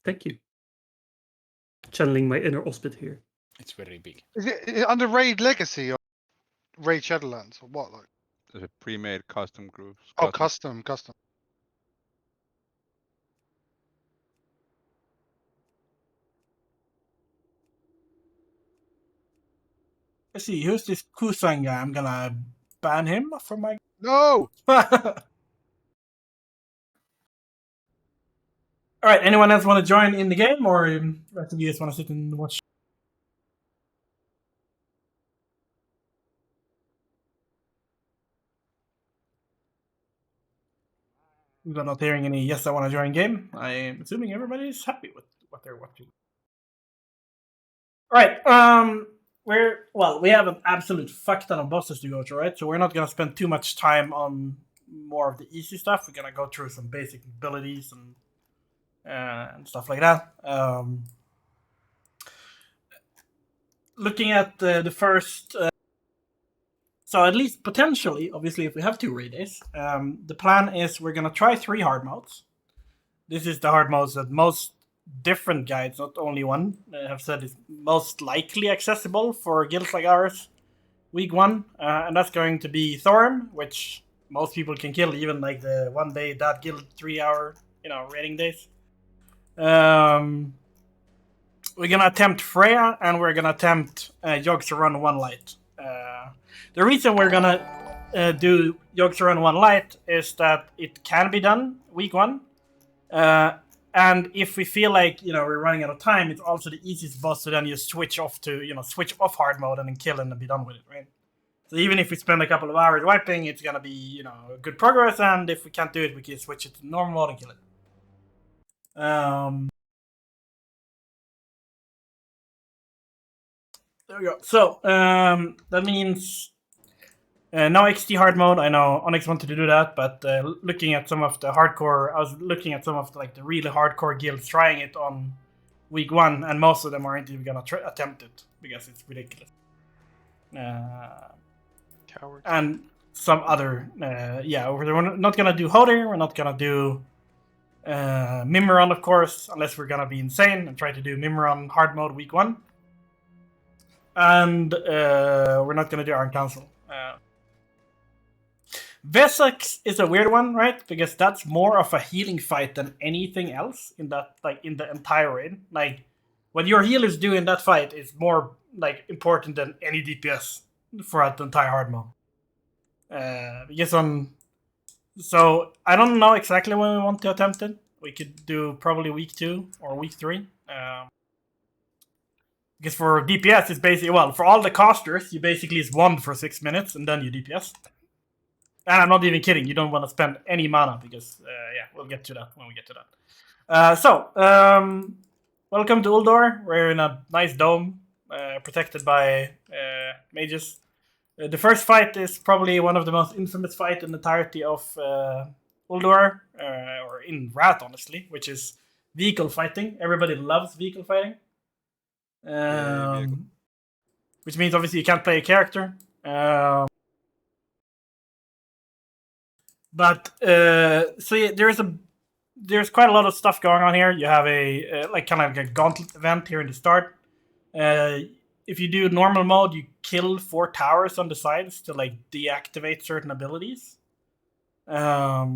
Thank you. Channeling my inner Ospit here. It's very big. Is it under Raid Legacy or Raid Shadowlands or what? Like? There's a pre-made custom groups. Oh, custom. Let's see, who's this Kusang guy? I'm gonna ban him from my... No! Alright, anyone else want to join in the game, or the rest of you just want to sit and watch? We're not hearing any yes, I want to join game. I'm assuming everybody's happy with what they're watching. Alright, we have an absolute fuck ton of bosses to go through, right? So we're not gonna spend too much time on more of the easy stuff. We're gonna go through some basic abilities and stuff like that. Looking at the first, so at least potentially, obviously, if we have 2 raid days, the plan is we're gonna try 3 hard modes. This is the hard modes that most different guides, not only one, have said is most likely accessible for guilds like ours. Week 1, and that's going to be Thorn, which most people can kill, even like the 1 day that guild 3 hour, raiding days. We're gonna attempt Freya, and we're gonna attempt Yogs Run 1 Light. The reason we're gonna do Yogs Run 1 Light is that it can be done week 1. And if we feel like we're running out of time, it's also the easiest boss to then just switch off hard mode and then kill and be done with it, right? So even if we spend a couple of hours wiping, it's gonna be good progress. And if we can't do it, we can switch it to normal mode and kill it. There we go. So that means no XT hard mode. I know Onyx wanted to do that, but looking at some of the hardcore, I was looking at some of the really hardcore guilds trying it on week 1, and most of them aren't even gonna attempt it because it's ridiculous. Coward. And some other, we're not gonna do HoU. We're not gonna do Mimiron, of course, unless we're gonna be insane and try to do Mimiron hard mode week 1. And we're not gonna do Iron Council. Vesex is a weird one, right? Because that's more of a healing fight than anything else in that, in the entire raid. Like, what your healers do in that fight is more important than any DPS throughout the entire hard mode. So I don't know exactly when we want to attempt it. We could do probably week 2 or week 3. Because for DPS, it's basically, for all the casters, you basically is 1 for 6 minutes and then you DPS. And I'm not even kidding, you don't want to spend any mana because, we'll get to that when we get to that. Welcome to Ulduar. We're in a nice dome, protected by mages. The first fight is probably one of the most infamous fights in the entirety of Ulduar, or in Wrath, honestly, which is vehicle fighting. Everybody loves vehicle fighting. Which means obviously you can't play a character. There's quite a lot of stuff going on here. You have a kind of like a gauntlet event here in the start. If you do normal mode, you kill 4 towers on the sides to deactivate certain abilities. I've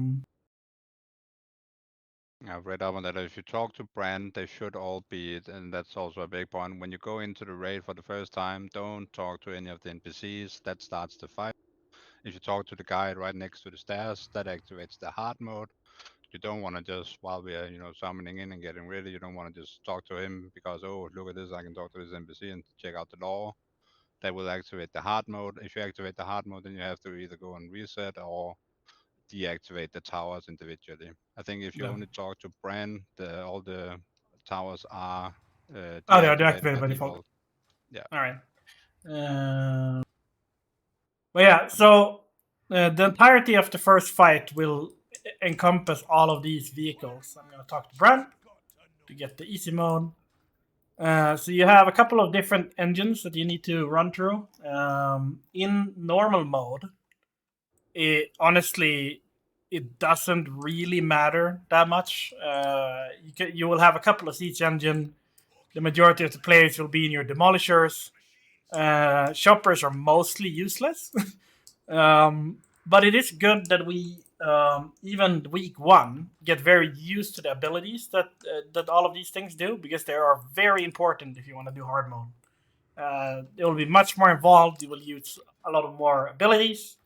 read up on that. If you talk to Brand, they should all be it, and that's also a big point. When you go into the raid for the first time, don't talk to any of the NPCs. That starts the fight. If you talk to the guy right next to the stairs, that activates the hard mode. You don't want to just, while we are, summoning in and getting ready, you don't want to just talk to him because, oh, look at this, I can talk to this NPC and check out the lore. That will activate the hard mode. If you activate the hard mode, then you have to either go and reset or deactivate the towers individually. I think if you only talk to Bran, all the towers are they are deactivated by default. Yeah. All right. So the entirety of the first fight will encompass all of these vehicles. I'm going to talk to Bran to get the easy mode. So you have a couple of different engines that you need to run through. In normal mode, honestly, it doesn't really matter that much. You will have a couple of siege engine. The majority of the players will be in your demolishers. Shoppers are mostly useless. But it is good that we even week 1 get very used to the abilities that all of these things do, because they are very important if you want to do hard mode. It will be much more involved. You will use a lot of more abilities.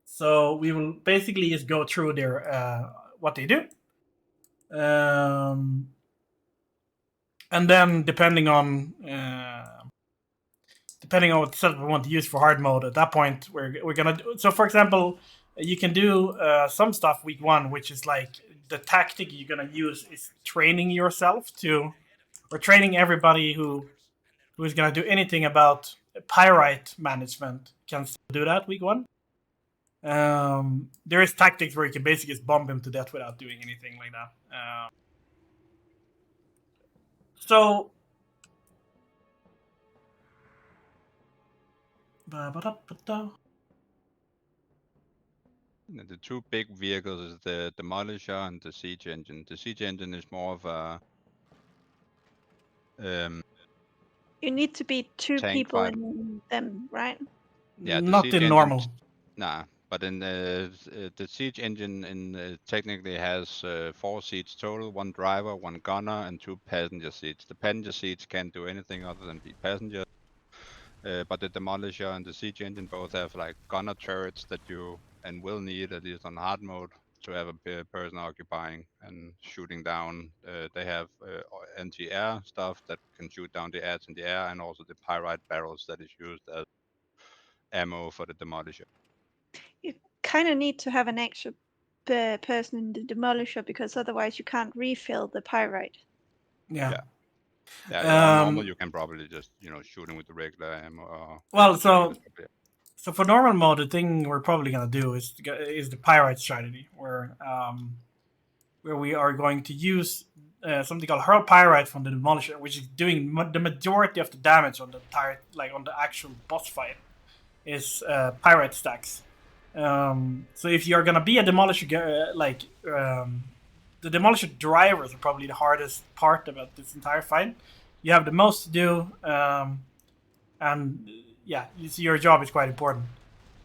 So we will basically just go through their what they do. And then depending on what setup we want to use for hard mode, at that point we're gonna do. So for example, you can do some stuff week 1, which is like the tactic you're gonna use is training yourself to, or training everybody who is gonna do anything about pyrite management can still do that week 1. There is tactics where you can basically just bomb him to death without doing anything like that. So The two big vehicles is the Demolisher and the Siege Engine. The Siege Engine is more of a You need to be 2 tank people fighter. in them, right? Yeah, the not Siege in Engine, normal. Nah, but in the Siege Engine technically has 4 seats total, 1 driver, 1 gunner, and 2 passenger seats. The passenger seats can't do anything other than be passengers. But the Demolisher and the Siege Engine both have like gunner turrets that you and will need, at least on hard mode, to have a person occupying and shooting down. They have anti-air stuff that can shoot down the ads in the air, and also the pyrite barrels that is used as ammo for the Demolisher. You kind of need to have an extra person in the demolisher, because otherwise you can't refill the pyrite. Yeah. Yeah, on normal you can probably just shoot him with the regular ammo. Well, so for normal mode, the thing we're probably gonna do is the pyrite strategy, where we are going to use something called HoU Pyrite from the Demolisher, which is doing the majority of the damage on the on the actual boss fight, is pyrite stacks. So if you're gonna be a Demolisher, the Demolisher drivers are probably the hardest part about this entire fight. You have the most to do, and yeah, you see your job is quite important.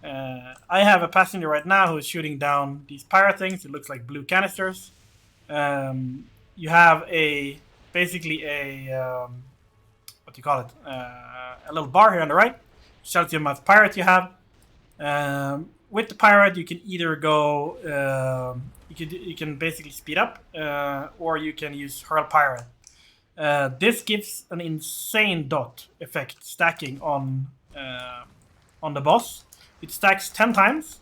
I have a passenger right now who is shooting down these pyrite things. It looks like blue canisters. You have basically a what do you call it? A little bar here on the right, which tells you how much pyrite you have. With the pyrite, you can either go, you can basically speed up, or you can use HoU Pyrite. This gives an insane dot effect stacking on the boss. It stacks 10 times.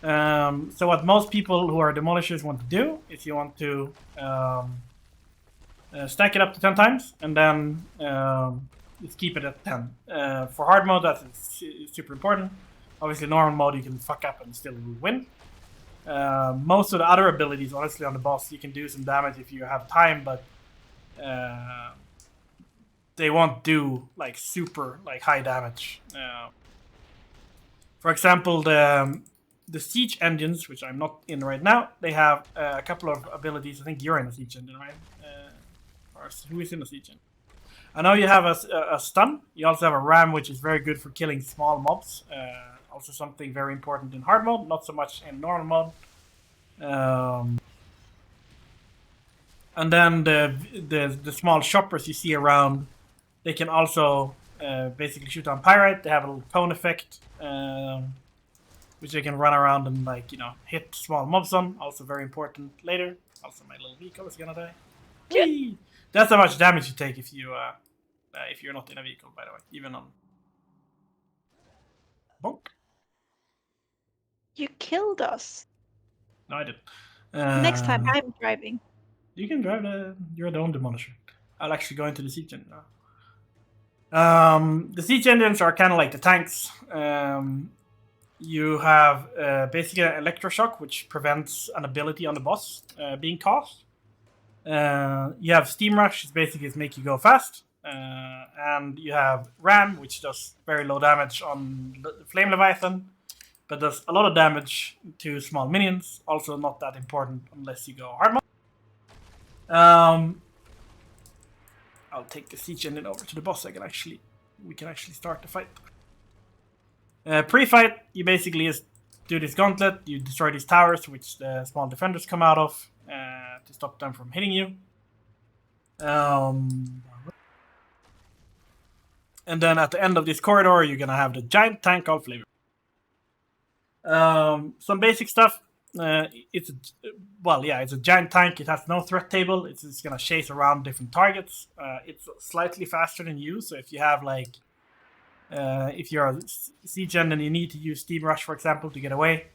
So what most people who are demolishers want to do is you want to stack it up to 10 times, and then just keep it at 10. For hard mode, that's super important. Obviously, normal mode, you can fuck up and still win. Most of the other abilities, honestly, on the boss, you can do some damage if you have time, but they won't do like super high damage. For example, the siege engines, which I'm not in right now, they have a couple of abilities. I think you're in a siege engine, right? Or who is in a siege engine? I know you have a stun. You also have a ram, which is very good for killing small mobs. Also something very important in hard mode, not so much in normal mode. And then the small shoppers you see around, they can also basically shoot on pyrite. They have a little cone effect, which they can run around and hit small mobs on. Also very important later. Also my little vehicle is gonna die. Whee! That's how much damage you take if you're not in a vehicle, by the way, even on. Bonk. You killed us. No, I did. Next time I'm driving. You can drive you're the own demolisher. I'll actually go into the siege engine now. The siege engines are kind of like the tanks. You have basically an electroshock, which prevents an ability on the boss being cast. You have steam rush, which basically is make you go fast. And you have ram, which does very low damage on the flame leviathan. but does a lot of damage to small minions. Also not that important unless you go hard mode. I'll take the siege engine over to the boss. We can actually start the fight. Pre-fight, you basically just do this gauntlet. You destroy these towers, which the small defenders come out of, to stop them from hitting you. And then at the end of this corridor, you're gonna have the giant tank called Flavor. Some basic stuff. It's a giant tank. It has no threat table. It's just gonna chase around different targets. It's slightly faster than you. So if you have if you're a siege engine and you need to use Steam Rush, for example, to get away.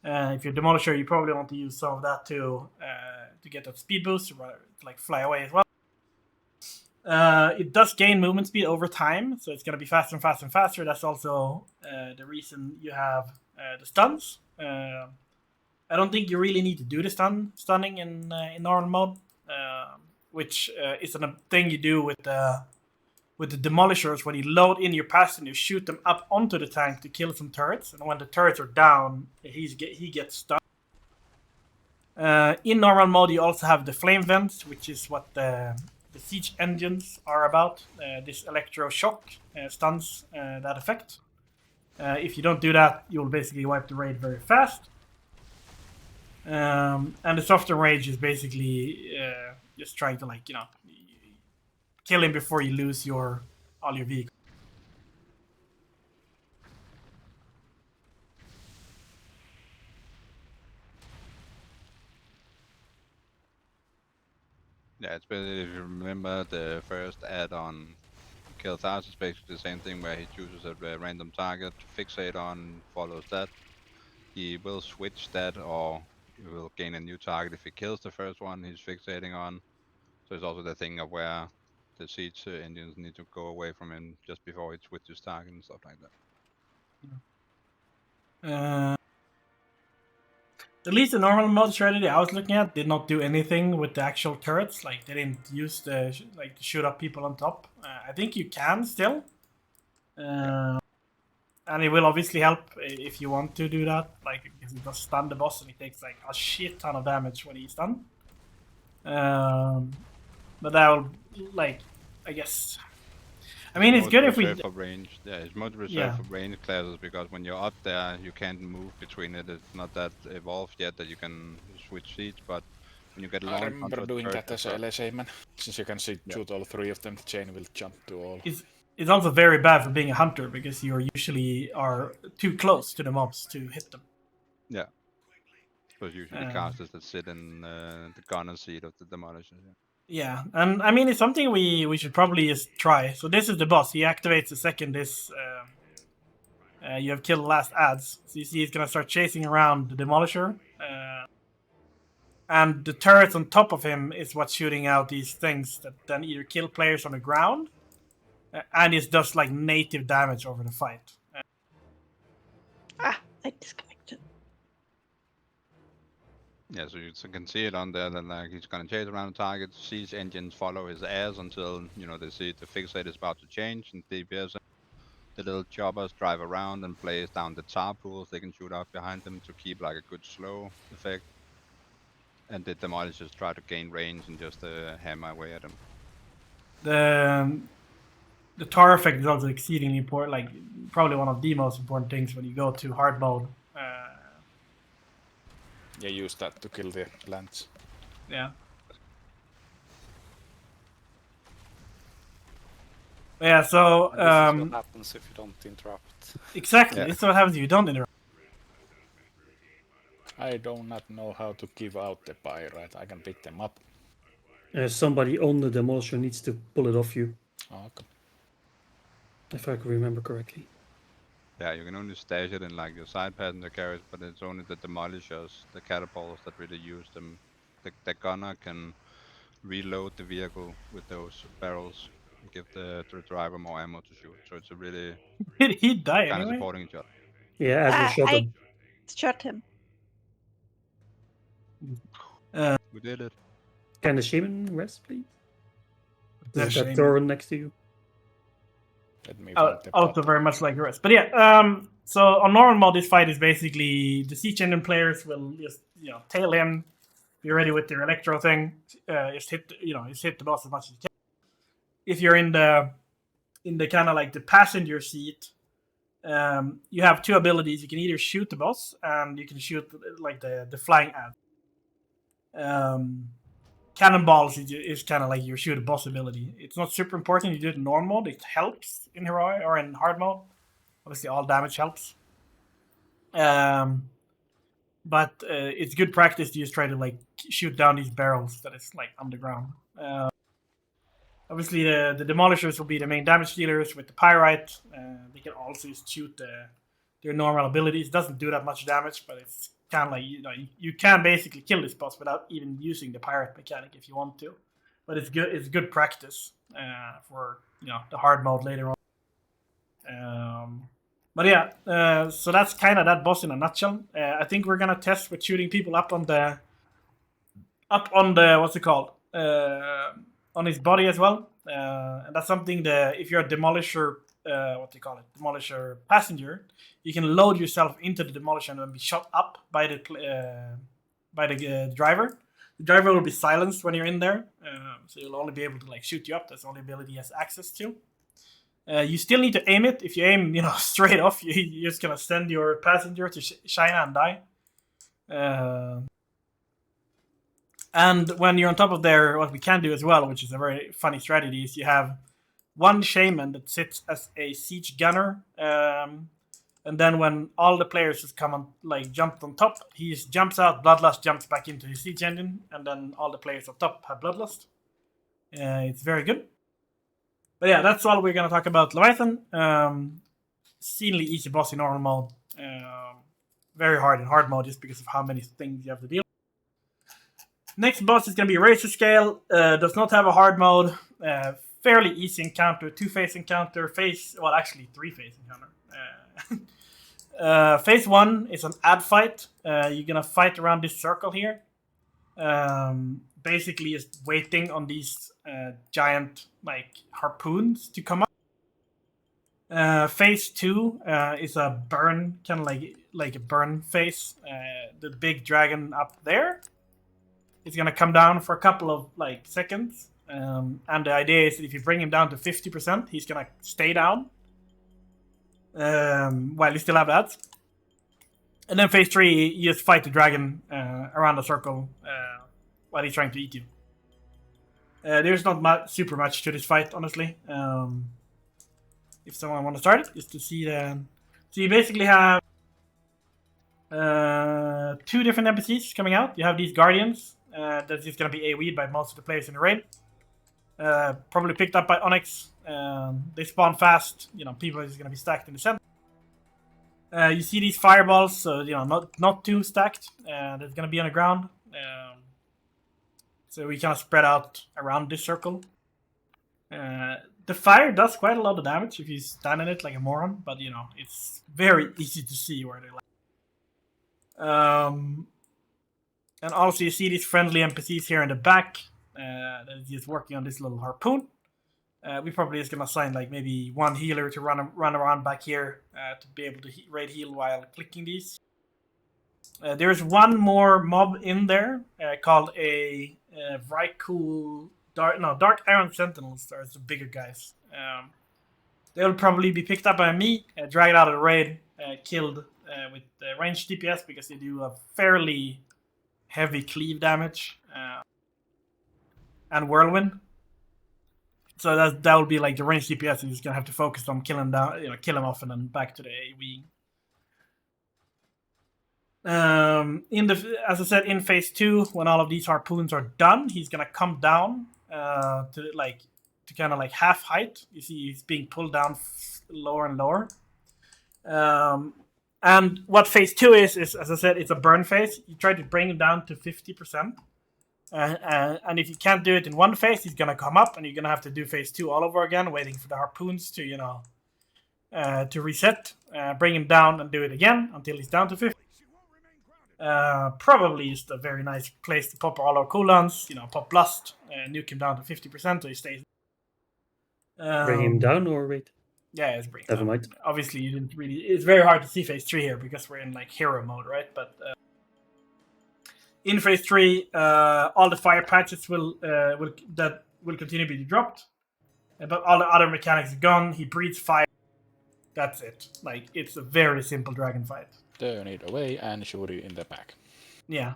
If you're Demolisher, you probably want to use some of that to get that speed boost, to fly away as well. It does gain movement speed over time, so it's going to be faster and faster and faster. That's also the reason you have the stuns. I don't think you really need to do the stunning in normal mode, which is a thing you do with the Demolishers when you load in your pass and you shoot them up onto the tank to kill some turrets. And when the turrets are down, he gets stunned. In normal mode, you also have the flame vents, which is what the siege engines are about. This electro shock stuns that effect. If you don't do that, you'll basically wipe the raid very fast. And the soft rage is basically just trying to kill him before you lose all your vehicles. Yeah, it's basically, if you remember the first add-on, Kill Thousands, is basically the same thing where he chooses a random target, fixate on, follows that. He will switch that, or he will gain a new target if he kills the first one he's fixating on. So it's also the thing of where the siege engines need to go away from him just before he switches target and stuff like that. At least the normal mode strategy I was looking at did not do anything with the actual turrets. Like, they didn't use to shoot up people on top. I think you can still. And it will obviously help if you want to do that. Because it does stun the boss and he takes a shit ton of damage when he's stunned. But that will, I guess... I mean, it's good if we... For range. Yeah, it's mostly reserved for range classes, because when you're up there, you can't move between it. It's not that evolved yet that you can switch seats, but when you get long... I remember doing that as a LSA man. Since you can shoot all three of them, the chain will jump to all. It's also very bad for being a hunter, because you usually are too close to the mobs to hit them. Yeah. So it's usually casters that sit in the gunner seat of the Demolisher. Yeah, and I mean, it's something we should probably just try. So this is the boss. He activates the second you have killed the last ads. So you see he's going to start chasing around the Demolisher. And the turrets on top of him is what's shooting out these things that then either kill players on the ground, and it does native damage over the fight. I disconnected. Yeah, so you can see it on there that he's gonna chase around the target, siege engines follow his ass until, they see the fixate is about to change, and DPS, the little choppers drive around and place down the tar pools. They can shoot up behind them to keep a good slow effect. And the Demolishers try to gain range and just hammer away at them. The tar effect is also exceedingly important, probably one of the most important things when you go to hard mode. Yeah, use that to kill the lands. Yeah. Yeah, so... this is what happens if you don't interrupt. Exactly, this is what happens if you don't interrupt. I do not know how to give out the pyrite. I can pick them up. Somebody on the Demolisher needs to pull it off you. Oh, okay. If I can remember correctly. Yeah, you can only stash it in your side passenger carriers, but it's only the Demolishers, the catapults, that really use them. The gunner can reload the vehicle with those barrels and give the driver more ammo to shoot. So it's a really Did he die kind of anyway? supporting each other. Yeah, as we shot I him. shot him. We did it. Can the shaman rest, please? The Is that door next to you? Let me find the Also button. very much like the rest. But yeah, So on normal mode, this fight is basically the Siege Engine players will just tail him, be ready with their electro thing, just hit the boss as much as you can. If you're in the kind of like the passenger seat, you have two abilities. You can either shoot the boss and you can shoot like the flying ad. Cannonballs is kind of like your shoot a boss ability. It's not super important. You do it in normal mode. It helps in heroic or in hard mode. Obviously, all damage helps. But it's good practice to just try to like shoot down these barrels that is like underground. Obviously, the demolishers will be the main damage dealers with the pyrite. They can also just shoot their normal abilities. It doesn't do that much damage, but it's kind of like you can basically kill this boss without even using the pirate mechanic if you want to. But it's good. It's good practice for the hard mode later on. But yeah, so that's kind of that boss in a nutshell. I think we're gonna test with shooting people up on the what's it called on his body as well, and that's something that if you're a demolisher, demolisher passenger, you can load yourself into the demolisher and then be shot up by the driver. The driver will be silenced when you're in there, so you'll only be able to like shoot you up. That's the only ability he has access to. You still need to aim it. If you aim, straight off, you're just gonna send your passenger to China and die. And when you're on top of there, what we can do as well, which is a very funny strategy, is you have one shaman that sits as a siege gunner, and then when all the players just come on, like jumped on top, he just jumps out. Bloodlust jumps back into his siege engine, and then all the players up top have Bloodlust. It's very good. But yeah, that's all we're gonna talk about Leviathan. Exceedingly easy boss in normal mode. Very hard in hard mode just because of how many things you have to deal with. Next boss is gonna be Razor Scale. Does not have a hard mode. Fairly easy encounter, 2-phase encounter, three-phase encounter. Phase 1 is an ad fight. You're gonna fight around this circle here. Basically is waiting on these giant like harpoons to come up. Phase 2 is a burn, kind of like a burn phase. The big dragon up there is gonna come down for a couple of like seconds, and the idea is that if you bring him down to 50%, he's gonna stay down while you still have that. And then phase 3, you just fight the dragon around the circle while he's trying to eat you. There's not super much to this fight, honestly. If someone want to start it, just to see the... So you basically have 2 different NPCs coming out. You have these guardians that's just going to be AoE'd by most of the players in the raid. Probably picked up by Onyx. They spawn fast. People are just going to be stacked in the center. You see these fireballs, so not too stacked. That's going to be on the ground. So we kind of spread out around this circle. The fire does quite a lot of damage if you stand in it like a moron, but it's very easy to see where they lie. And also you see these friendly NPCs here in the back that is just working on this little harpoon. We probably just gonna assign like maybe one healer to run around back here to be able to raid heal while clicking these. There's one more mob in there called a Vrykul Dark Iron Sentinels. Are the bigger guys. They'll probably be picked up by me, dragged out of the raid, killed with ranged DPS because they do a fairly heavy cleave damage and whirlwind. So that will be like the ranged DPS. You're just gonna have to focus on killing down, kill him off, and then back to the AoE. As I said, in phase 2, when all of these harpoons are done, he's gonna come down to kind of like half height. You see, he's being pulled down lower and lower. And what phase 2 is, as I said, it's a burn phase. You try to bring him down to 50%. And if you can't do it in one phase, he's gonna come up, and you're gonna have to do phase 2 all over again, waiting for the harpoons to to reset, bring him down, and do it again until he's down to 50. Probably just a very nice place to pop all our cooldowns. Pop Lust, nuke him down to 50%, so he stays. Bring him down or wait? Yeah, it's bringing. Never mind. Obviously, you didn't really. It's very hard to see phase 3 here because we're in like hero mode, right? But in phase 3, all the fire patches will continue to be dropped, but all the other mechanics are gone. He breathes fire. That's it. Like it's a very simple dragon fight. Turn it away and shoot it in the back. Yeah.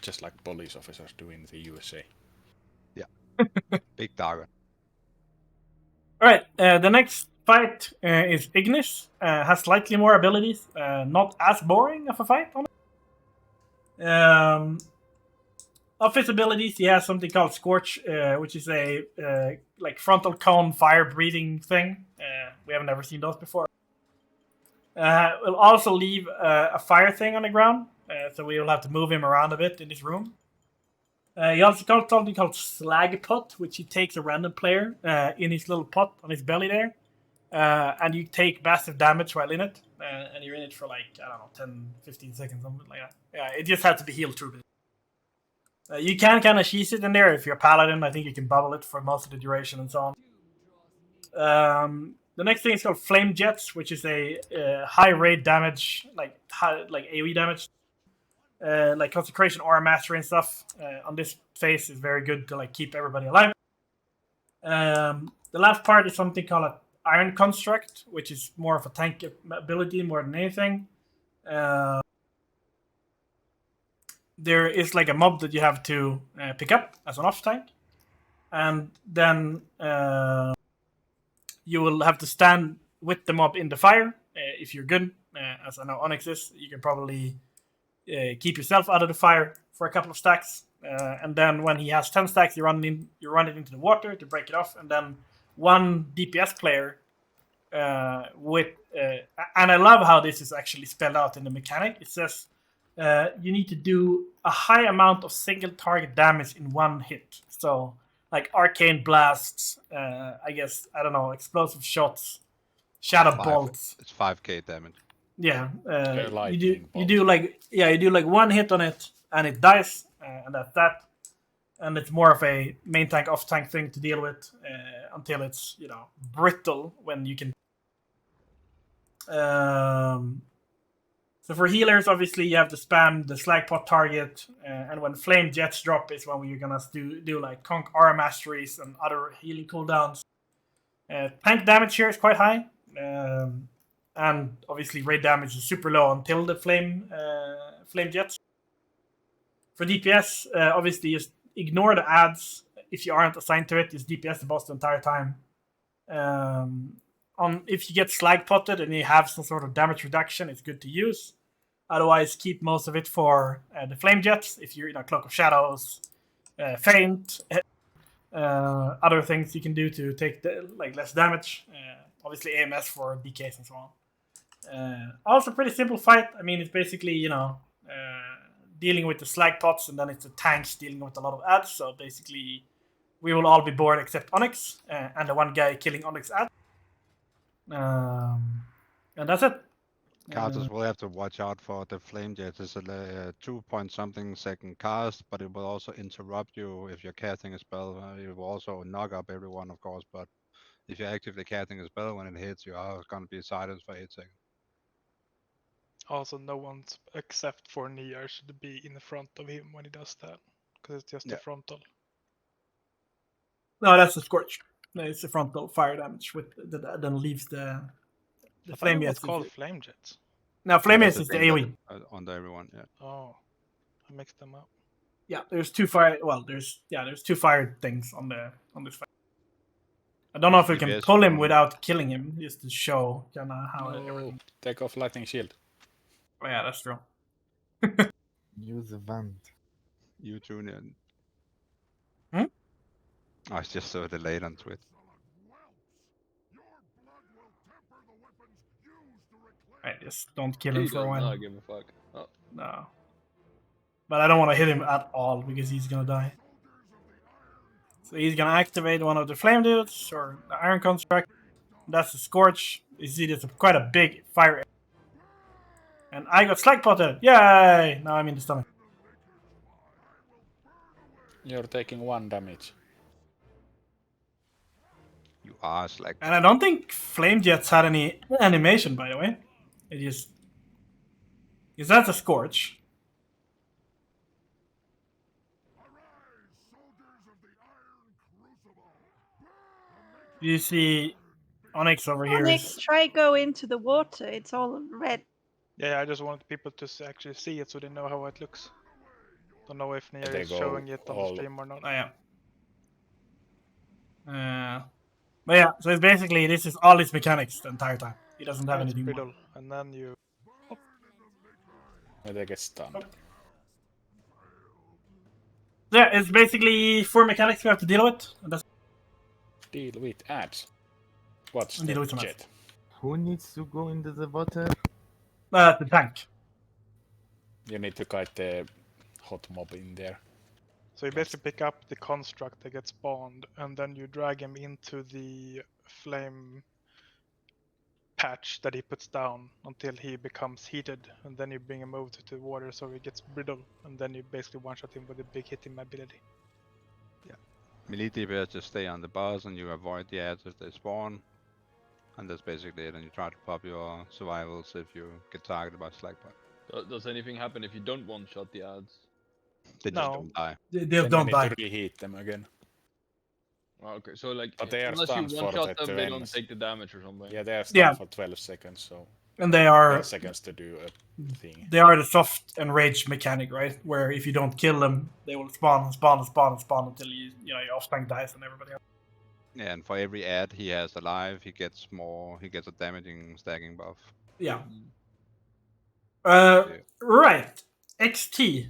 Just like police officers do in the USA. Big target. All right. The next fight is Ignis. Has slightly more abilities. Not as boring of a fight. Of his abilities, he has something called Scorch, which is a like frontal cone fire breathing thing. We haven't ever seen those before. We'll also leave a fire thing on the ground, so we will have to move him around a bit in this room. He also got something called Slag Pot, which he takes a random player in his little pot on his belly there, and you take massive damage while in it, and you're in it for like, I don't know, 10, 15 seconds, something like that. Yeah, it just has to be healed through. You can kind of cheese it in there if you're a paladin. I think you can bubble it for most of the duration and so on. The next thing is called Flame Jets, which is a high rate damage, like AoE damage, like Consecration Aura Mastery and stuff. On this phase is very good to like keep everybody alive. The last part is something called an Iron Construct, which is more of a tank ability more than anything. There is like a mob that you have to pick up as an off tank, and then you will have to stand with the mob in the fire. If you're good, as I know Onyx is, you can probably keep yourself out of the fire for a couple of stacks, and then when he has 10 stacks, you run it into the water to break it off, and then one DPS player and I love how this is actually spelled out in the mechanic. It says you need to do a high amount of single target damage in one hit. So, like arcane blasts, I guess, I don't know, explosive shots, shadow bolts. It's 5k damage. Yeah, lightning you do like one hit on it and it dies, and that's that. And it's more of a main tank off tank thing to deal with until it's brittle when you can. So for healers, obviously you have to spam the slag pot target, and when flame jets drop is when you're gonna do like conk aura masteries and other healing cooldowns. Tank damage here is quite high, and obviously raid damage is super low until the flame jets. For DPS, obviously just ignore the ads if you aren't assigned to it. Just DPS the boss the entire time. If you get slag potted and you have some sort of damage reduction, it's good to use. Otherwise, keep most of it for the flame jets. If you're Cloak of Shadows, Feint, other things you can do to take less damage. Obviously, AMS for DKs and so on. Also, pretty simple fight. I mean, it's basically dealing with the slag pots, and then it's the tanks dealing with a lot of ads. So basically, we will all be bored except Onyx and the one guy killing Onyx ads. And that's it. Carters will have to watch out for the flame jet. It's a 2-point-something second cast, but it will also interrupt you if you're casting a spell. It will also knock up everyone, of course, but if you're actively casting a spell, when it hits, you are going to be silent for 8 seconds. Also, no one except for Nier should be in front of him when he does that, because it's just a frontal. No, that's a Scorch. It's a frontal fire damage that then leaves the flame jets. It's called flame jets. No, flame jets is the AoE. Under everyone, yeah. Oh, I mixed them up. Yeah, there's two fire. Well, there's two fire things on this fight. I don't know if we can pull him without killing him, just to show kind of how. No, take off lightning shield. Oh yeah, that's true. Use the vent. You tune in. Hmm? Oh, it's just so delayed on Twitch. I just don't kill him for a while. I give a fuck. Oh. No. But I don't want to hit him at all because he's gonna die. So he's gonna activate one of the flame dudes or the iron construct. That's the Scorch. You see, there's quite a big fire area. And I got slag potted. Yay! Now I'm in the stomach. You're taking 1 damage. You are Slack. And I don't think Flame Jets had any animation, by the way. It just... Because that's a Scorch. You see Onyx over here Onyx, is... try go into the water. It's all red. Yeah, I just wanted people to actually see it so they know how it looks. Don't know if Nia They is go showing it on the all- stream or not. Oh, yeah. But yeah, so it's basically, this is all his mechanics the entire time. He doesn't have It's anything more. brittle, and then you. They get stunned. Yeah, it's basically 4 mechanics we have to deal with. And that's Deal with ads. What's And deal the with some ads. jet? Who needs to go into the water? the tank. You need to kite the hot mob in there. So you basically pick up the construct that gets spawned, and then you drag him into the flame patch that he puts down until he becomes heated, and then you bring him over to the water so he gets brittle, and then you basically one-shot him with a big hitting ability. Melee DPS just stay on the boss and you avoid the ads as they spawn. And that's basically it, and you try to pop your survivals if you get targeted by Slackbot. Does anything happen if you don't one-shot the ads? They just No. don't die. They Then don't you die. need to reheat them again. Oh, okay, so like, But they are unless you stunned for one-shot the them, they don't events. take the damage or something. Yeah, they are stunned Yeah. for 12 seconds, so And they are 12 seconds to do a thing. they are the soft enrage mechanic, right? Where if you don't kill them, they will spawn and spawn and spawn and spawn until your off tank dies and everybody else. Yeah, and for every ad he has alive, he gets a damaging stacking buff. Yeah. Yeah. Right. XT.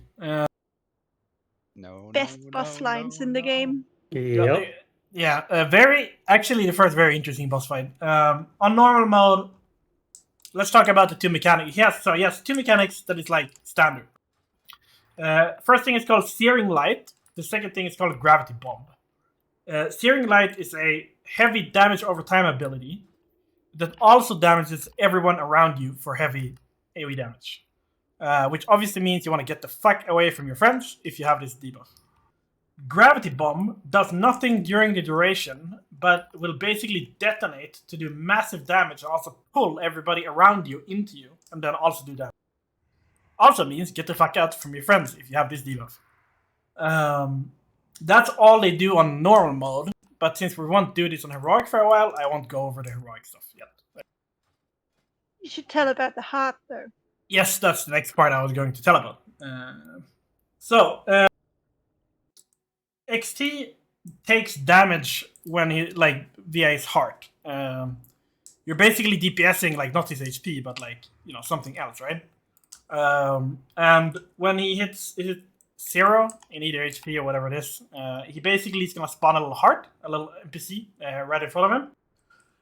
No, Best no, boss no, lines no, in the no. game. Yep. Yeah, actually the first very interesting boss fight. On normal mode, let's talk about the 2 mechanics. He has 2 mechanics that is like standard. First thing is called Searing Light. The second thing is called Gravity Bomb. Searing Light is a heavy damage over time ability that also damages everyone around you for heavy AoE damage. Which obviously means you want to get the fuck away from your friends if you have this debuff. Gravity Bomb does nothing during the duration, but will basically detonate to do massive damage and also pull everybody around you into you, and then also do damage. Also means get the fuck out from your friends if you have this debuff. That's all they do on normal mode, but since we won't do this on heroic for a while, I won't go over the heroic stuff yet. You should tell about the heart though. Yes, that's the next part I was going to tell about. XT takes damage when he via his heart. You're basically DPSing not his HP, but something else, right? And when he hits 0 in either HP or whatever it is, he basically is gonna spawn a little heart, a little NPC right in front of him.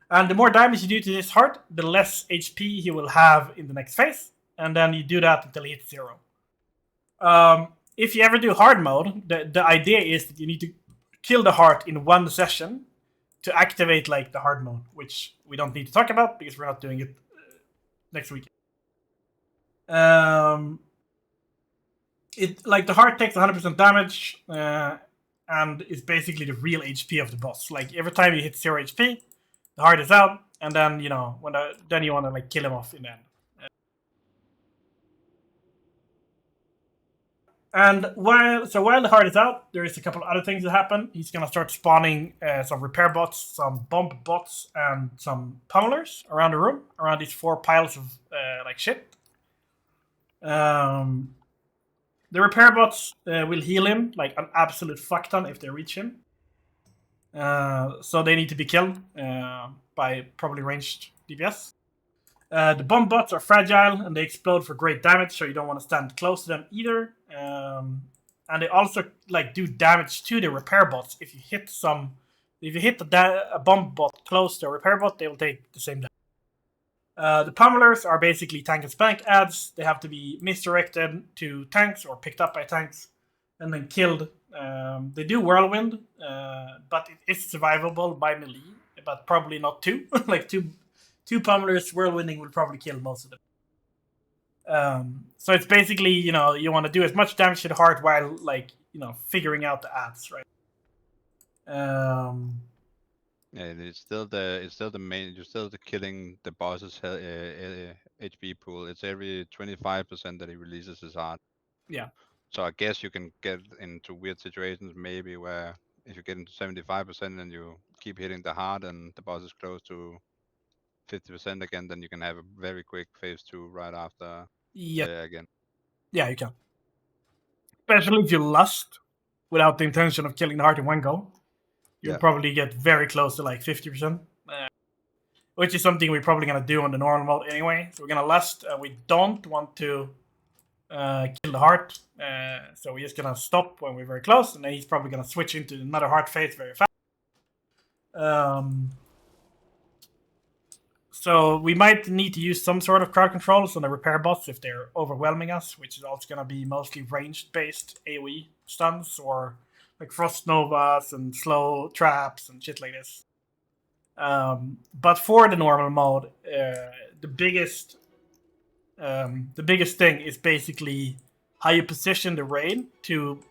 And the more damage you do to this heart, the less HP he will have in the next phase. And then you do that until he hits 0. If you ever do hard mode, the idea is that you need to kill the heart in one session to activate the hard mode, which we don't need to talk about because we're not doing it next week. The heart takes 100% damage and is basically the real HP of the boss. Every time you hit 0 HP, the heart is out, and then then you want to kill him off in the end. And while the heart is out, there is a couple other things that happen. He's gonna start spawning some repair bots, some bomb bots, and some pummelers around the room, around these 4 piles of shit. The repair bots will heal him an absolute fuck ton if they reach him. So they need to be killed by probably ranged DPS. The bomb bots are fragile and they explode for great damage, so you don't want to stand close to them either. And they also do damage to the repair bots. If you hit a bomb bot close to a repair bot, they will take the same damage. The pummelers are basically tank and spank ads. They have to be misdirected to tanks or picked up by tanks and then killed. They do whirlwind, but it is survivable by melee, but probably not 2. Two pummelers whirlwinding will probably kill most of them. So it's basically, you want to do as much damage to the heart while, figuring out the ads, right? And it's still the main. You're still killing the boss's HP pool. It's every 25% that he releases his heart. Yeah. So I guess you can get into weird situations, maybe where if you get into 75% and you keep hitting the heart and the boss is close to 50% again, then you can have a very quick phase 2 right after Yeah. again. Yeah, you can. Especially if you lust without the intention of killing the heart in one go. You'll probably get very close to like 50%. Which is something we're probably going to do on the normal mode anyway. So we're going to lust. We don't want to kill the heart. So we're just going to stop when we're very close. And then he's probably going to switch into another heart phase very fast. So we might need to use some sort of crowd controls on the repair bots if they're overwhelming us, which is also going to be mostly ranged-based AoE stuns or like Frost Novas and slow traps and shit like this. But for the normal mode, the biggest thing is basically how you position the raid to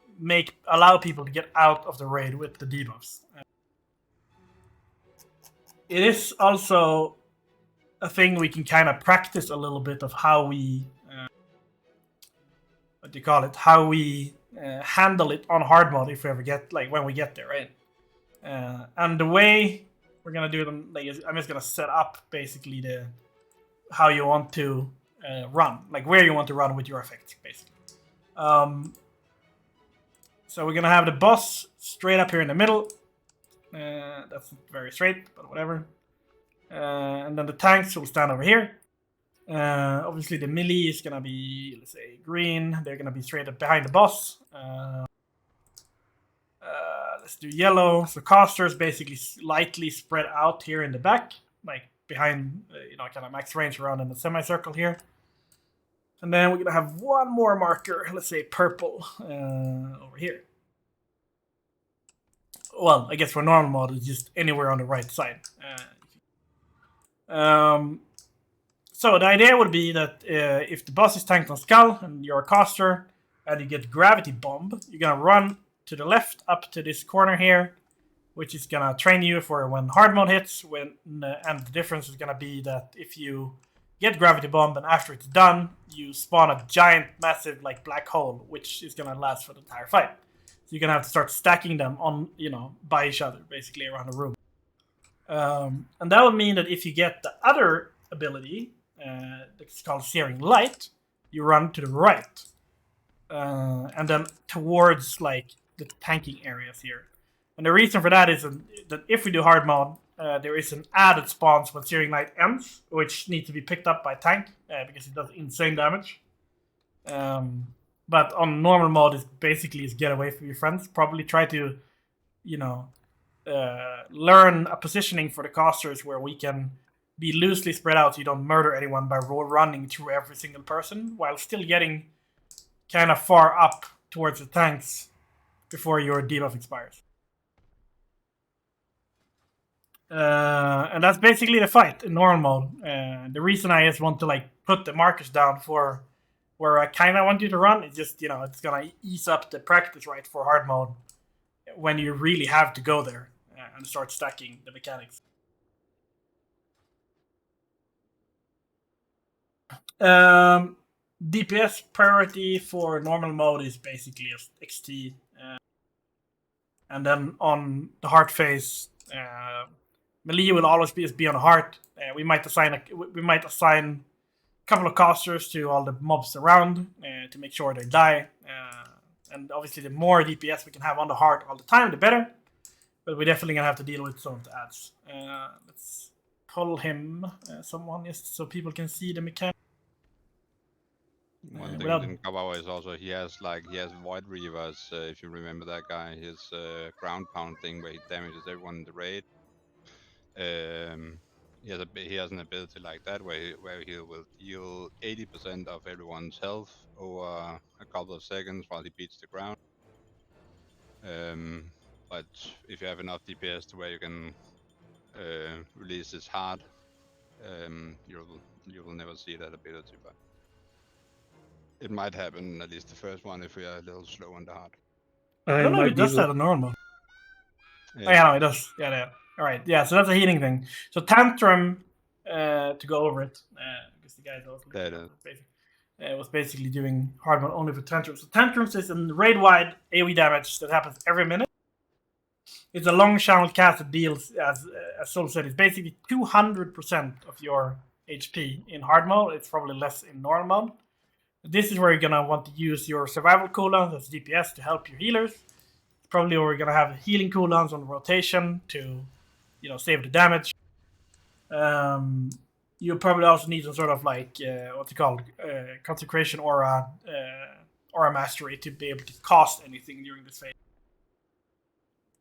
allow people to get out of the raid with the debuffs. It is also a thing we can kind of practice a little bit of how we how we handle it on hard mode if we ever get when we get there, right? And the way we're gonna do them, I'm just gonna set up basically how you want to run, like where you want to run with your effects, basically. So we're gonna have the boss straight up here in the middle. That's very straight, but whatever. And then the tanks will stand over here. Obviously, the melee is gonna be, let's say, green. They're gonna be straight up behind the boss. Let's do yellow. So casters basically lightly spread out here in the back, like behind, kind of max range around in the semicircle here. And then we're gonna have one more marker, let's say purple, over here. Well, I guess for normal mode, it's just anywhere on the right side. So the idea would be that if the boss is tanked on Skull and you're a caster and you get Gravity Bomb, you're gonna run to the left up to this corner here, which is gonna train you for when hard mode hits. And the difference is gonna be that if you get Gravity Bomb and after it's done, you spawn a giant, massive like black hole, which is gonna last for the entire fight. So you're gonna have to start stacking them on, by each other, basically around the room. And that would mean that if you get the other ability, it's called Searing Light, you run to the right. And then towards like the tanking areas here. And the reason for that is that if we do hard mode, there is an added spawns when Searing Light ends, which needs to be picked up by tank, because it does insane damage. But on normal mode, it's basically get away from your friends. Probably try to, learn a positioning for the casters where we can be loosely spread out so you don't murder anyone by running through every single person while still getting kind of far up towards the tanks before your debuff expires. And that's basically the fight in normal mode. The reason I just want to put the markers down for where I kind of want you to run is just, it's going to ease up the practice, right, for hard mode when you really have to go there and start stacking the mechanics. DPS priority for normal mode is basically just XT. And then on the heart phase, melee will always be on the heart. We might assign a couple of casters to all the mobs around to make sure they die. And obviously, the more DPS we can have on the heart all the time, the better. But we're definitely gonna have to deal with some of the ads. Let's pull him, someone, just so people can see the mechanic. One thing we didn't cover is also he has Void Reavers. If you remember that guy, his ground pound thing where he damages everyone in the raid. He has an ability like that where he will heal 80% of everyone's health over a couple of seconds while he beats the ground. But if you have enough DPS to where you can release his heart, you will never see that ability. But it might happen, at least the first one, if we are a little slow on the heart. I don't know if it does that on normal. Yeah, no, it does. Yeah. All right, yeah. So that's a healing thing. So Tantrum, to go over it, because the guys also was basically doing hard mode only for Tantrums. So Tantrums is a raid-wide AoE damage that happens every minute. It's a long channel cast that deals, as Sol said, it's basically 200% of your HP in hard mode. It's probably less in normal mode. This is where you're gonna want to use your survival cooldowns as DPS to help your healers. It's probably where we're gonna have healing cooldowns on rotation to, save the damage. You probably also need some sort of like what's it called, consecration aura mastery to be able to cast anything during this phase.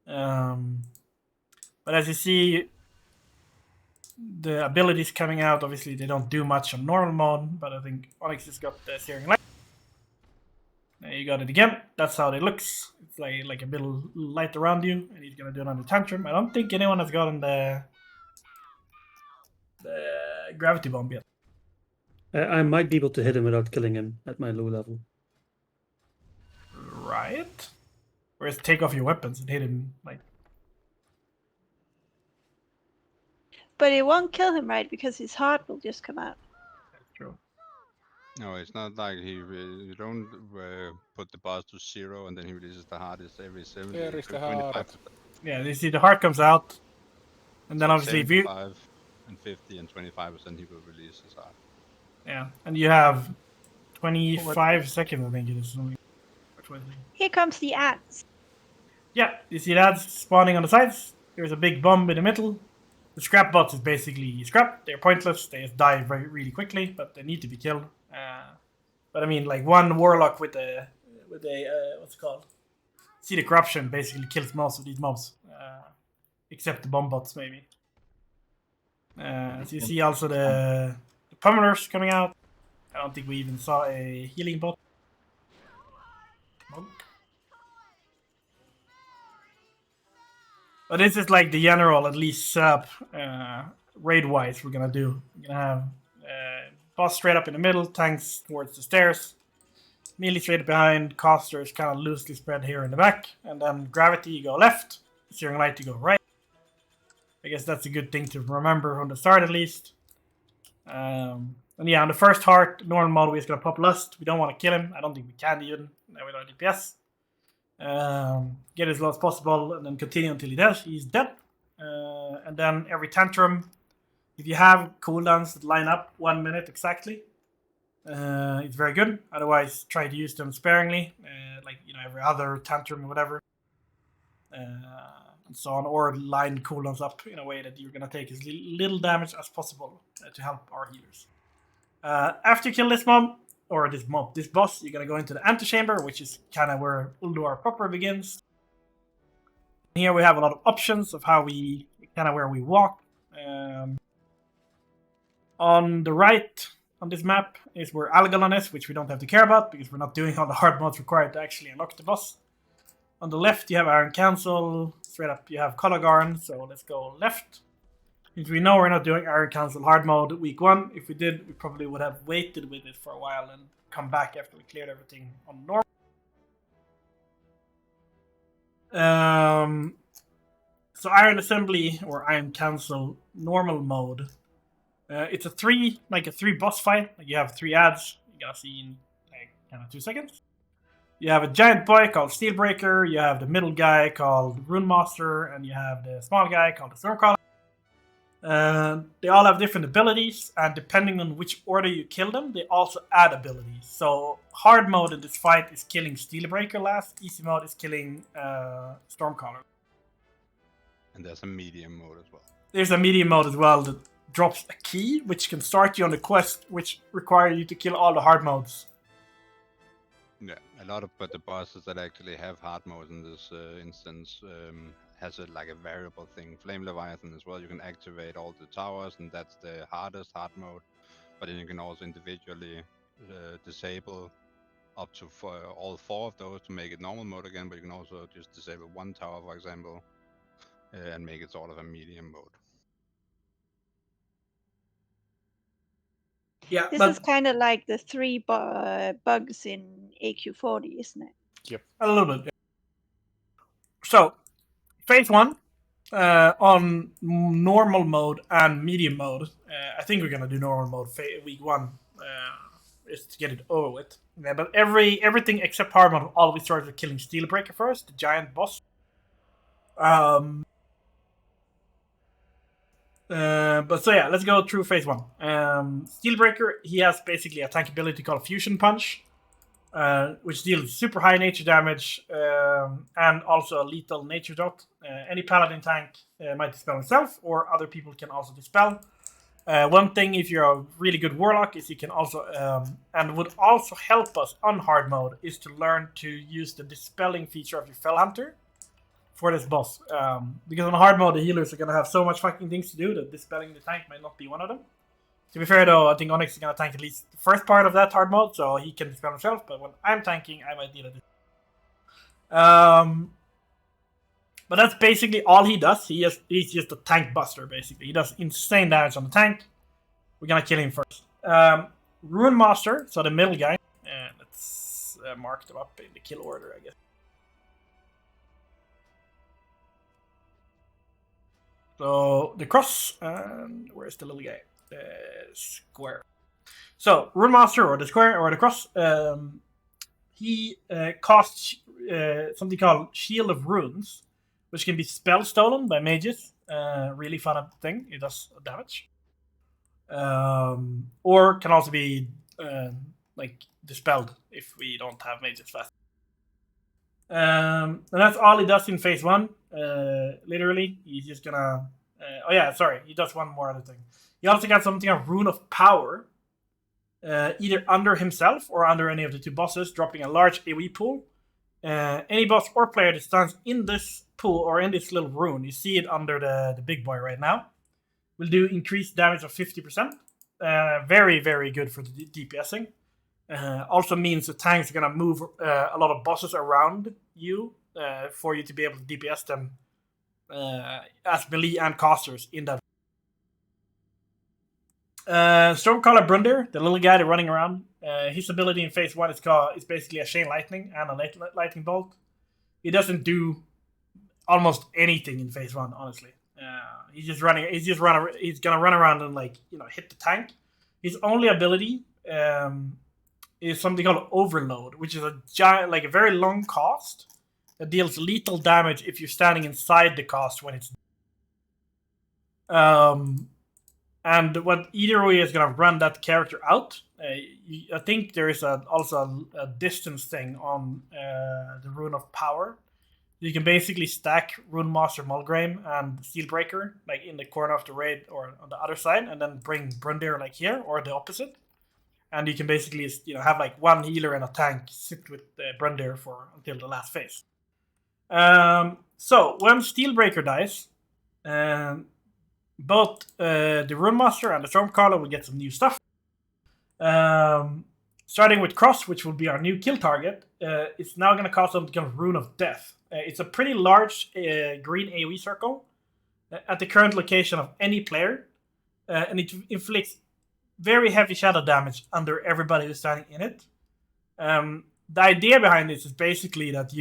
But as you see, the abilities coming out, obviously they don't do much on normal mode, but I think Onyx has got the Searing Light. There you got it again. That's how it looks. It's like a little light around you, and he's gonna do it on the Tantrum. I don't think anyone has gotten the gravity bomb yet. I might be able to hit him without killing him at my low level. Right? Whereas take off your weapons and hit him like. But it won't kill him, right? Because his heart will just come out. That's true. No, it's not like you don't put the boss to 0 and then he releases the heart. It's every 70, There is the 25. heart. Yeah, you see the heart comes out, and then So obviously if you 75 and 50 and 25% he will release his heart. yeah, and you have 25 seconds, I think it is. Here comes the ants. Yeah, you see that spawning on the sides. There's a big bomb in the middle. The scrap bots is basically scrap. They're pointless. They just die really quickly, but they need to be killed. But I mean, like one warlock with a what's it called? See the corruption basically kills most of these mobs, except the bomb bots maybe. So you see also the pummelers coming out. I don't think we even saw a healing bot. Monk. But this is like the general, at least setup, raid-wise, we're gonna do. We're gonna have boss straight up in the middle, tanks towards the stairs, melee straight behind, casters kind of loosely spread here in the back, and then gravity you go left, Searing Light you go right. I guess that's a good thing to remember from the start at least. And yeah, on the first heart, normal mode, we're just gonna pop Lust. We don't want to kill him. I don't think we can even with our DPS. Get as low as possible and then continue until he's dead. And then every Tantrum, if you have cooldowns that line up 1 minute exactly, it's very good. Otherwise, try to use them sparingly, like every other Tantrum or whatever, and so on, or line cooldowns up in a way that you're gonna take as little damage as possible to help our healers. After you kill this mob, or this boss, you're gonna go into the antechamber, which is kind of where Ulduar proper begins. Here we have a lot of options of how where we walk. On the right on this map is where Algalon is, which we don't have to care about because we're not doing all the hard modes required to actually unlock the boss. On the left you have Iron Council, straight up you have Cologarn, so let's go left. Since we know we're not doing Iron Council hard mode week 1, if we did, we probably would have waited with it for a while and come back after we cleared everything on normal. So Iron Assembly or Iron Council normal mode. It's a 3 boss fight. Like you have 3 ads. You gotta see in kind of 2 seconds. You have a giant boy called Steelbreaker. You have the middle guy called Rune Master, and you have the small guy called the Stormcaller. They all have different abilities, and depending on which order you kill them, they also add abilities. So hard mode in this fight is killing Steelbreaker last. Easy mode is killing Stormcaller. And there's a medium mode as well. There's a medium mode as well that drops a key, which can start you on the quest, which require you to kill all the hard modes. Yeah, a lot of the bosses that actually have hard mode in this instance has a variable thing. Flame Leviathan as well, you can activate all the towers, and that's the hardest hard mode. But then you can also individually disable up to all 4 of those to make it normal mode again, but you can also just disable 1 tower, for example, and make it sort of a medium mode. Yeah, This is kind of like the 3 bugs in AQ40, isn't it? Yep. A little bit. Yeah. So, phase 1, On normal mode and medium mode, I think we're gonna do normal mode week 1, is to get it over with. Yeah, but everything except hard mode always starts with killing Steelbreaker first, the giant boss. But so yeah, let's go through phase 1. Steelbreaker, he has basically a tank ability called Fusion Punch, which deals super high nature damage and also a lethal nature dot. Any paladin tank might dispel himself, or other people can also dispel. One thing, if you're a really good warlock, is you can also, and would also help us on hard mode, is to learn to use the dispelling feature of your Fell Hunter for this boss. Because on hard mode, the healers are going to have so much fucking things to do that dispelling the tank might not be one of them. To be fair though, I think Onyx is going to tank at least the first part of that hard mode, so he can dispel himself, but when I'm tanking, I might need a but that's basically all he does. He's just a tank buster, basically. He does insane damage on the tank. We're going to kill him first. Rune Master, so the middle guy. Let's mark them up in the kill order, I guess. So the cross, and where's the little guy? The square. So Rune Master, or the square, or the cross, he costs something called Shield of Runes, which can be spell stolen by mages. Really fun thing. It does damage. Or can also be like dispelled if we don't have mages fast. And that's all he does in phase 1. Literally, he's just gonna. He does one more other thing. He also got something of Rune of Power, either under himself or under any of the 2 bosses, dropping a large AoE pool. Any boss or player that stands in this pool or in this little rune, you see it under the big boy right now, will do increased damage of 50%. Very, very good for the DPSing. Also means the tanks are going to move a lot of bosses around you for you to be able to DPS them as melee and casters in that. Stormcaller Brunder, the little guy that's running around, his ability in phase 1 is basically a Chain Lightning and a Lightning Bolt. He doesn't do almost anything in phase 1, honestly. He's gonna run around and hit the tank. His only ability is something called Overload, which is a giant, a very long cast that deals lethal damage if you're standing inside the cast when it's. And what either way is going to run that character out. I think there is also a distance thing on the Rune of Power. You can basically stack Rune Master Mulgrave and Steelbreaker in the corner of the raid or on the other side, and then bring Brundir here or the opposite. And you can basically have one healer and a tank sit with Brundir until the last phase. So when Steelbreaker dies, both the Rune Master and the Stormcaller will get some new stuff. Starting with Cross, which will be our new kill target, it's now going to cost something called Rune of Death. It's a pretty large green AoE circle at the current location of any player, and it inflicts very heavy shadow damage under everybody who's standing in it. The idea behind this is basically that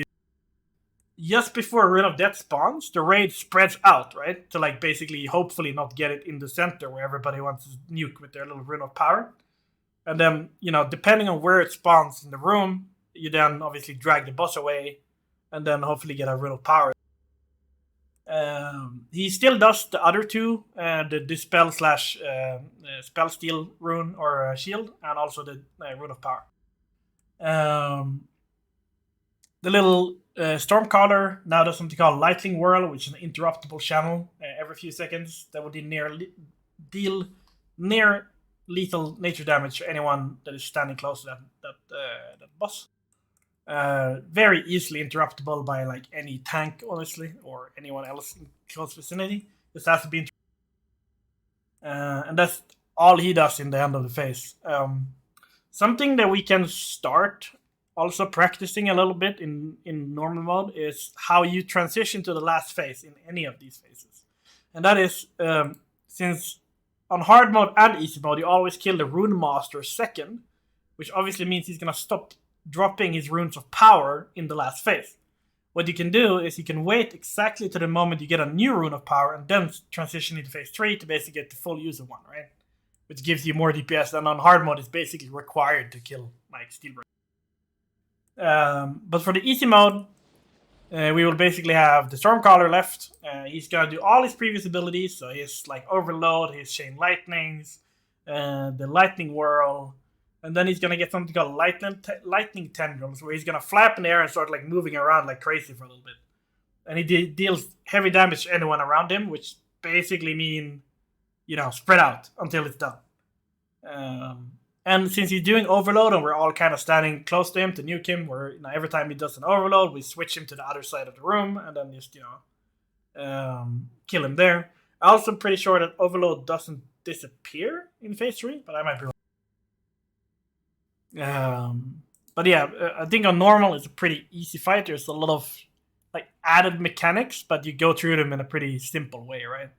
just before Rune of Death spawns, the raid spreads out, right? To basically hopefully not get it in the center where everybody wants to nuke with their little Rune of Power. And then, depending on where it spawns in the room, you then obviously drag the boss away and then hopefully get a Rune of Power. He still does the other 2, the Dispel / Spell Steal rune or shield, and also the Rune of Power. The little Stormcaller now does something called Lightning Whirl, which is an interruptible channel every few seconds that will deal near lethal nature damage to anyone that is standing close to that boss. Very easily interruptible by any tank, honestly, or anyone else in close vicinity. This has to be and that's all he does in the end of the phase. Something that we can start also practicing a little bit in normal mode is how you transition to the last phase in any of these phases. And that is, since on hard mode and easy mode, you always kill the Rune Master second, which obviously means he's going to stop dropping his Runes of Power in the last phase. what you can do is you can wait exactly to the moment you get a new rune of power and then transition into phase 3 to basically get the full use of one, right? Which gives you more DPS, and on hard mode it's basically required to kill like Steelbreaker. But for the easy mode, we will basically have the Stormcaller left. He's gonna do all his previous abilities, so his like Overload, his Chain Lightnings, the Lightning Whirl, and then he's gonna get something called Lightning Tendrils, where he's gonna flap in the air and start like moving around like crazy for a little bit. And he deals heavy damage to anyone around him, which basically mean, spread out until it's done. And since he's doing Overload and we're all kind of standing close to him to nuke him, where every time he does an Overload, we switch him to the other side of the room and then just, kill him there. I'm also pretty sure that Overload doesn't disappear in phase 3, but I might be wrong. But yeah, I think on normal it's a pretty easy fight. There's a lot of like added mechanics, but you go through them in a pretty simple way, right?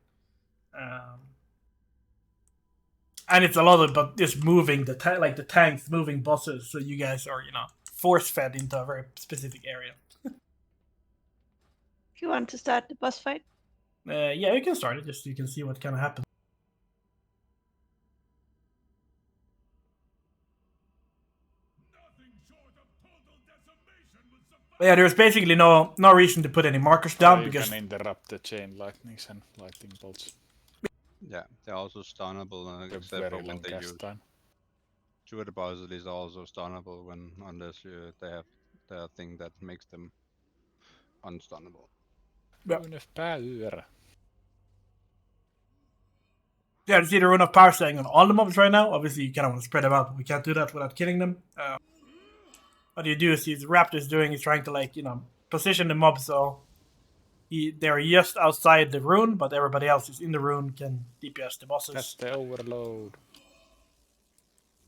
And it's a lot of but just moving the tanks, moving bosses, so you guys are force fed into a very specific area. If you want to start the boss fight. Yeah, you can start it just so you can see what kind of happens. But yeah, there's basically no reason to put any markers down You because can interrupt the chain lightnings and lightning bolts. Yeah, they're also stunnable, A except very for when long they cast use. time. Two of the bosses is also stunnable unless they have their thing that makes them unstunnable. Yeah. Rune of power. Yeah, you see the rune of power staying on all the mobs right now. Obviously, you kind of want to spread them out, but we can't do that without killing them. What you do is the Raptor's doing is trying to position the mobs so they're just outside the rune, but everybody else is in the rune can DPS the bosses. That's the overload.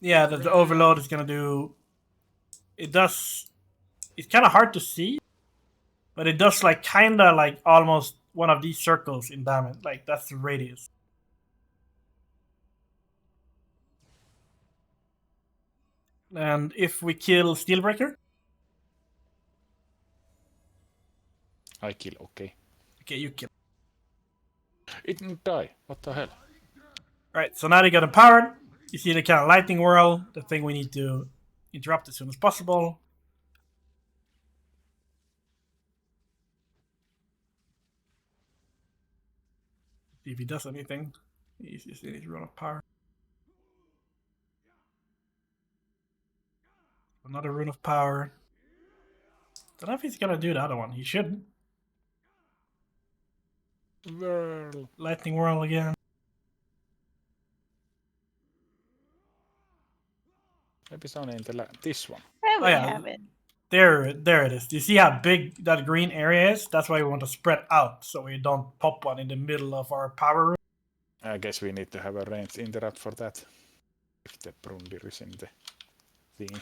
Yeah, the overload is gonna do. It's kind of hard to see, but it does kind of almost one of these circles in damage. Like that's the radius. And if we kill Steelbreaker, I kill, okay. okay, you kill. It didn't die. What the hell? Right, so now they got empowered. You see the kind of lightning whirl, the thing we need to interrupt as soon as possible. See if he does anything. He's just in his run of power. Another rune of power. Don't know if he's gonna do the other one. He shouldn't. Whirl. Lightning whirl again. Maybe someone in this one. There we yeah. have it. There it is. Do you see how big that green area is? That's why we want to spread out, so we don't pop one in the middle of our power room. I guess we need to have a ranged interrupt for that. If the Brundir is in the thing.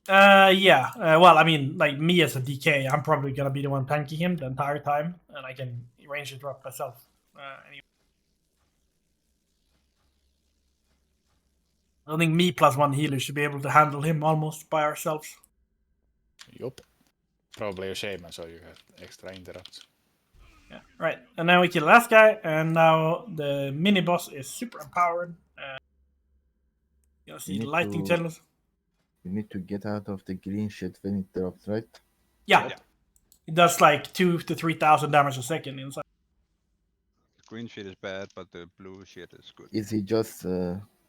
Yeah. Well, I mean, like me as a DK, I'm probably gonna be the one tanking him the entire time, and I can range interrupt myself. Anyway. I think me plus one healer should be able to handle him almost by ourselves. Yup. Probably a shaman, so you have extra interrupts. Yeah, right. And now we kill the last guy, and now the mini boss is super empowered. You see the lightning channels. You need to get out of the green shit when it drops, right? Yeah. It does 2,000 to 3,000 damage a second inside. The green shit is bad, but the blue shit is good. Is he just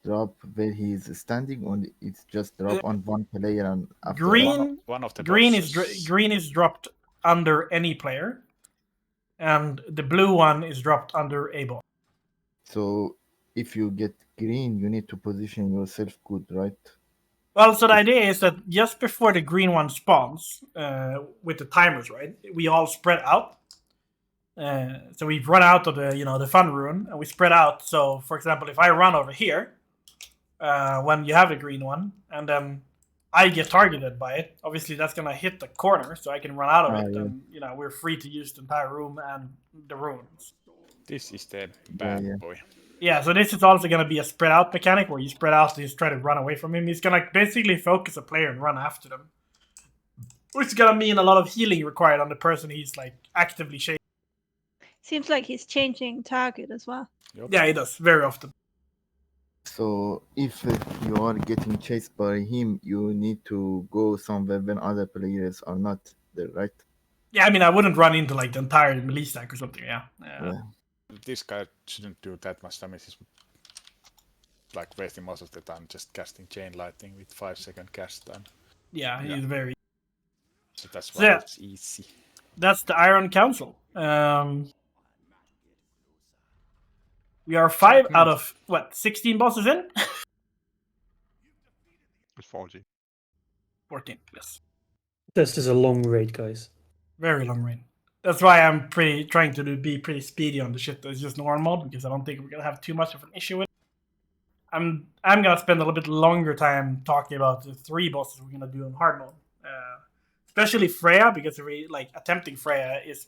drop where he's standing, or it's just drop on one player and after Green, one of the green bosses. green is dropped under any player, and the blue one is dropped under a boss. So if you get green, you need to position yourself good, right? Well, so the idea is that just before the green one spawns, with the timers, right, we all spread out. So we run out of the fun rune, and we spread out. So, for example, if I run over here, when you have the green one, and then I get targeted by it, obviously that's gonna hit the corner, so I can run out of it, and we're free to use the entire room and the runes. This is the bad boy. Yeah, so this is also gonna be a spread out mechanic where you spread out and just try to run away from him. He's gonna basically focus a player and run after them. which is gonna mean a lot of healing required on the person he's like actively chasing. Seems like he's changing target as well. Yeah, he does very often. So if you are getting chased by him, you need to go somewhere when other players are not there, right? Yeah, I mean, I wouldn't run into like the entire melee stack or something. Yeah. This guy shouldn't do that much damage. He's like wasting most of the time just casting chain lightning with 5-second cast time. Yeah, he's very. So that's So why yeah. it's easy. That's the Iron Council. We are 5 out of what 16 bosses in. It's 40. 14, yes. This is a long raid, guys. Very long rain. That's why I'm trying to be pretty speedy on the shit that's just normal mode, because I don't think we're gonna have too much of an issue with it. I'm gonna spend a little bit longer time talking about the 3 bosses we're gonna do in hard mode. Especially Freya, because attempting Freya is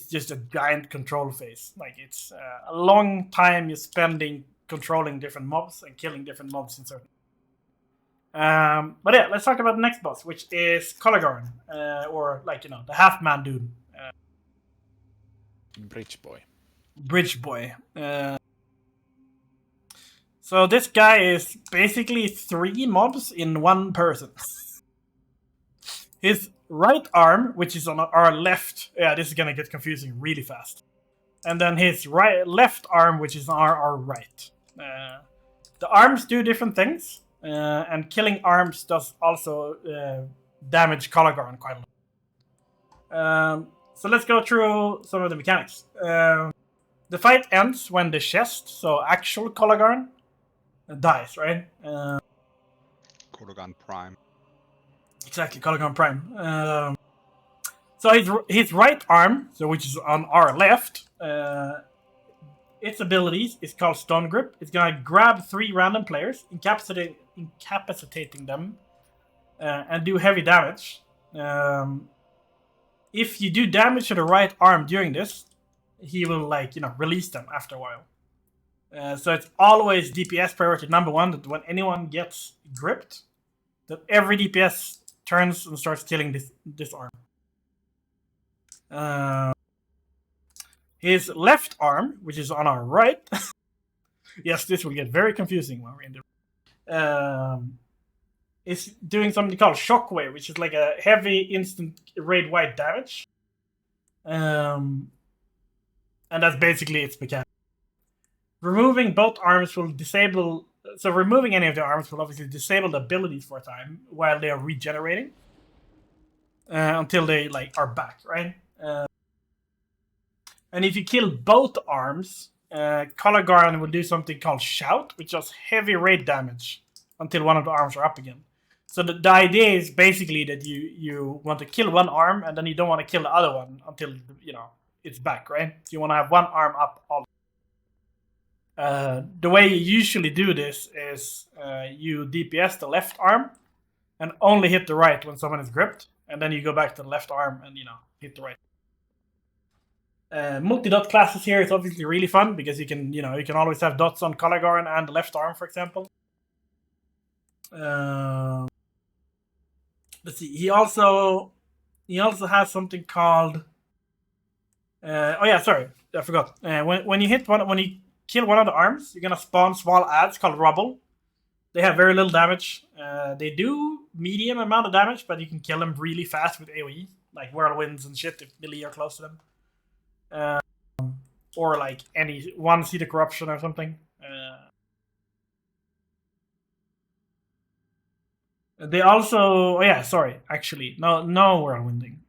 just a giant control phase. Like it's a long time you're spending controlling different mobs and killing different mobs in certain. But yeah, let's talk about the next boss, which is Colagorn, or the half-man dude. Bridge boy. Bridge boy. So this guy is basically 3 mobs in one person. His right arm, which is on our left, yeah, this is gonna get confusing really fast. And then his left arm, which is on our right. The arms do different things. And killing arms does also damage Colagorn quite a lot. So let's go through some of the mechanics. The fight ends when the chest, so actual Colagorn, dies, right? Colagorn Prime. Exactly, Colagorn Prime. So his right arm, so which is on our left, its abilities is called Stone Grip. It's gonna grab 3 random players, incapacitating them, and do heavy damage. If you do damage to the right arm during this, he will release them after a while. So it's always DPS priority number 1 that when anyone gets gripped, that every DPS turns and starts killing this arm. His left arm, which is on our right, yes, this will get very confusing when we're in the is doing something called Shockwave, which is like a heavy instant raid-wide damage. And that's basically its mechanic. Removing both arms will disable. So removing any of the arms will obviously disable the abilities for a time while they are regenerating until they are back, right? And if you kill both arms, Colagorn will do something called Shout, which does heavy raid damage until one of the arms are up again. So the idea is basically that you want to kill one arm and then you don't want to kill the other one until it's back, right? So you want to have one arm up all. The way you usually do this is you DPS the left arm and only hit the right when someone is gripped, and then you go back to the left arm and hit the right. Multi-dot classes here is obviously really fun because you can always have dots on Colagorn and the left arm, for example. Let's see. He also has something called. Oh yeah, sorry, I forgot. When you kill one of the arms, you're gonna spawn small adds called Rubble. They have very little damage. They do medium amount of damage, but you can kill them really fast with AoE, like whirlwinds and shit if melee are close to them. Or like any one Seed of Corruption or something. They also, no whirlwinding.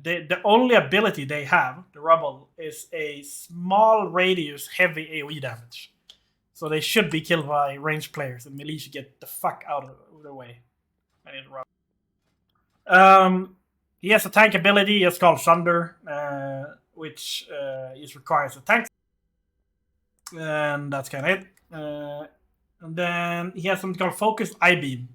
The only ability they have, the Rubble, is a small radius heavy AoE damage. So they should be killed by ranged players, and melee should get the fuck out of their way. I need Rubble. He has a tank ability, it's called Thunder, which requires a tank. And that's kind of it. And then he has something called Focused Eye Beam,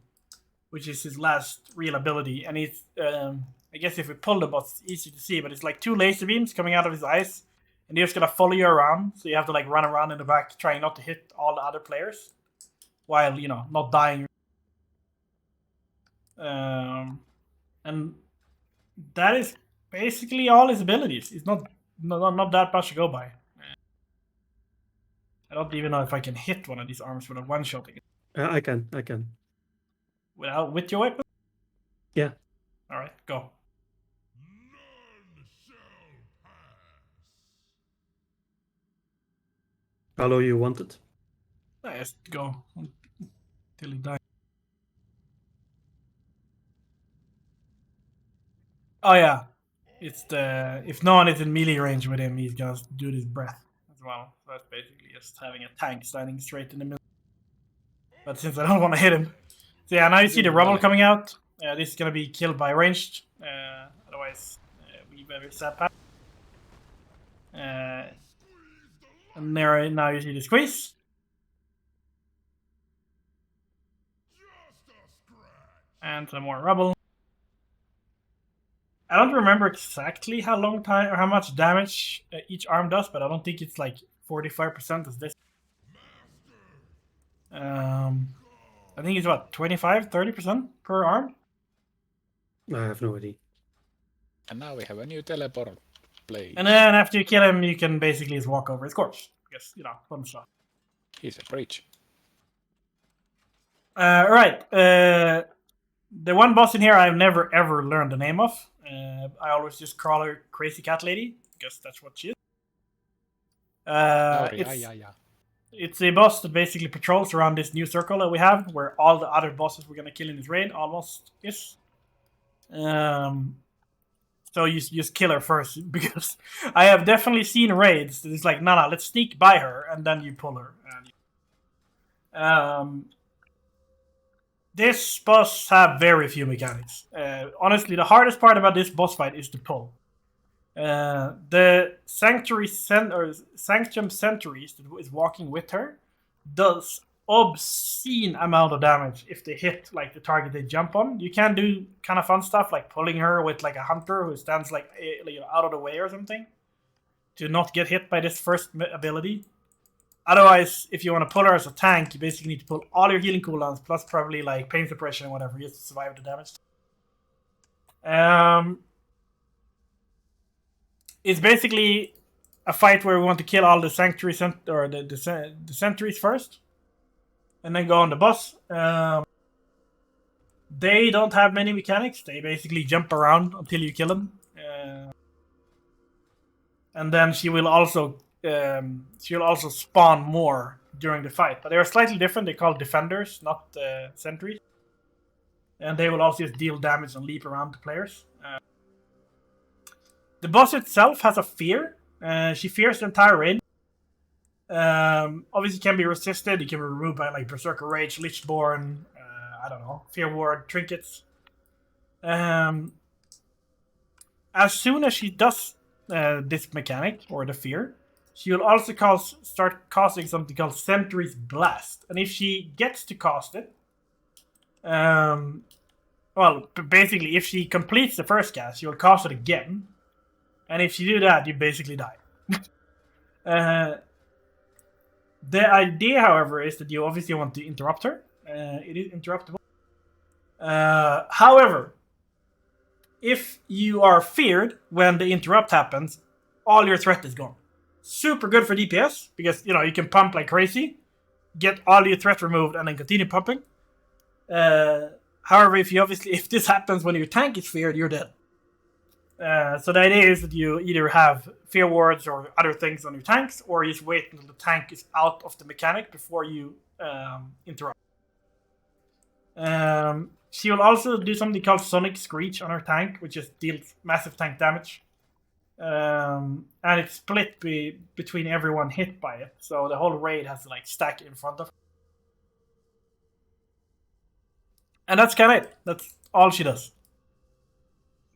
which is his last real ability. And it's, I guess if we pull the boss, it's easy to see, but it's like 2 laser beams coming out of his eyes. And they're just going to follow you around. So you have to run around in the back, trying not to hit all the other players. While, not dying. And that is basically all his abilities. It's not that much to go by. I don't even know if I can hit one of these arms without one-shotting it. I can. With your weapon? Yeah. Alright, go. How long you want it? Just go until he dies. Oh yeah, it's the if no one is in melee range with him, he's gonna do this breath as well. So that's basically just having a tank standing straight in the middle. But since I don't want to hit him, so yeah, now you see the rubble coming out. This is gonna be killed by ranged. Otherwise, we very sad path. And there now you see the squeeze. And some more rubble. I don't remember exactly how long time or how much damage each arm does, but I don't think it's like 45% as this. I think it's about 25-30% per arm. I have no idea. And now we have a new teleport blade. And then after you kill him, you can basically just walk over his corpse. Because, you know, one shot. He's a breach. Alright. The one boss in here I've never ever learned the name of. I always just call her Crazy Cat Lady, because that's what she is. It's a boss that basically patrols around this new circle that we have, where all the other bosses we're gonna kill in this raid almost is. So you just kill her first, because I have definitely seen raids that it's like, no, let's sneak by her, and then you pull her. This boss have very few mechanics. Honestly, the hardest part about this boss fight is the pull. The Sanctum Sentries that is walking with her does obscene amount of damage if they hit like the target they jump on. You can do kind of fun stuff like pulling her with like a hunter who stands like out of the way or something to not get hit by this first ability. Otherwise, if you want to pull her as a tank, you basically need to pull all your healing cooldowns plus probably like pain suppression and whatever just to survive the damage. It's basically a fight where we want to kill all the sanctuary the sentries first, and then go on the boss. They don't have many mechanics. They basically jump around until you kill them, and then she will also spawn more during the fight. But they are slightly different. They're called defenders, not sentries, and they will also just deal damage and leap around the players. The boss itself has a fear. She fears the entire raid. Obviously can be resisted. It can be removed by like Berserker Rage, Lichborn, I don't know, Fear Ward, Trinkets. As soon as she does this mechanic, or the fear, she will also start casting something called Sentry's Blast. And if she gets to cast it, well, basically if she completes the first cast, she will cast it again. And if you do that, you basically die. The idea, however, is that you obviously want to interrupt her. It is interruptible. However, if you are feared when the interrupt happens, all your threat is gone. Super good for DPS, because you can pump like crazy, get all your threat removed, and then continue pumping. However, if this happens when your tank is feared, you're dead. So the idea is that you either have fear wards or other things on your tanks, or you just wait until the tank is out of the mechanic before you interrupt. She will also do something called Sonic Screech on her tank, which just deals massive tank damage. And it's split between everyone hit by it, so the whole raid has to like stack in front of her. And that's kind of it. That's all she does.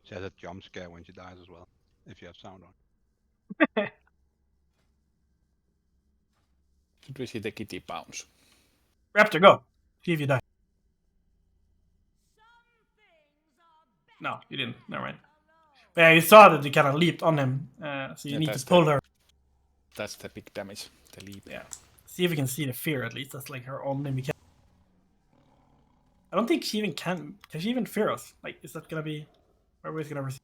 She has a jump scare when she dies as well, if you have sound on. Should we see the kitty bounce? Raptor, go. See if you die. No, you didn't. Never mind. But yeah, you saw that you kind of leaped on him, so you need to pull her. That's the big damage, the leap. Yeah. See if you can see the fear at least. That's like her only mechanic. I don't think she even can. Can she even fear us? Like, is that gonna be? Everybody's gonna receive.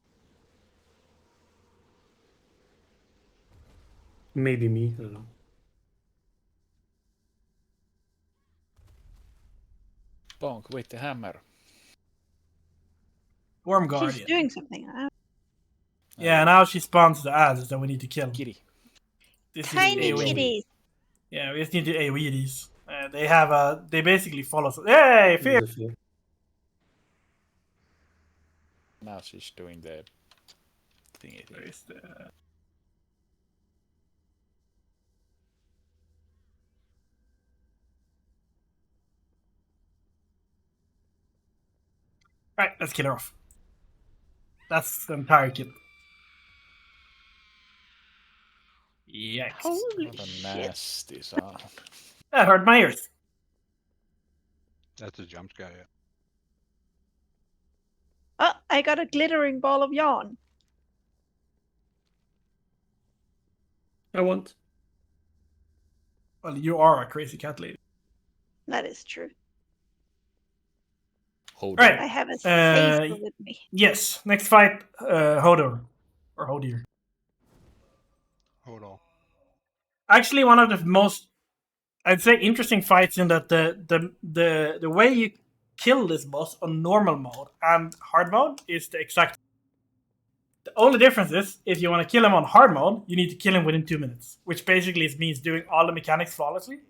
Maybe me. I don't know. Bonk with the hammer. Worm She's Guardian. doing something. Yeah, now she spawns the ads that we need to kill. Kitty. This Tiny is AoE. kitties. Yeah, we just need to AoE these. They have a. They basically follow. Hey, fear! There's a fear. Now she's doing the thingy. Where is the... Right, let's kill her off. That's the entire kit. Yikes. Holy What a shit. nasty sound. That hurt my ears. That's a jump scare. Yeah. Oh, I got a glittering ball of yarn. I want. Well, you are a crazy cat lady. That is true. Hold Right. I have a Uh, safer with me. Yes, next fight, HoU or HoU. Hold on. Actually, one of the most, I'd say, interesting fights in that the way you kill this boss on normal mode and hard mode is the exact. The only difference is if you want to kill him on hard mode, you need to kill him within 2 minutes, which basically means doing all the mechanics flawlessly.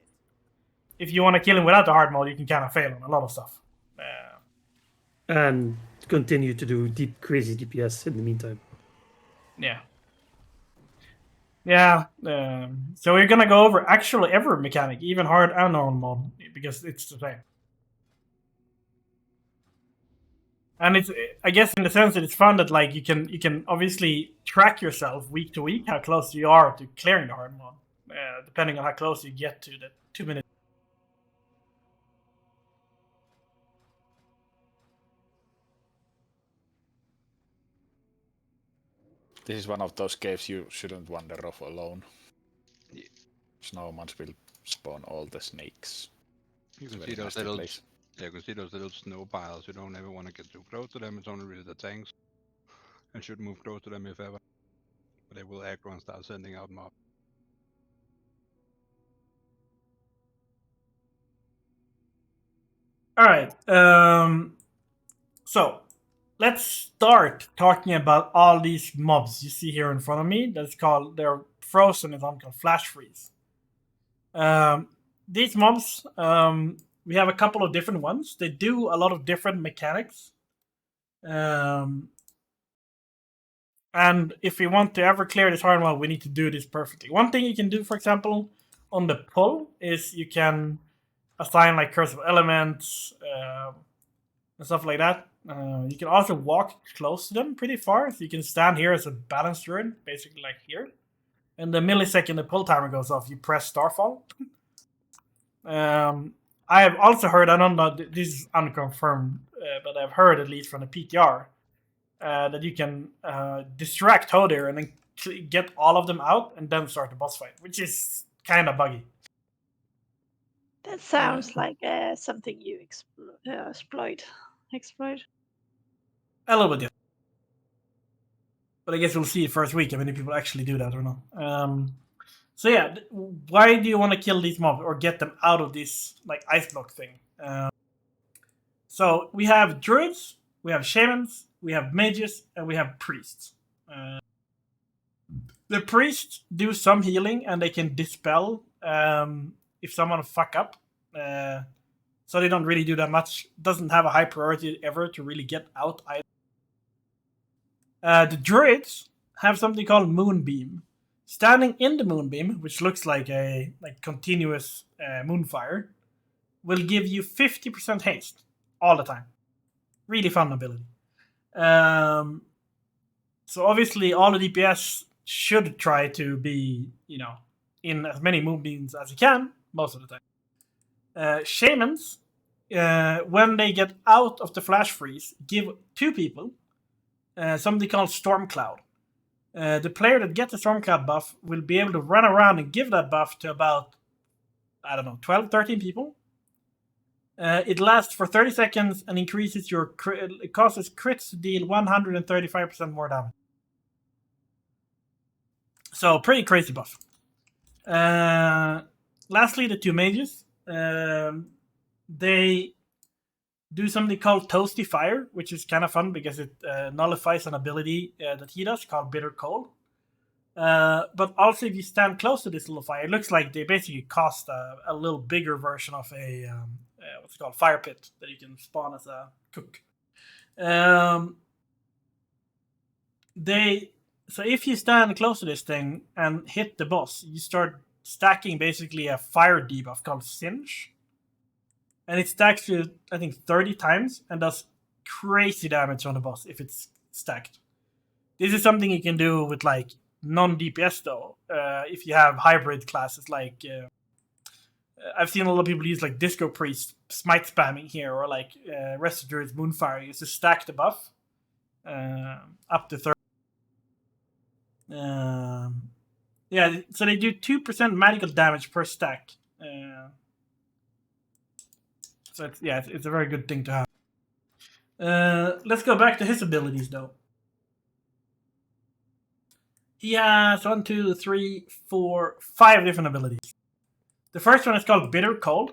If you want to kill him without the hard mode, you can kind of fail on a lot of stuff. And continue to do deep, crazy DPS in the meantime. Yeah. Yeah. So we're gonna go over actually every mechanic, even hard and normal mode, because it's the same. And it's, I guess, in the sense that it's fun that like you can obviously track yourself week to week how close you are to clearing the hard mode, depending on how close you get to the 2 minutes. This is one of those caves you shouldn't wander off alone. Yeah. Snowmans will spawn all the snakes. You It's can a see very those nasty little. place. Yeah, you can see those little snow piles. You don't ever want to get too close to them. It's only really the tanks. And should move close to them if ever. But they will aggro and start sending out mobs. All right. So let's start talking about all these mobs you see here in front of me. That's called, they're frozen in something called flash freeze. These mobs, we have a couple of different ones. They do a lot of different mechanics. And if we want to ever clear this hard mode, we need to do this perfectly. One thing you can do, for example, on the pull is you can assign like curse of elements and stuff like that. You can also walk close to them pretty far. So you can stand here as a balance druid, basically like here. And the millisecond the pull timer goes off, you press Starfall. I have also heard, I don't know, this is unconfirmed, but I've heard at least from the PTR that you can distract HoU and then get all of them out and then start the boss fight, which is kind of buggy. That sounds like something you exploit. Exploit. A little bit different. But I guess we'll see first week how many people actually do that or not. So yeah, why do you want to kill these mobs or get them out of this like ice block thing? So we have druids, we have shamans, we have mages, and we have priests. The priests do some healing and they can dispel if someone fuck up. So they don't really do that much. Doesn't have a high priority ever to really get out either. The druids have something called Moonbeam. Standing in the Moonbeam, which looks like a continuous moonfire, will give you 50% haste all the time. Really fun ability. So obviously all the DPS should try to be, in as many Moonbeams as you can, most of the time. Shamans, when they get out of the flash freeze, give 2 people something called Storm Cloud. The player that gets the Storm Cloud buff will be able to run around and give that buff to about, 12, 13 people. It lasts for 30 seconds and increases your it causes crits to deal 135% more damage. So pretty crazy buff. Lastly, the two mages. They do something called Toasty Fire, which is kind of fun because it nullifies an ability that he does called Bitter Cold. But also, if you stand close to this little fire, it looks like they basically cost a little bigger version of a what's it called, fire pit that you can spawn as a cook. So if you stand close to this thing and hit the boss, you start stacking basically a fire debuff called Singe, and it stacks to I think 30 times and does crazy damage on the boss if it's stacked. This is something you can do with like non-DPS though. If you have hybrid classes like I've seen a lot of people use like Disco Priest smite spamming here, or like Rest of Druid's Moonfire. You just stack the buff up to 30. Yeah, so they do 2% magical damage per stack. So it's a very good thing to have. Let's go back to his abilities though. He has 1, 2, 3, 4, 5 different abilities. The first one is called Bitter Cold.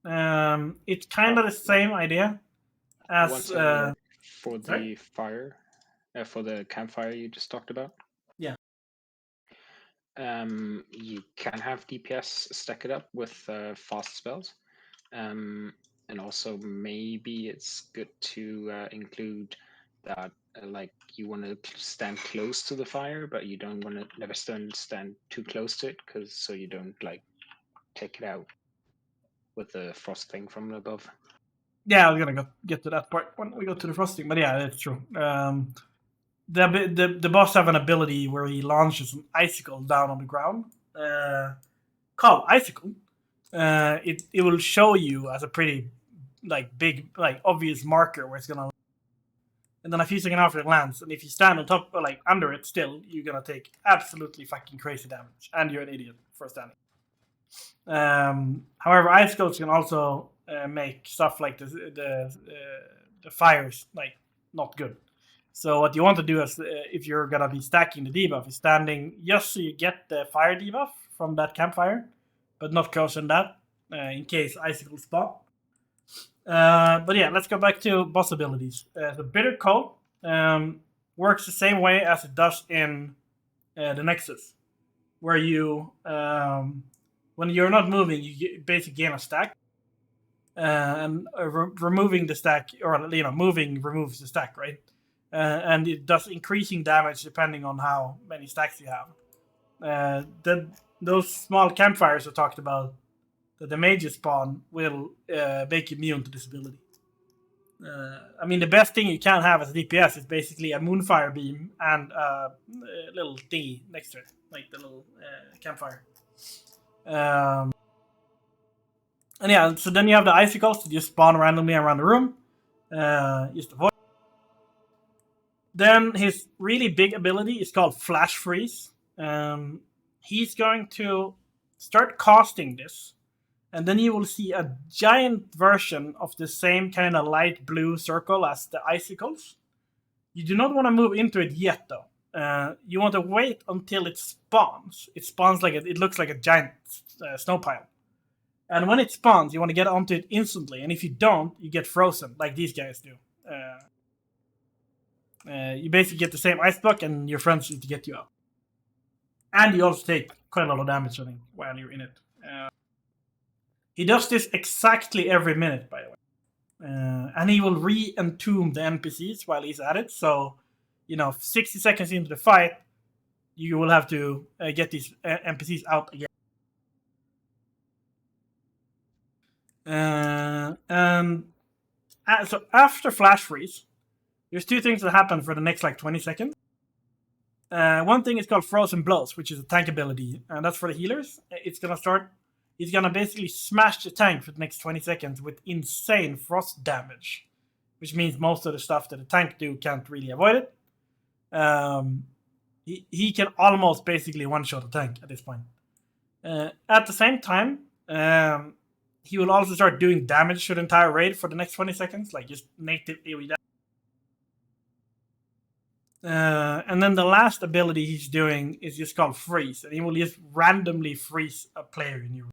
It's kind of the same idea as for the fire, for the campfire you just talked about. Yeah. You can have DPS stack it up with fast spells, and also maybe it's good to include that like you want to stand close to the fire, but you don't want to never stand too close to it, because so you don't like take it out with the frost thing from above. Yeah, I was gonna get to that part when we go to the frosting, but yeah, that's true. The boss have an ability where he launches an icicle down on the ground, called Icicle. It will show you as a pretty like big like obvious marker where it's gonna, and then a few seconds after it lands, and if you stand on top or like under it still, you're gonna take absolutely fucking crazy damage, and you're an idiot for standing. However, icicles can also make stuff like the fires like not good. So what you want to do is, if you're gonna be stacking the debuff, is standing just so you get the fire debuff from that campfire, but not closer than that, in case icicles spawn. But yeah, let's go back to boss abilities. The Bitter Cold works the same way as it does in the Nexus, where you when you're not moving, you basically gain a stack, and removing the stack, or moving removes the stack, right? And it does increasing damage depending on how many stacks you have. Those small campfires I talked about that the mages spawn will make you immune to this ability. I mean, the best thing you can have as a DPS is basically a Moonfire Beam and a little thingy next to it, like the little campfire. And yeah, so then you have the icicles that just spawn randomly around the room. Just avoid. Then his really big ability is called Flash Freeze. He's going to start casting this, and then you will see a giant version of the same kind of light blue circle as the icicles. You do not want to move into it yet, though. You want to wait until it spawns. It spawns like it looks like a giant snow pile. And when it spawns, you want to get onto it instantly. And if you don't, you get frozen, like these guys do. You basically get the same ice block, and your friends need to get you out. And you also take quite a lot of damage, I think, while you're in it. He does this exactly every minute, by the way. And he will re-entomb the NPCs while he's at it. So, 60 seconds into the fight, you will have to get these NPCs out again. So after Flash Freeze, there's two things that happen for the next 20 seconds. One thing is called Frozen Blows, which is a tank ability, and that's for the healers. He's gonna basically smash the tank for the next 20 seconds with insane frost damage, which means most of the stuff that the tank do can't really avoid it. He can almost basically one-shot a tank at this point. At the same time, he will also start doing damage to the entire raid for the next 20 seconds, like just native AoE damage. And then the last ability he's doing is just called Freeze, and he will just randomly freeze a player in your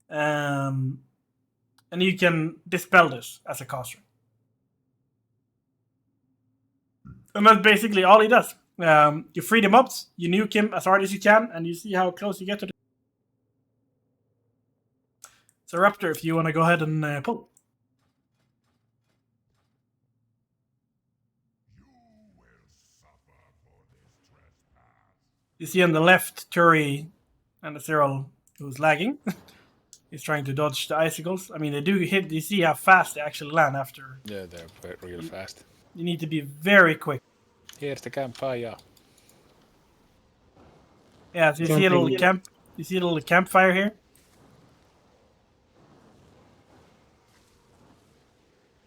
and you can dispel this as a caster. And that's basically all he does. You free the mobs, you nuke him as hard as you can, and you see how close you get to the... So Raptor, if you want to go ahead and pull. You see on the left, Turi and the Cyril, who's lagging. He's trying to dodge the icicles. I mean, they do hit. You see how fast they actually land after. Yeah, they're real fast. You need to be very quick. Here's the campfire. Yeah, so you see a little camp. You see a little campfire here.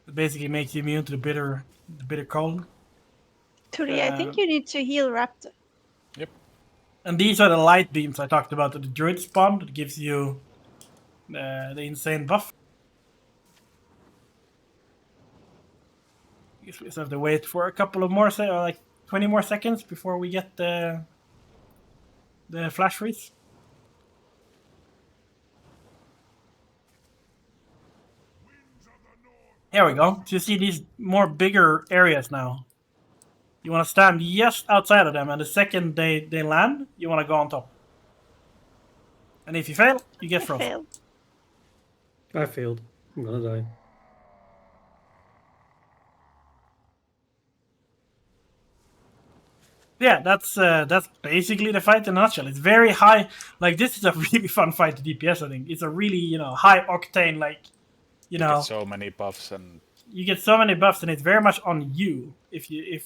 It basically makes you immune to the bitter cold. Turi, I think you need to heal Raptor. Yep. And these are the light beams I talked about at the druid spawn that gives you the insane buff. I guess we just have to wait for a couple of more, like 20 more seconds before we get the flash freeze. Here we go. So you see these more bigger areas now. You want to stand just outside of them, and the second they land, you want to go on top. And if you fail, you get frozen. Failed. I failed. I'm gonna die. Yeah, that's basically the fight in a nutshell. It's very high. Like, this is a really fun fight to DPS, I think. It's a really, high octane, like, You get so many buffs and you get so many buffs, and it's very much on you if you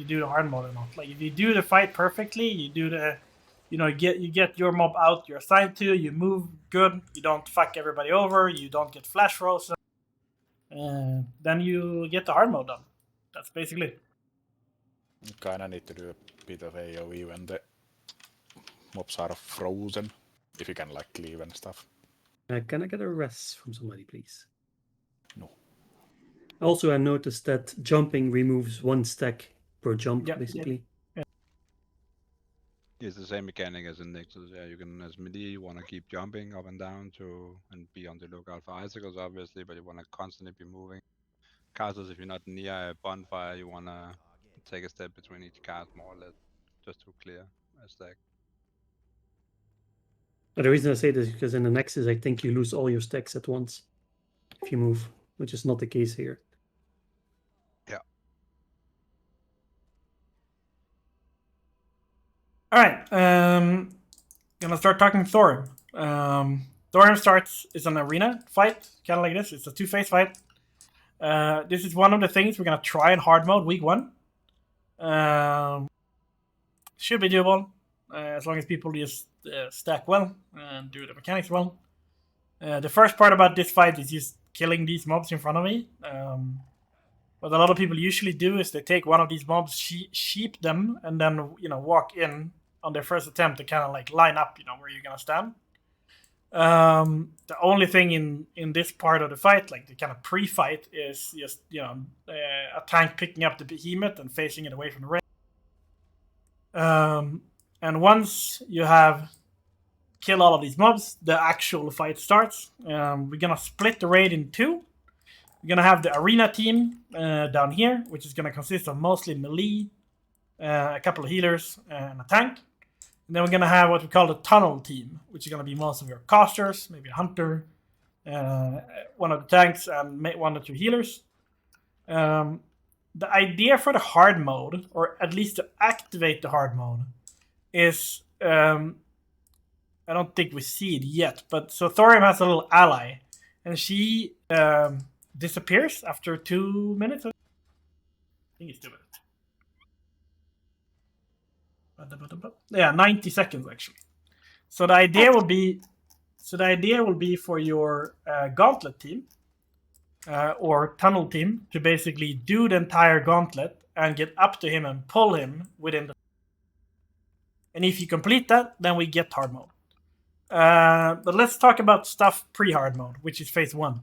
do the hard mode or not. Like, if you do the fight perfectly, you do the, you get your mob out you're assigned to, you move good, you don't fuck everybody over, you don't get flash frozen, then you get the hard mode done. That's basically it. you kinda need to do a bit of AoE when the mobs are frozen. If you can like leave and stuff. Can I get a rest from somebody, please? No. Also, I noticed that jumping removes 1 stack per jump, Yeah, basically. It's the same mechanic as in Nexus. Yeah, you can, as melee, you want to keep jumping up and down and be on the lookout for icicles, obviously, but you want to constantly be moving. Casters, if you're not near a bonfire, you want to take a step between each cast, more or less, just to clear a stack. But the reason I say this is because in the Nexus, I think you lose all your stacks at once if you move, which is not the case here. Yeah. All right, gonna start talking Thorim. Thorim is an arena fight, kind of like this. It's a 2-phase fight. This is one of the things we're gonna try in hard mode week 1. Should be doable as long as people just stack well and do the mechanics well. The first part about this fight is just killing these mobs in front of me. What a lot of people usually do is they take one of these mobs, sheep them, and then walk in on their first attempt to kind of like line up, where you're gonna stand. The only thing in this part of the fight, like the kind of pre-fight, is just a tank picking up the behemoth and facing it away from the raid. And once you have killed all of these mobs, the actual fight starts. We're gonna split the raid in 2. We're gonna have the arena team down here, which is gonna consist of mostly melee, a couple of healers, and a tank. And then we're gonna have what we call the tunnel team, which is gonna be most of your casters, maybe a hunter, one of the tanks, and 1 or 2 healers. The idea for the hard mode, or at least to activate the hard mode, is I don't think we see it yet, but so Thorim has a little ally, and she disappears after 2 minutes. I think it's 2 minutes. Yeah, 90 seconds actually. So the idea will be for your gauntlet team or tunnel team to basically do the entire gauntlet and get up to him and pull him within the. And if you complete that, then we get hard mode. But let's talk about stuff pre-hard mode, which is phase 1.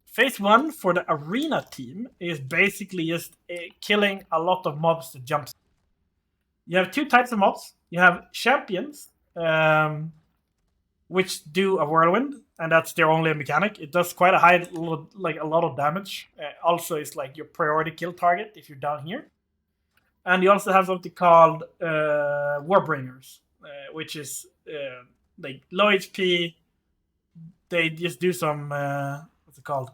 Phase 1 for the arena team is basically just killing a lot of mobs that jump. You have 2 types of mobs. You have champions, which do a whirlwind, and that's their only mechanic. It does quite a lot of damage. Also, it's like your priority kill target if you're down here. And you also have something called Warbringers, which is like low HP. They just do some what's it called?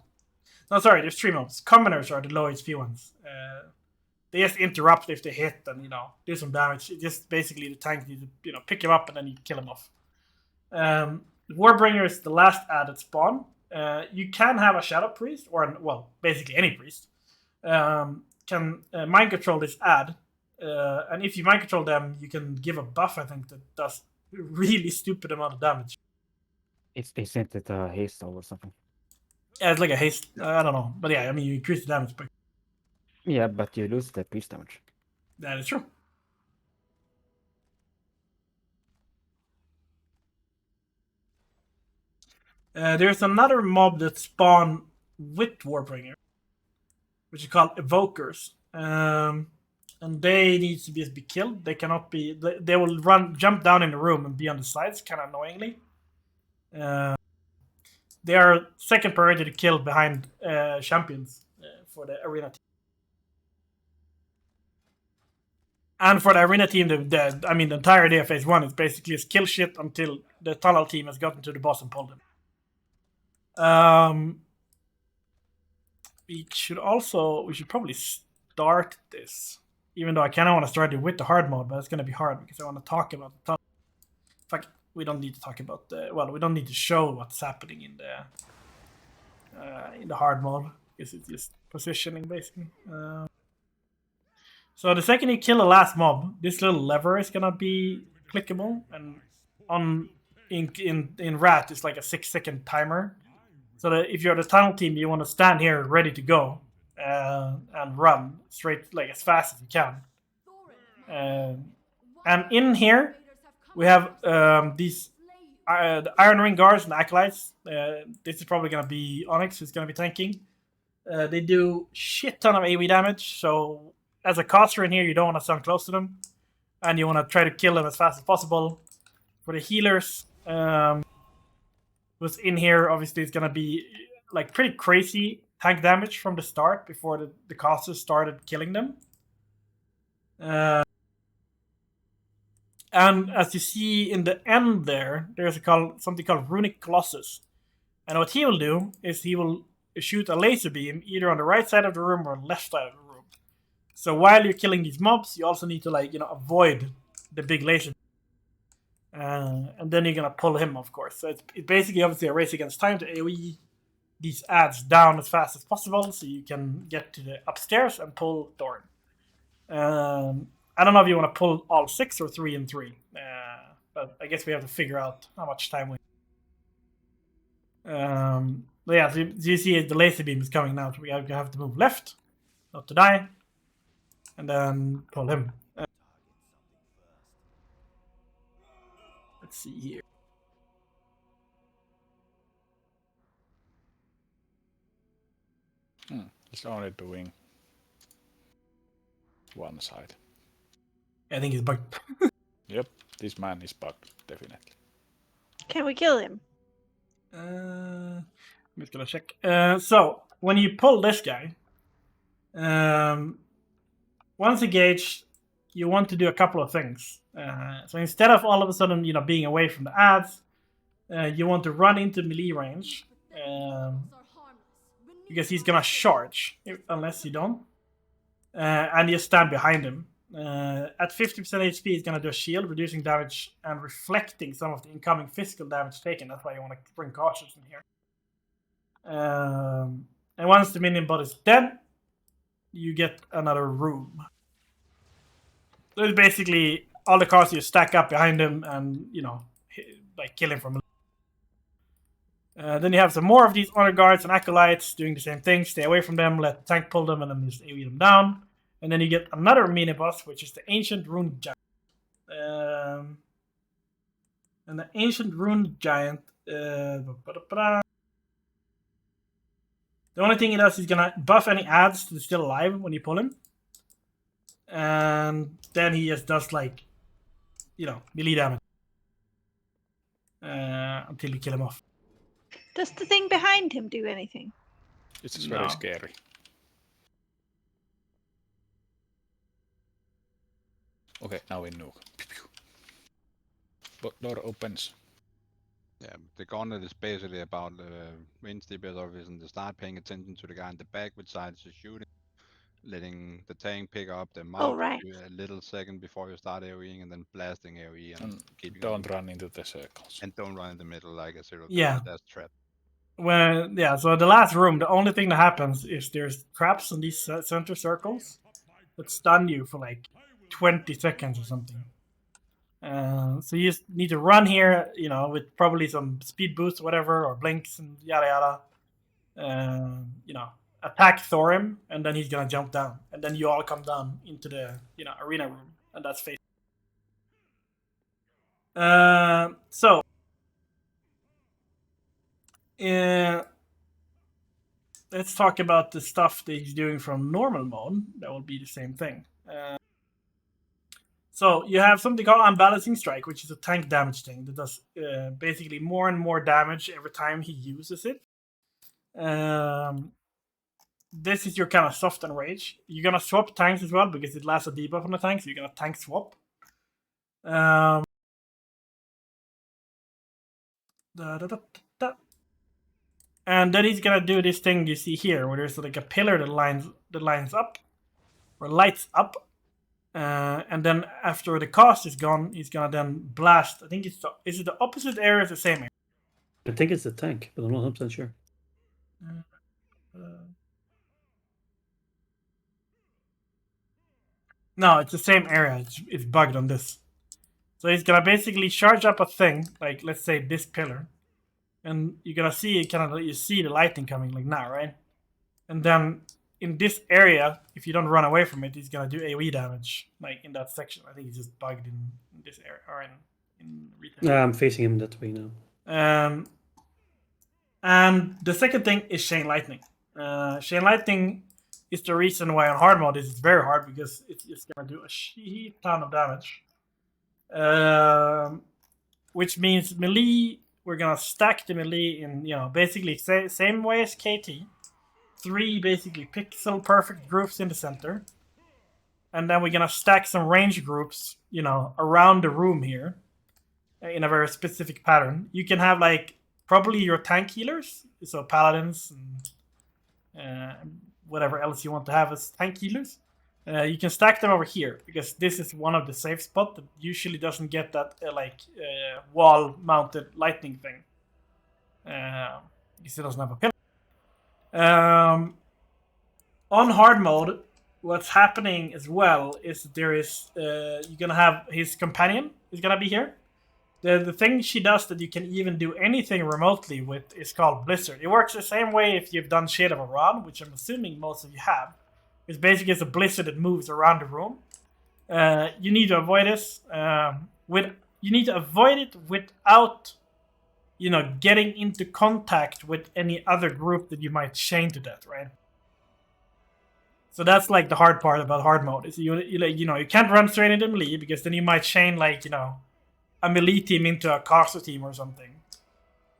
No, sorry, there's 3 mobs. Commoners are the low HP ones. They just interrupt if they hit and do some damage. It's just basically the tank needs to pick him up and then you kill him off. Warbringer is the last added spawn. You can have a Shadow Priest, or basically any priest, can mind control this ad. And if you mind control them, you can give a buff, I think, that does a really stupid amount of damage. Isn't it a haste or something? Yeah, it's like a haste. I don't know. But yeah, I mean, you increase the damage. But Yeah, but you lose the priest damage. that is true. There's another mob that spawn with Warbringer, which is called Evokers. And they need to be killed. They cannot be. They will jump down in the room and be on the sides, kind of annoyingly. They are second priority to kill behind champions for the arena team. And for the arena team, the entire day of phase 1 is basically just kill shit until the tunnel team has gotten to the boss and pulled them. We should probably start this. Even though I kind of want to start it with the hard mode, but it's going to be hard because I want to talk about the tunnel. In fact, we don't need to talk about we don't need to show what's happening in the hard mode because it's just positioning basically. So the second you kill the last mob, this little lever is gonna be clickable, and in Rat it's like a 6-second timer. So that if you're the tunnel team, you want to stand here ready to go and run straight like as fast as you can. And in here we have these the Iron Ring guards and acolytes. This is probably gonna be Onyx who's gonna be tanking. They do shit ton of AoE damage, so as a caster in here, you don't want to stand close to them, and you want to try to kill them as fast as possible. For the healers, who's in here, obviously it's gonna be like pretty crazy tank damage from the start before the casters started killing them. And as you see in the end there's something called Runic Colossus. And what he will do is he will shoot a laser beam either on the right side of the room or left side of the room. So while you're killing these mobs, you also need to avoid the big laser. And then you're gonna pull him, of course. So it's basically obviously a race against time to AoE these ads down as fast as possible so you can get to the upstairs and pull Thorn. I don't know if you want to pull all 6 or 3 and 3. But I guess we have to figure out how much time we but yeah, so you see the laser beam is coming now, so we have to move left, not to die, and then pull him. Let's see here. It's only doing one side. I think he's bugged. Yep, this man is bugged, definitely. Can we kill him? I'm just gonna check. So when you pull this guy, once engaged, you want to do a couple of things. So instead of all of a sudden, being away from the ads, you want to run into melee range, because he's gonna charge unless you don't, and you stand behind him. At 50% HP, he's gonna do a shield, reducing damage and reflecting some of the incoming physical damage taken. That's why you want to bring cautious in here. And once the minion bot is dead, you get another room. So it's basically all the cards you stack up behind him and, kill him from. Then you have some more of these honor guards and acolytes doing the same thing. Stay away from them, let the tank pull them, and then just AoE them down. And then you get another mini boss, which is the Ancient Rune Giant. And the Ancient Rune Giant. The only thing he does is gonna buff any adds to the still alive when you pull him. And then he just does like, melee damage. Until you kill him off. Does the thing behind him do anything? It's just No. very scary. Okay, now we nuke. Pew, pew. But door opens. Yeah, the gauntlet is basically about range DPS office and to start paying attention to the guy in the back with sides shooting, letting the tank pick up the mark right. a little second before you start AoEing and then blasting AoE and keeping Don't run into the circles. and don't run in the middle like a zero. Yeah. That's trap. So the last room, the only thing that happens is there's traps in these center circles that stun you for like 20 seconds or something. So you just need to run here, with probably some speed boost or whatever, or blinks and yada yada. Attack Thorim, and then he's gonna jump down, and then you all come down into the arena room, and that's face. So. Let's talk about the stuff that he's doing from normal mode. That will be the same thing. So you have something called Unbalancing Strike, which is a tank damage thing that does basically more and more damage every time he uses it. This is your kind of soft enrage. You're gonna swap tanks as well because it lasts a debuff on the tank, so you're gonna tank swap. And then he's gonna do this thing you see here, where there's like a pillar that lines up, or lights up, and then after the cost is gone, he's gonna then blast. I think is it the opposite area or the same area? I think it's the tank, but I'm not 100% sure. No, it's the same area. It's bugged on this. So he's gonna basically charge up a thing, like let's say this pillar. And you're gonna see it you see the lightning coming like now, right? And then in this area, if you don't run away from it, he's gonna do AoE damage, like in that section. I think he's just bugged in this area or in retail. Yeah, I'm facing him that way now. And the second thing is Chain Lightning. Chain Lightning is the reason why on hard mode it's very hard because it's gonna do a shit ton of damage. Which means melee. We're gonna stack the melee in, basically same way as KT. 3 basically pixel perfect groups in the center. And then we're gonna stack some range groups, around the room here. In a very specific pattern. You can have like probably your tank healers, so paladins and whatever else you want to have as tank healers. You can stack them over here because this is one of the safe spots that usually doesn't get that wall-mounted lightning thing. Because it doesn't have a pillar. On hard mode, what's happening as well is there is you're gonna have his companion is gonna be here. The thing she does that you can even do anything remotely with is called Blizzard. It works the same way if you've done Shade of Iran, which I'm assuming most of you have. It's basically a blizzard that moves around the room. You need to avoid this. You need to avoid it without, getting into contact with any other group that you might chain to death, right? So that's like the hard part about hard mode. Is you can't run straight into melee because then you might chain a melee team into a caster team or something.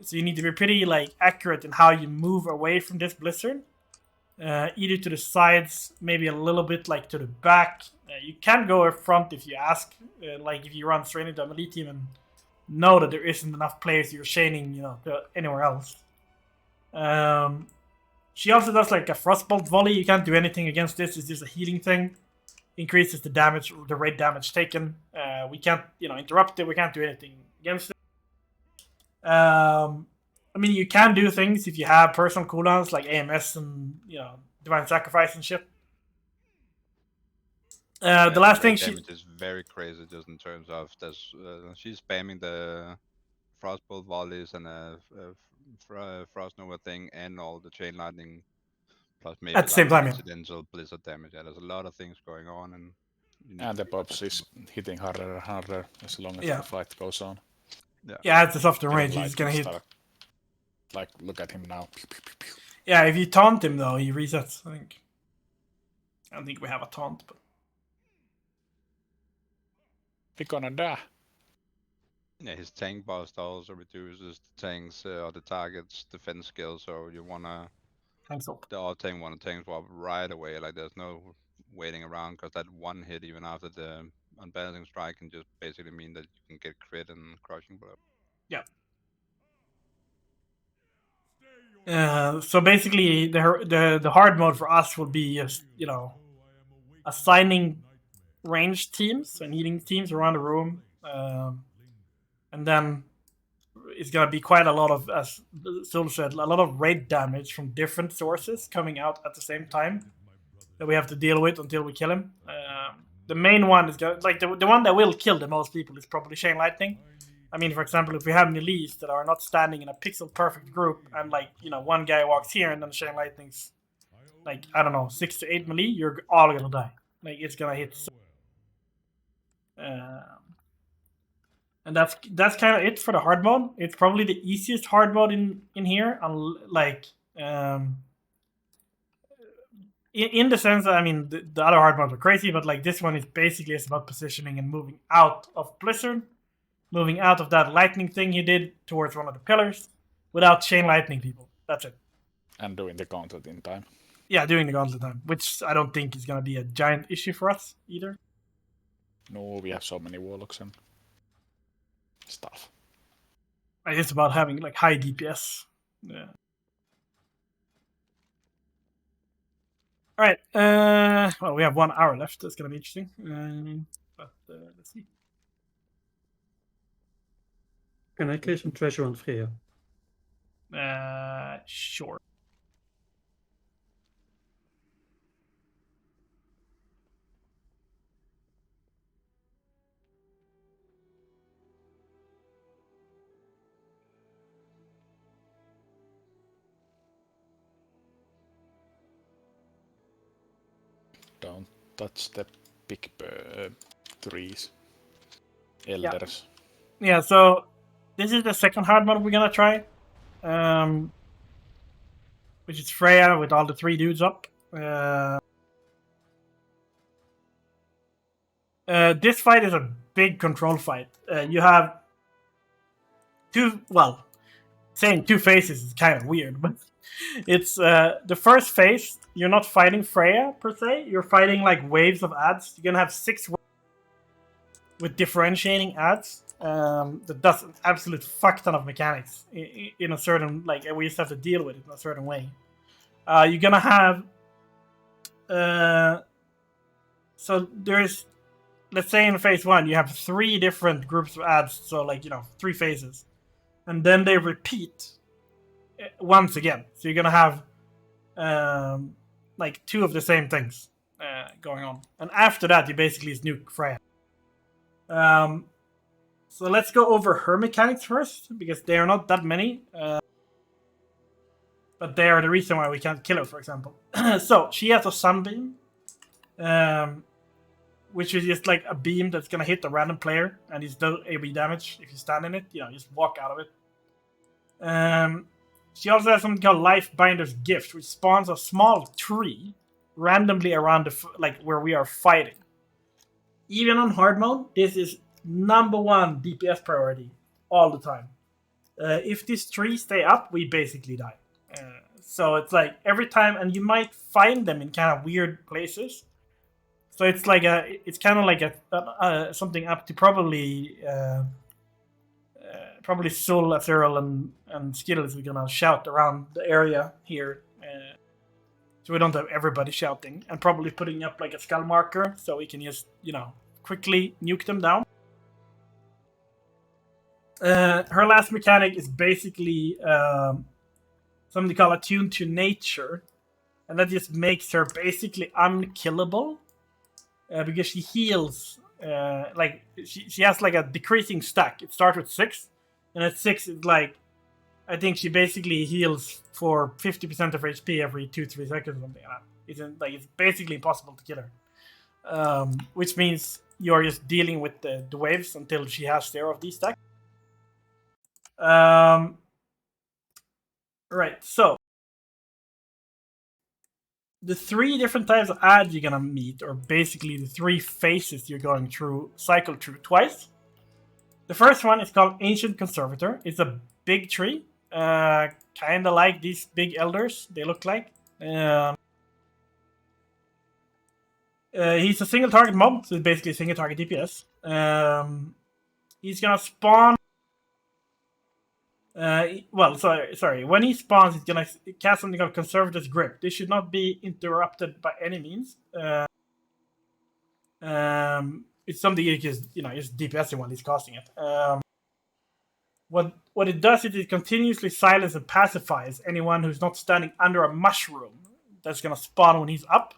So you need to be pretty accurate in how you move away from this blizzard. Either to the sides, maybe a little bit to the back. You can go up front if you ask, if you run straight into a melee team and know that there isn't enough players you're chaining, to anywhere else. She also does a frostbolt volley. You can't do anything against this. It's just a healing thing. Increases the damage, the rate damage taken. We can't, interrupt it. We can't do anything against it. You can do things if you have personal cooldowns like AMS and Divine Sacrifice and shit. The last thing damage is very crazy, just in terms of she's spamming the frostbolt volleys and frost nova thing, and all the chain lightning, plus maybe at the same time, incidental blizzard damage. Yeah, there's a lot of things going on, and the pops is hitting harder and harder as long as the fight goes on. Yeah, it's a softer Get him range. He's just gonna hit. start, like, look at him now. Yeah, if you taunt him though, he resets. I think. I don't think we have a taunt, but We're gonna die. Yeah, his tank burst also reduces the tanks or the target's defense skill, so you wanna thanks up. the other tank wanna tank swap right away. Like there's no waiting around, because that one hit even after the unbalancing strike can just basically mean that you can get crit and crushing blow. Yeah. So basically, the hard mode for us will be just, you know, assigning ranged teams and healing teams around the room, and then it's gonna be quite a lot of, as Sul said, a lot of raid damage from different sources coming out at the same time that we have to deal with until we kill him. The main one is gonna, like, the one that will kill the most people is probably Chain Lightning. I mean, for example, if we have melees that are not standing in a pixel perfect group, and, like, you know, one guy walks here and then Chain Lightning's, like, I don't know, 6 to 8 melee, you're all gonna die. Like, it's gonna hit. And that's kind of it for the hard mode. It's probably the easiest hard mode in here, like, in the sense that, I mean, the other hard modes are crazy, but like this one is basically just about positioning and moving out of Blizzard, moving out of that lightning thing he did towards one of the pillars, without chain lightning people. That's it. And doing the gauntlet in time. Yeah, doing the gauntlet time, which I don't think is gonna be a giant issue for us either. No, we have so many warlocks and stuff. It's about having like high DPS. Yeah. All right. Well, we have 1 hour left. That's gonna be interesting. But let's see. Can I clear some treasure on Freya? Sure. Don't touch the big trees. Elders. Yeah, so this is the second hard mode we're gonna try. Which is Freya with all the 3 dudes up. This fight is a big control fight. You have saying 2 phases is kind of weird, but it's the first phase. You're not fighting Freya per se. You're fighting like waves of ads. You're gonna have 6 with differentiating ads. That does an absolute fuck ton of mechanics in a certain, like, we just have to deal with it in a certain way. You're gonna have so there's, let's say in phase 1 you have 3 different groups of ads, so like, you know, 3 phases, and then they repeat once again. So you're gonna have like 2 of the same things going on, and after that you basically just nuke Freya. So let's go over her mechanics first, because they are not that many, but they are the reason why we can't kill her, for example. So she has a sunbeam, which is just like a beam that's gonna hit a random player, and it's no AoE damage if you stand in it. You know, just walk out of it. She also has something called Lifebinder's Gift, which spawns a small tree randomly around like where we are fighting. Even on hard mode, this is #1 DPS priority all the time. If this tree stay up, we basically die. So it's like every time, and you might find them in kind of weird places. So it's like it's kind of like something up to probably Sul, Ethereal, and Skittles are gonna shout around the area here. So we don't have everybody shouting, and probably putting up like a skull marker so we can just, you know, quickly nuke them down. Her last mechanic is basically something called Attuned to Nature, and that just makes her basically unkillable because she heals. Like she has like a decreasing stack. It starts with 6, and at 6 it's like, I think she basically heals for 50% of her HP every 2-3 seconds or something like that. It's basically impossible to kill her. Which means you're just dealing with the waves until she has 0 of these stacks. Right, so the 3 different types of ads you're gonna meet are basically the 3 phases you're going through, cycle through twice. The first one is called Ancient Conservator. It's a big tree, kind of like these big elders. They look like. He's a single target mob, so it's basically a single target DPS. He's gonna spawn. Sorry. When he spawns, he's gonna cast something called Conservator's Grip. This should not be interrupted by any means. It's something you just, it's DPSing while he's casting it. What it does is it continuously silences and pacifies anyone who's not standing under a mushroom that's gonna spawn when he's up.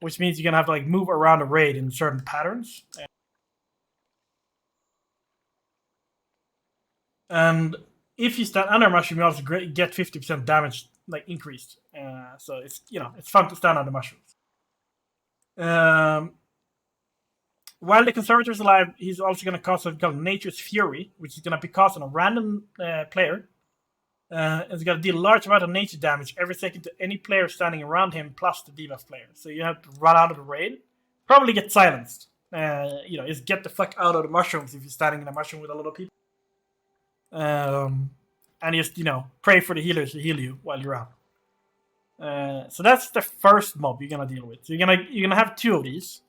Which means you're gonna have to like move around a raid in certain patterns. And if you stand under a mushroom, you also get 50% damage like increased. So it's it's fun to stand under mushrooms. While the Conservator is alive, he's also going to cast something called Nature's Fury, which is going to be cast on a random player. It's going to deal a large amount of nature damage every second to any player standing around him, plus the debuff player. So you have to run out of the raid, probably get silenced. Just get the fuck out of the mushrooms if you're standing in a mushroom with a lot of people. And just, pray for the healers to heal you while you're out. So that's the first mob you're going to deal with. So you're gonna have 2 of these.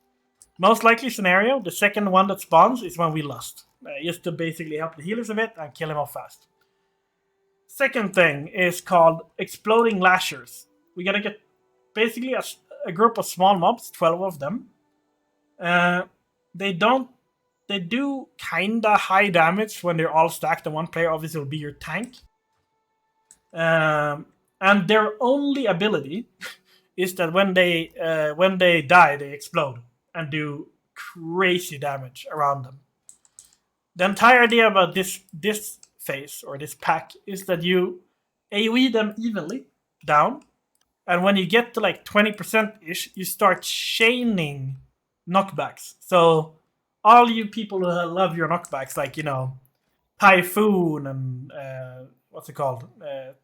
Most likely scenario, the second one that spawns is when we lost. Just to basically help the healers a bit and kill him off fast. Second thing is called Exploding Lashers. We're gonna get basically a group of small mobs, 12 of them. They do kinda high damage when they're all stacked, and one player obviously will be your tank. And their only ability is that when they die, they explode and do crazy damage around them. The entire idea about this phase or this pack is that you AoE them evenly down, and when you get to like 20%-ish, you start chaining knockbacks. So all you people who love your knockbacks, like Typhoon and what's it called,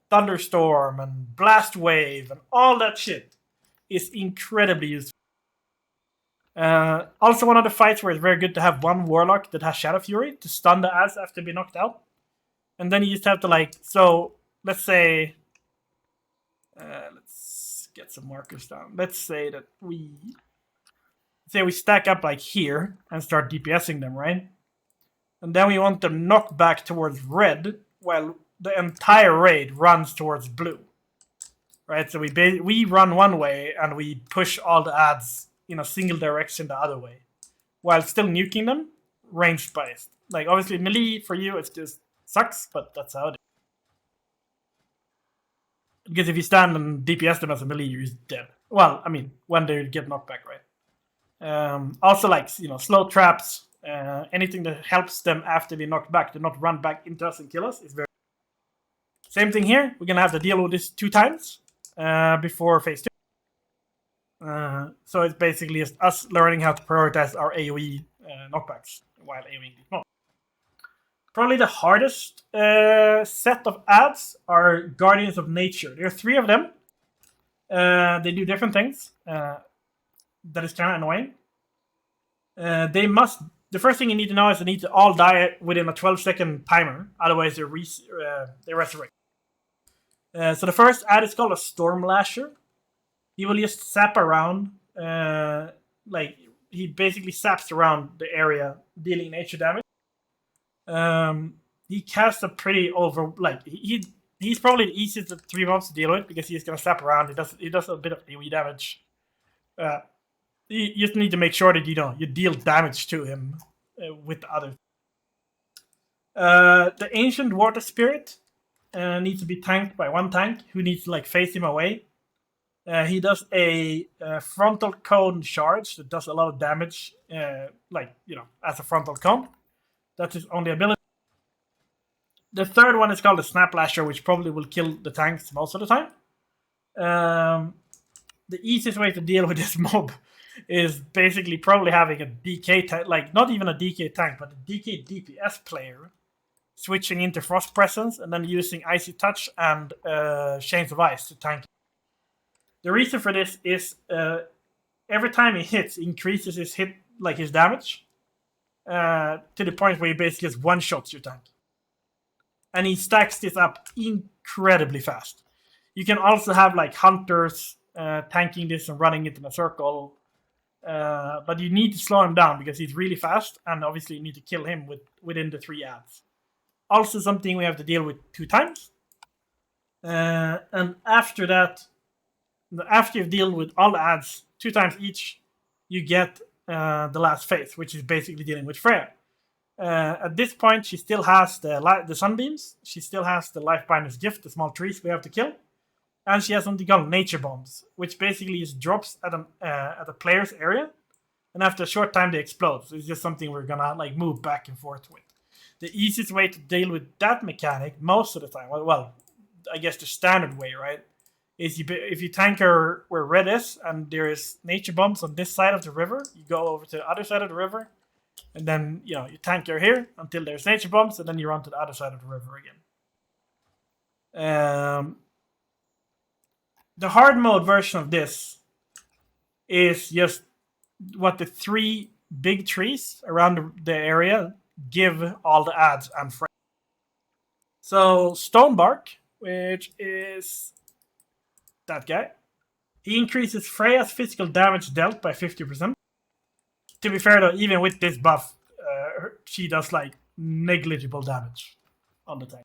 Thunderstorm and Blast Wave and all that shit, is incredibly useful. Also, one of the fights where it's very good to have one Warlock that has Shadow Fury to stun the ads after being knocked out. And then you just have to so let's say, let's get some markers down. Let's say that we stack up like here and start DPSing them, right? And then we want them knocked back towards red while the entire raid runs towards blue. Right? So we run one way and we push all the ads in a single direction the other way, while still nuking them, range biased. Like, obviously, melee for you, it just sucks, but that's how it is. Because if you stand and DPS them as a melee, you're just dead. Well, I mean, when they get knocked back, right? Also, slow traps, anything that helps them after they knocked back to not run back into us and kill us is very. Same thing here. We're gonna have to deal with this 2 times before phase 2. So it's basically just us learning how to prioritize our AoE knockbacks while aiming these mobs. Probably the hardest set of ads are Guardians of Nature. There are 3 of them. They do different things. That is kind of annoying. The first thing you need to know is they need to all die within a 12-second timer. Otherwise, they resurrect. So the first ad is called a Storm Lasher. He will just sap around, he basically saps around the area, dealing nature damage. He casts a pretty he's probably the easiest of 3 mobs to deal with because he's gonna sap around. He does a bit of AoE damage. You just need to make sure that you deal damage to him with the others. The Ancient Water Spirit needs to be tanked by one tank who needs to face him away. He does a frontal cone charge that does a lot of damage, as a frontal cone. That's his only ability. The third one is called the Snap Lasher, which probably will kill the tanks most of the time. The easiest way to deal with this mob is basically probably having a DK tank, not even a DK tank, but a DK DPS player switching into Frost Presence, and then using Icy Touch and Chains of Ice to tank. The reason for this is every time he hits, increases his damage to the point where he basically just one-shots your tank. And he stacks this up incredibly fast. You can also have like hunters tanking this and running it in a circle. But you need to slow him down because he's really fast, and obviously you need to kill him within the 3 adds. Also something we have to deal with 2 times. And after that, after you've dealt with all the adds 2 times each, you get the last phase, which is basically dealing with Freya. At this point, she still has the sunbeams. She still has the Lifebinder's Gift, the small trees we have to kill. And she has something called Nature Bombs, which basically just drops at a player's area. And after a short time, they explode. So it's just something we're going to like move back and forth with. The easiest way to deal with that mechanic, most of the time, well, I guess the standard way, right, is if you tank her where red is, and there is Nature Bombs on this side of the river, you go over to the other side of the river, and then, you tank her here until there's Nature Bombs, and then you run to the other side of the river again. The hard mode version of this is just what the 3 big trees around the area give all the adds and Freya. So Stonebark, which is that guy, he increases Freya's physical damage dealt by 50%. To be fair though, even with this buff, she does like negligible damage on the tank.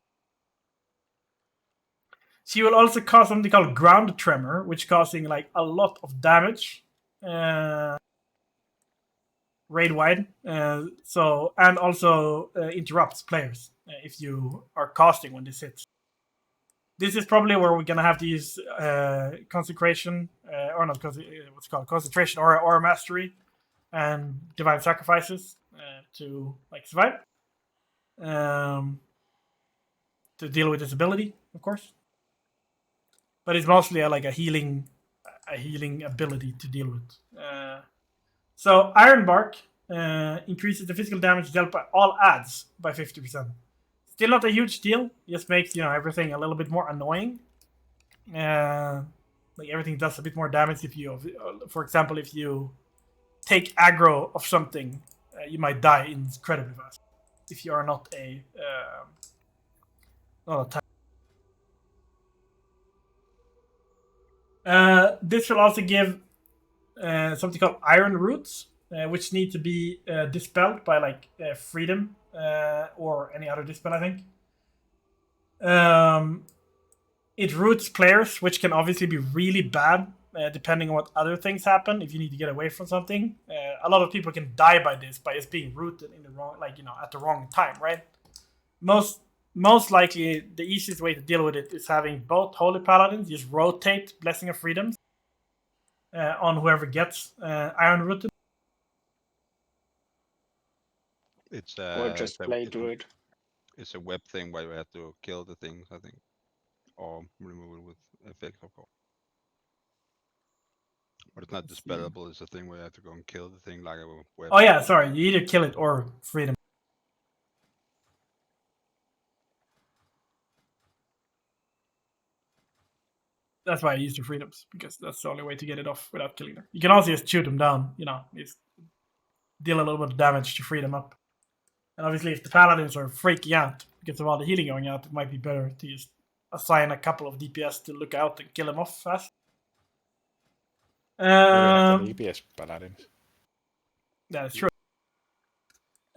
She will also cause something called Ground Tremor, which causing like a lot of damage raid-wide. And also interrupts players if you are casting when this hits. This is probably where we're gonna have to use consecration, or not what's called concentration or mastery, and divine sacrifices to like survive. To deal with this ability, of course. But it's mostly like a healing ability to deal with. So Ironbark increases the physical damage dealt by all adds by 50%. Still not a huge deal. Just makes everything a little bit more annoying. Like everything does a bit more damage if you, for example, if you take aggro of something, you might die incredibly fast if you are not a type. This will also give something called Iron Roots, which need to be dispelled by like Freedom or any other dispel, I think. It roots players, which can obviously be really bad depending on what other things happen. If you need to get away from something, a lot of people can die by this, by just being rooted in the wrong, at the wrong time, right? Most likely, the easiest way to deal with it is having both Holy Paladins just rotate Blessing of Freedoms on whoever gets Iron Rooted. It's Or just play Druid. It's a web thing where you have to kill the things, I think, or remove it with effect, of course. But it's not dispellable. It's a thing where you have to go and kill the thing like a web. Oh yeah, sorry. You either kill it or Freedom. That's why I use the Freedoms, because that's the only way to get it off without killing them. You can also just shoot them down, just deal a little bit of damage to free them up. And obviously, if the Paladins are freaking out because of all the healing going out, it might be better to just assign a couple of DPS to look out and kill them off fast. DPS Paladins. That's true.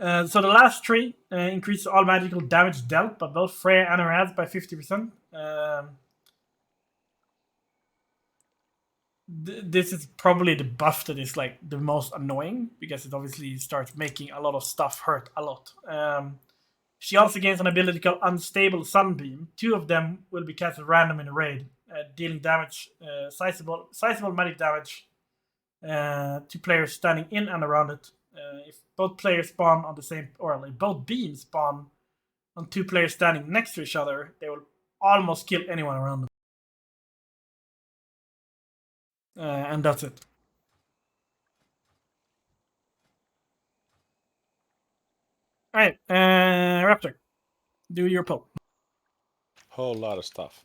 So the last tree increases all magical damage dealt by both Freya and her adds by 50%. This is probably the buff that is like the most annoying, because it obviously starts making a lot of stuff hurt a lot. She also gains an ability called Unstable Sunbeam. 2 of them will be cast at random in a raid, dealing damage, sizable magic damage to players standing in and around it. If both players spawn on the same, or like both beams spawn on 2 players standing next to each other, they will almost kill anyone around them. And that's it. Alright, Raptor. Do your pull. Whole lot of stuff.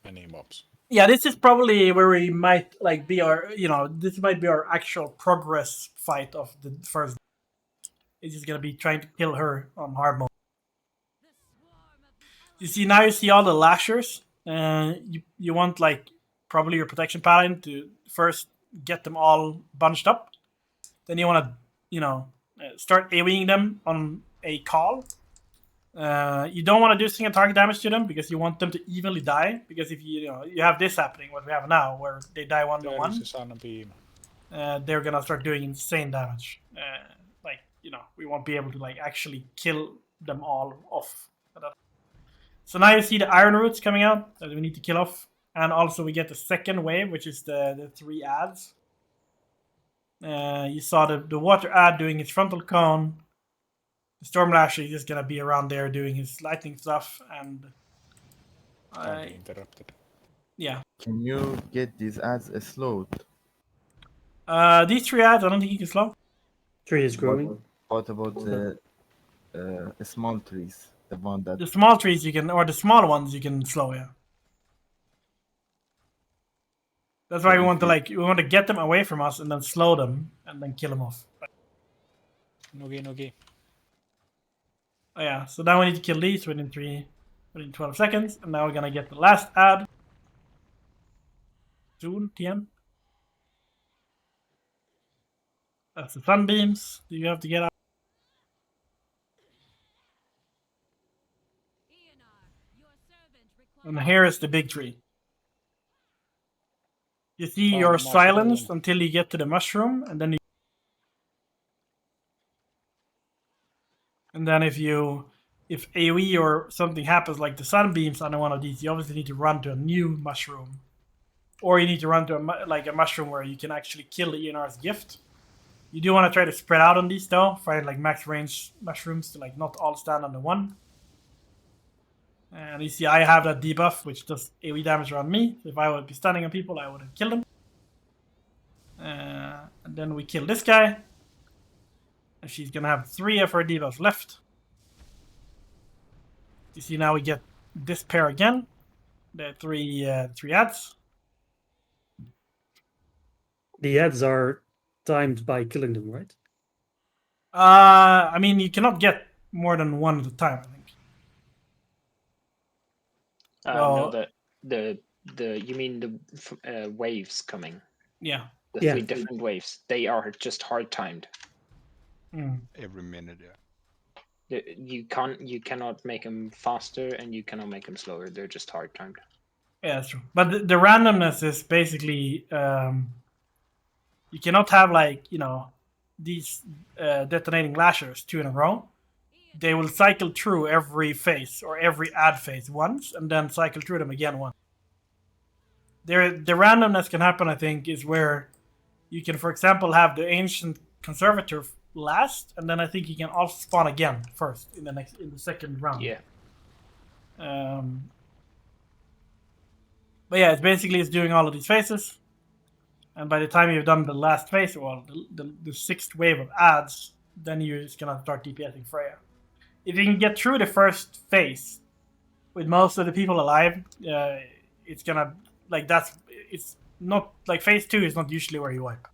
Many mobs. Yeah, this is probably where we might like be our, this might be our actual progress fight of the first. It's just gonna be trying to kill her on hard mode. You see now, you see all the lashers. You want like probably your protection paladin to first get them all bunched up. Then you want to start AoEing them on a call. You don't want to do single target damage to them because you want them to evenly die. Because if you have this happening, what we have now, where they die one to one, they're gonna start doing insane damage. We won't be able to like actually kill them all off. So now you see the iron roots coming out that we need to kill off, and also we get the second wave, which is the 3 ads. You saw the water ad doing his frontal cone. The storm lasher is just gonna be around there doing his lightning stuff, and interrupted. Yeah. Can you get these ads slowed? These 3 ads, I don't think you can slow. 3 is growing. What about the small trees? The one that The small trees you can, or the small ones you can slow. Yeah. That's why we want to get them away from us and then slow them and then kill them off. Noogie. Oh yeah, so now we need to kill these within 12 seconds, and now we're gonna get the last ad. Soon, TM. That's the sunbeams. Do you have to get out? And here is the big tree. You see you're silenced until you get to the mushroom, and then if AoE or something happens like the sunbeams on one of these, you obviously need to run to a new mushroom, or you need to run to a mushroom where you can actually kill the ENR's gift. You do want to try to spread out on these though, find like max range mushrooms to like not all stand on the one. And you see I have that debuff which does AoE damage around me. So if I would be standing on people, I would have killed them. And then we kill this guy. And she's gonna have 3 of her debuffs left. You see now we get this pair again. The 3 ads. The ads are timed by killing them, right? I mean, you cannot get more than 1 at a time, I think. No, you mean the waves coming? Yeah. The 3 different waves. They are just hard timed. Every minute, yeah. You cannot make them faster, and you cannot make them slower. They're just hard timed. Yeah, that's true. But the randomness is basically you cannot have these detonating lashers 2 in a row. They will cycle through every phase or every ad phase once, and then cycle through them again once. The randomness can happen, I think, is where you can, for example, have the ancient conservator last, and then I think you can also spawn again first in the second round. Yeah. But yeah, it's doing all of these phases, and by the time you've done the last phase, or the 6th wave of ads, then you're just gonna start DPSing Freya. If you can get through the first phase with most of the people alive, it's gonna it's not like phase 2 is not usually where you wipe.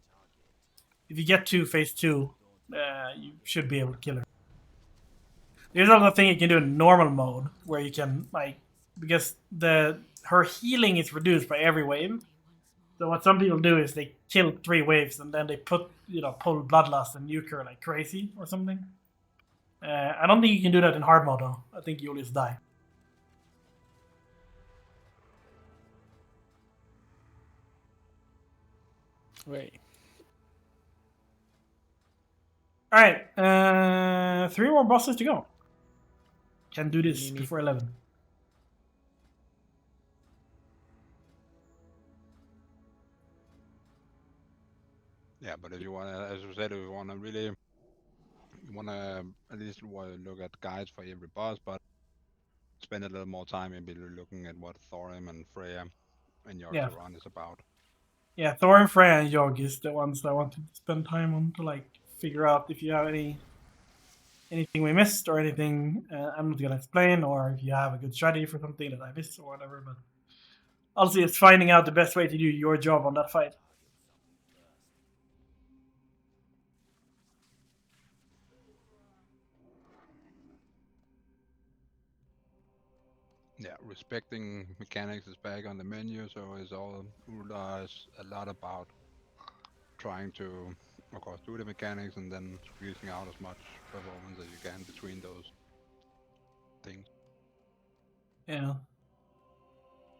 If you get to phase 2, you should be able to kill her. There's another thing you can do in normal mode where you can because her healing is reduced by every wave. So what some people do is they kill 3 waves and then they pull Bloodlust and nuke her like crazy or something. I don't think you can do that in hard mode though. I think you'll just die. Wait. Alright, 3 more bosses to go. Can do this before 11. Yeah, but if you wanna, as you said, if you wanna really, at least look at guides for every boss, but spend a little more time maybe looking at what Thorim and Freya and Yogg-Saron is about. Yeah, Thorim, Freya, and Yogg is the ones I want to spend time on to figure out if you have any anything we missed or anything I'm not gonna explain, or if you have a good strategy for something that I missed or whatever. But also, it's finding out the best way to do your job on that fight. Yeah, respecting mechanics is back on the menu, so it's all Ulduar is a lot about trying to, of course, do the mechanics and then squeezing out as much performance as you can between those things. Yeah.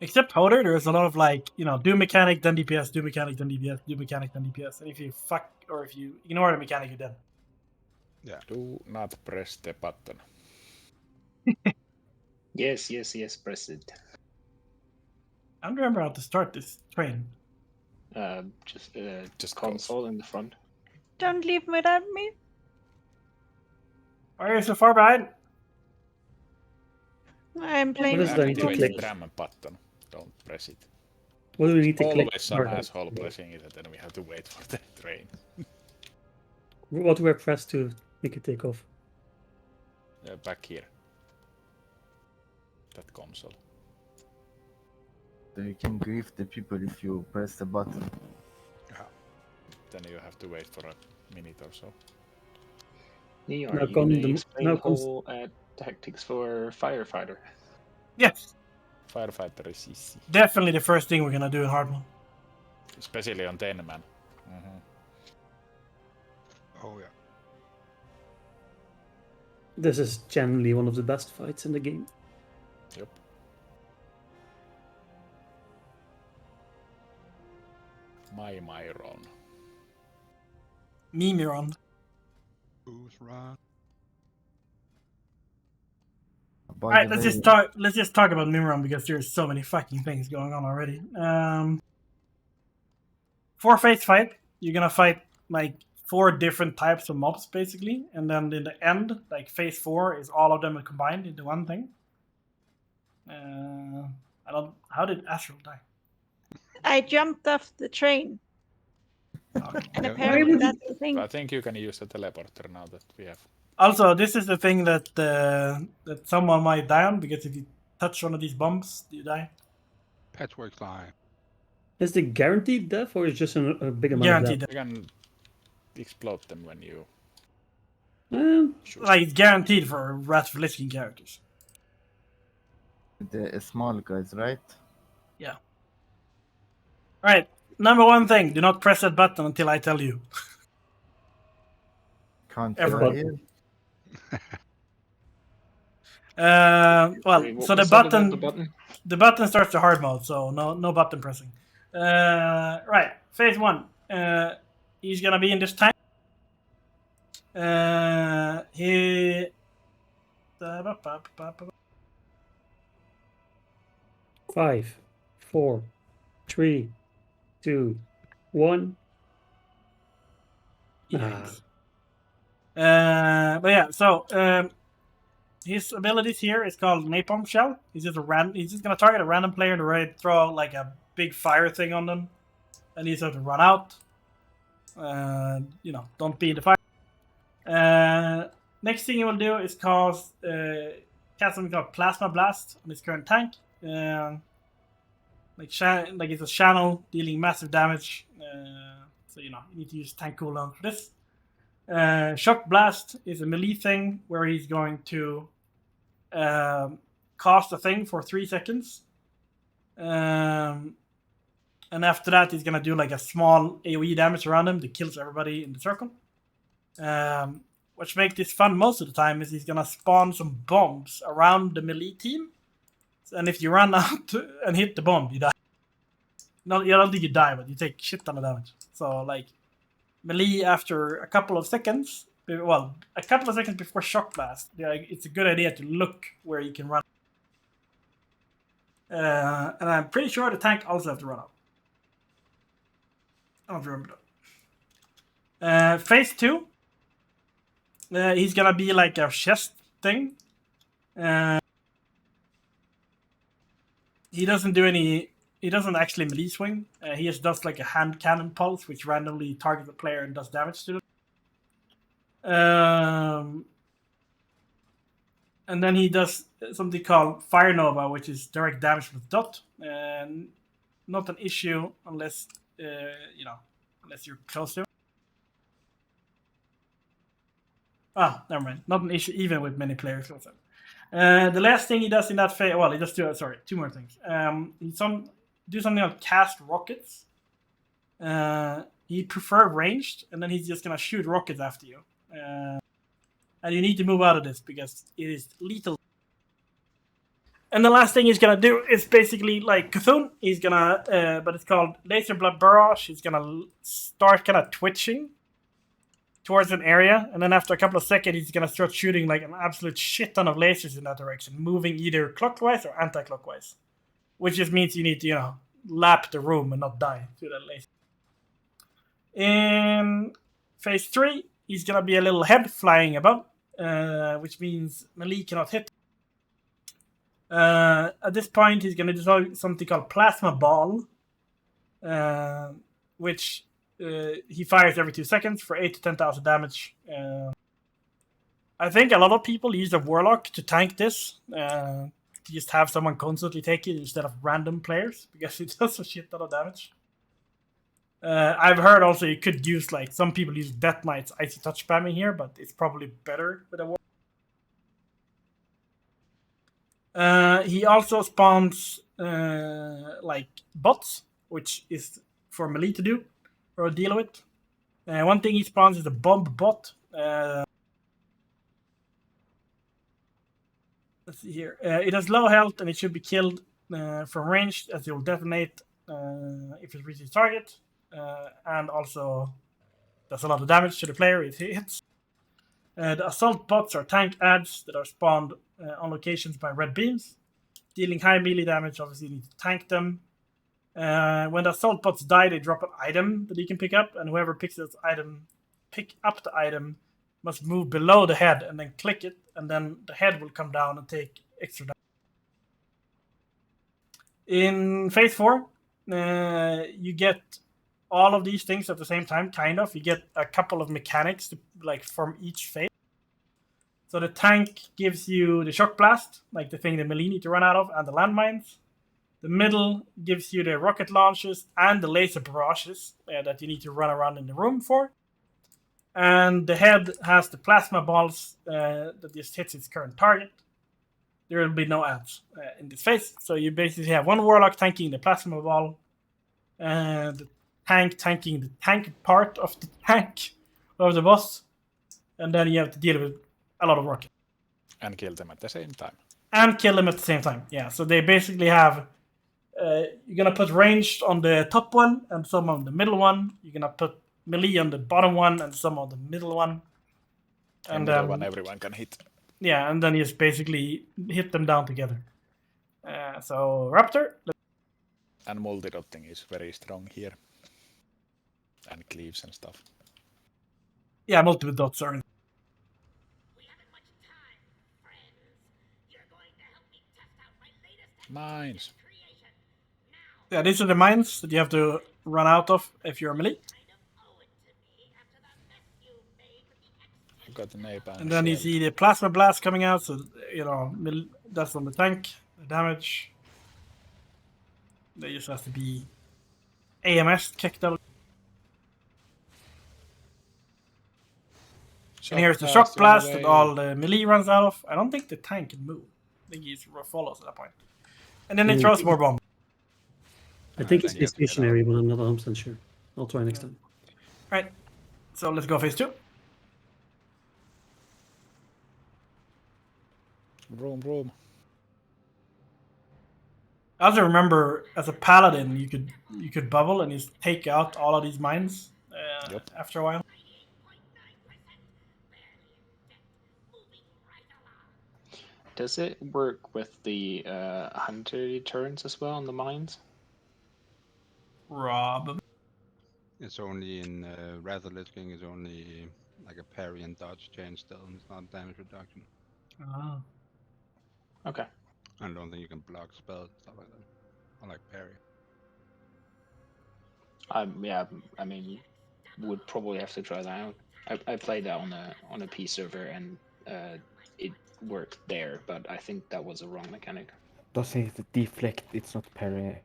Except Powder, there's a lot of like, do mechanic, then DPS, do mechanic, then DPS, do mechanic, then DPS. And if you fuck, or if you ignore the mechanic, you're dead. Yeah. Do not press the button. Yes, press it. I don't remember how to start this train. Just console in the front. Don't leave without me. Why are you so far behind? I'm playing. What is there need to Activate click? the tram button. Don't press it. What do we need to click? Always some asshole pressing it, and then we have to wait for the train. What do I press to make it take off? Back here. That console. So you can grief the people if you press the button. Then you have to wait for a minute or so. Yeah, Now are you gonna explain now comes- whole tactics for firefighter? Yes. Firefighter is easy. Definitely the first thing we're gonna do in hard mode. Especially on 10 man. Oh yeah. This is generally one of the best fights in the game. Yep. Myron. Mimiron. Who's run? Alright, let's just talk about Mimiron because there's so many fucking things going on already. 4-phase fight. You're gonna fight like 4 different types of mobs basically, and then in the end, like phase 4 is all of them combined into one thing. How did Astral die? I jumped off the train. And Yeah. apparently that's the thing. I think you can use the teleporter now that we have. Also, this is the thing that that someone might die on, because if you touch one of these bombs, you die. Patchwork line. Is it guaranteed death or is just a big amount Guaranteed of You can explode them when you. death? Like it's guaranteed for Wrath of Lich King characters. The small guys, right? Yeah. Alright, number 1 thing, do not press that button until I tell you. Can't Ever. fly here. Well, Wait, what so the was that about button, the button? the button starts the hard mode, so no button pressing. Right, phase 1. He's gonna be in this tank. He. 5, 4, 3, 2, 1. But yeah, so his abilities here is called Napalm Shell. He's just gonna target a random player in the raid, throw like a big fire thing on them, and he's have to run out. Don't be in the fire. Next thing he will do is cast something called Plasma Blast on his current tank. Like it's a channel dealing massive damage. So you need to use tank cooldown for this. Shock Blast is a melee thing where he's going to cast a thing for 3 seconds. And after that, he's gonna do like a small AoE damage around him that kills everybody in the circle. Which makes this fun most of the time is he's gonna spawn some bombs around the melee team. And if you run out and hit the bomb, you die. No, I don't think you die, but you take shit ton of damage. So like melee after a couple of seconds, before Shock Blast, it's a good idea to look where you can run. And I'm pretty sure the tank also have to run out. I don't remember that. Phase 2. He's gonna be like a chest thing. He doesn't actually melee swing. He just does like a hand cannon pulse, which randomly targets the player and does damage to them. And then he does something called Fire Nova, which is direct damage with dot, and not an issue unless unless you're close to him. Ah, never mind. Not an issue even with many players. Also. The last thing he does in that phase, well, he does two more things. He do something called cast rockets. He prefer ranged, and then he's just gonna shoot rockets after you. And you need to move out of this because it is lethal. And the last thing he's gonna do is basically like Cthulhu. He's gonna, but it's called Laser Blood Barrage. He's gonna start kind of twitching towards an area, and then after a couple of seconds, he's gonna start shooting like an absolute shit ton of lasers in that direction, moving either clockwise or anti-clockwise, which just means you need to, lap the room and not die to that laser. In phase 3, he's gonna be a little head flying above, which means melee cannot hit. At this point, he's gonna do something called Plasma Ball, which he fires every 2 seconds for 8 to 10,000 damage. I think a lot of people use a Warlock to tank this, to just have someone constantly take it instead of random players, because it does a shit ton of damage. I've heard also you could use, like, some people use Death Knight's Icy Touch spamming here, but it's probably better with a Warlock. He also spawns, like, bots, which is for melee to do, or deal with. One thing he spawns is a bomb bot. Let's see here. It has low health and it should be killed from range, as it will detonate if it reaches target. And also does a lot of damage to the player if it hits. The assault bots are tank ads that are spawned on locations by red beams. Dealing high melee damage, obviously you need to tank them. When the assault bots die, they drop an item that you can pick up, and whoever pick up the item must move below the head and then click it, and then the head will come down and take extra damage. In phase 4, you get all of these things at the same time, kind of. You get a couple of mechanics from each phase. So the tank gives you the shock blast, like the thing the melee need to run out of, and the landmines. The middle gives you the rocket launches and the laser barrages that you need to run around in the room for. And the head has the plasma balls that just hits its current target. There will be no ads in this phase. So you basically have one Warlock tanking the plasma ball, and the tank tanking the tank part of the tank of the boss. And then you have to deal with a lot of rockets. And kill them at the same time. Yeah, so they basically have... you're gonna put ranged on the top one and some on the middle one. You're gonna put melee on the bottom one and some on the middle one. And the one everyone can hit. Yeah, and then you just basically hit them down together. So Raptor. And multi-dotting is very strong here. And cleaves and stuff. Yeah, multiple dots are. Mines. Yeah, these are the mines that you have to run out of if you're melee. Got the Napalm And then you shell. see the plasma blast coming out, so that's on the tank, the damage. They just have to be AMS kicked out. And here's the shock blast that all the melee runs out of. I don't think the tank can move. I think he follows at that point. And then he throws more bombs. I think it's stationary, but I'm not 100% sure. I'll try next time. Right. So let's go phase 2. Room. I also remember as a paladin, you could bubble and just take out all of these mines after a while. Does it work with the hunter turns as well on the mines? Rob. It's only in Wrath of Lich King is only like a parry and dodge chain still, and it's not damage reduction. Oh. Okay. I don't think you can block spells and stuff like that. Or like parry. Yeah, I mean, would probably have to try that out. I played that on a P server, and it work there, but I think that was a wrong mechanic. Does it deflect? It's not parry.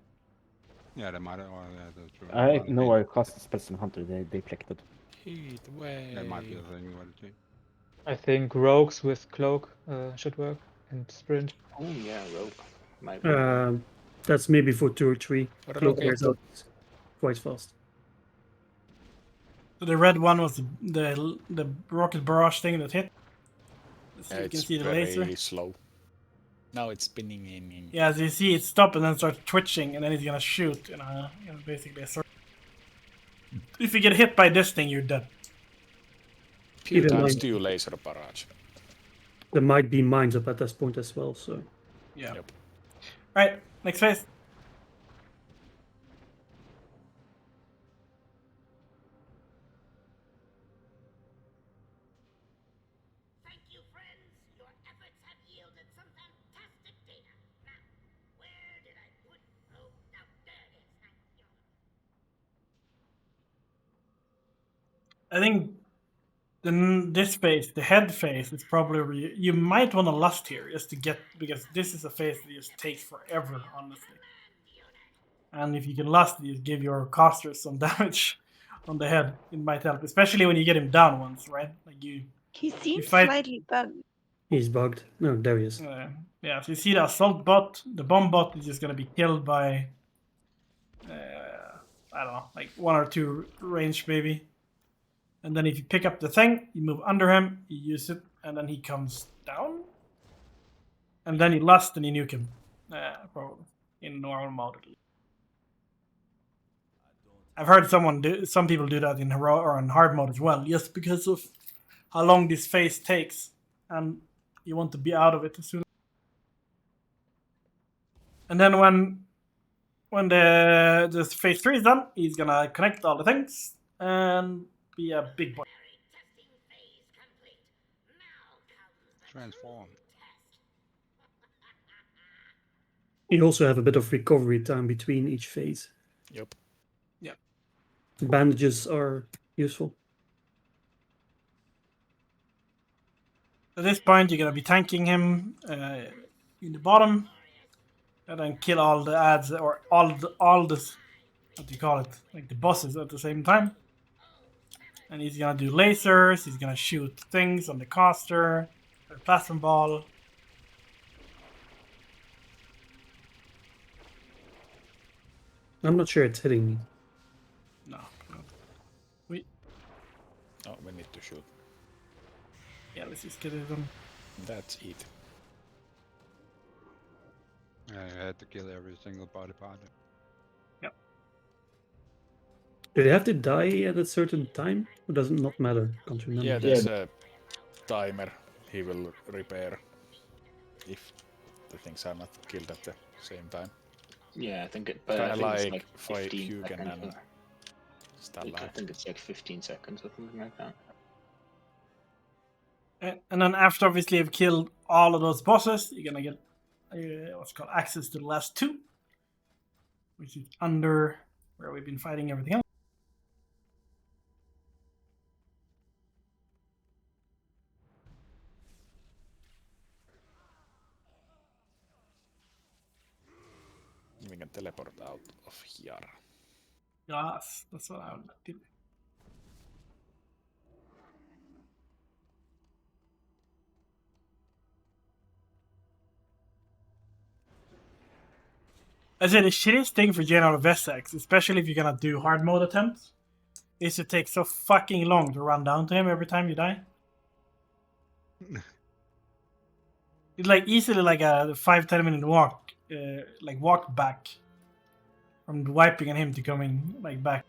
Yeah, they might have. Oh, yeah, that's true. I Well, know I cast spells on Hunter. They deflected. Heat way. that might be a thing. What it is. I think rogues with cloak should work and sprint. Oh yeah, rogue might be. That's maybe for 2 or 3. Or Cloak rogue wears out quite fast. So the red one was the rocket barrage thing that hit. So you can It's see the very laser. slow. Now it's spinning in. Yeah, as you see it stop and then start twitching, and then it's gonna shoot in basically a circle. If you get hit by this thing, you're dead. Few Even times mine. 2 laser barrage. There might be mines up at this point as well, so. Yeah. Yep. Right, next phase. Thank you, friends. Your efforts have yielded some fantastic data. Now, where did I put? Oh, no, there it is. Thank you. I think this phase, the head phase, is probably where you might want to lust here just to get, because this is a phase that just takes forever, honestly. And if you can lust, you give your casters some damage on the head. It might help, especially when you get him down once, right? Like you. He seems fight- slightly bugged. He's bugged. No, there he is. Yeah, so you see the assault bot, the bomb bot is just gonna be killed by, I don't know, like 1 or 2 range maybe. And then if you pick up the thing, you move under him, you use it, and then he comes down. And then you lust and you nuke him, probably in normal mode. I've heard some people do that in hero or in hard mode as well, just because of how long this phase takes, and you want to be out of it as soon. And then when the phase 3 is done, he's gonna connect all the things and be a big boy. Testing phase complete. Now comes the Transform. You also have a bit of recovery time between each phase. Yep. Bandages are useful. At this point, you're gonna be tanking him in the bottom, and then kill all the ads or all the what do you call it, like the bosses at the same time. And he's gonna do lasers. He's gonna shoot things on the caster, the plasma ball. I'm not sure it's hitting me. No. Oh, we need to shoot. Yeah, let's just get it done. That's it. I had to kill every single body part. Do they have to die at a certain time? Or does it not matter? Can't remember. Yeah, there's a timer he will repair if the things are not killed at the same time. Yeah, I think it. But Kinda I think like it's like 15 Fugen seconds. and I think it's like 15 seconds or something like that. And then after obviously you've killed all of those bosses, you're gonna get what's called access to the last 2, which is under where we've been fighting everything else. We can teleport out of here. Yes, that's what I would do. I said the shittiest thing for General Vessex, especially if you're gonna do hard mode attempts, is it takes so fucking long to run down to him every time you die. It's like easily like a 5-10 minute walk, like walk back from wiping on him to coming like back.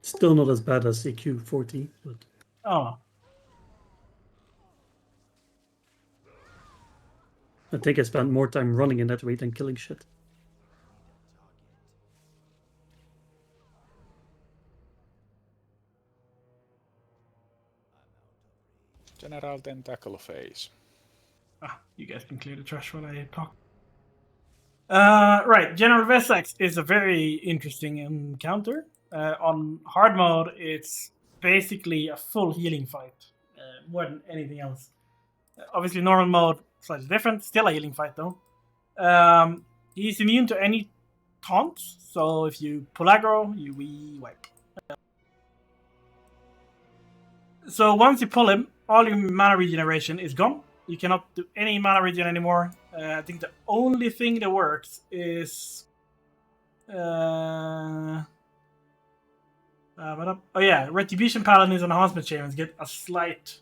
Still not as bad as CQ40, but Oh, I think I spent more time running in that rate than killing shit. General Tentacle phase. you guys can clear the trash while I talk. Right, General Vesax is a very interesting encounter. On hard mode, it's basically a full healing fight, more than anything else. Obviously, normal mode slightly different, still a healing fight though. He's immune to any taunts, so if you pull aggro, we wipe. So once you pull him, all your mana regeneration is gone. You cannot do any mana regen anymore. I think the only thing that works is... oh yeah, Retribution Paladins and Enhancement Shamans get a slight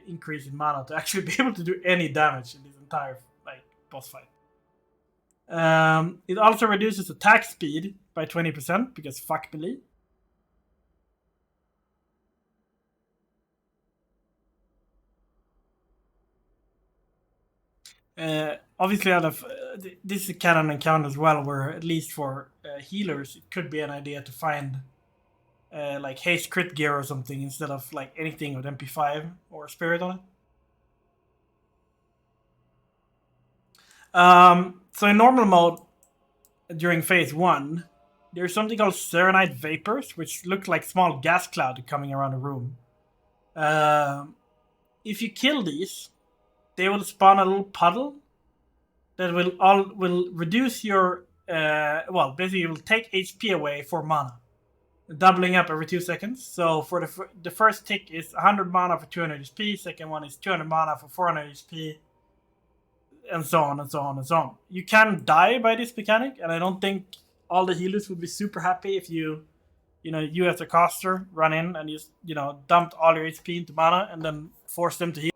increase in mana to actually be able to do any damage in this entire boss fight. It also reduces attack speed by 20% because fuck melee. Obviously, out of this is kind of an encounter as well, where at least for healers, it could be an idea to find like haste crit gear or something instead of like anything with MP5 or spirit on it. So in normal mode, during phase 1, there's something called Serenite Vapors, which look like small gas clouds coming around the room. If you kill these, they will spawn a little puddle that will reduce your basically it will take HP away for mana, doubling up every 2 seconds. So for the first tick is 100 mana for 200 HP, second one is 200 mana for 400 HP, and so on and so on and so on. You can die by this mechanic, and I don't think all the healers would be super happy if you as a caster run in and just dumped all your HP into mana and then force them to heal.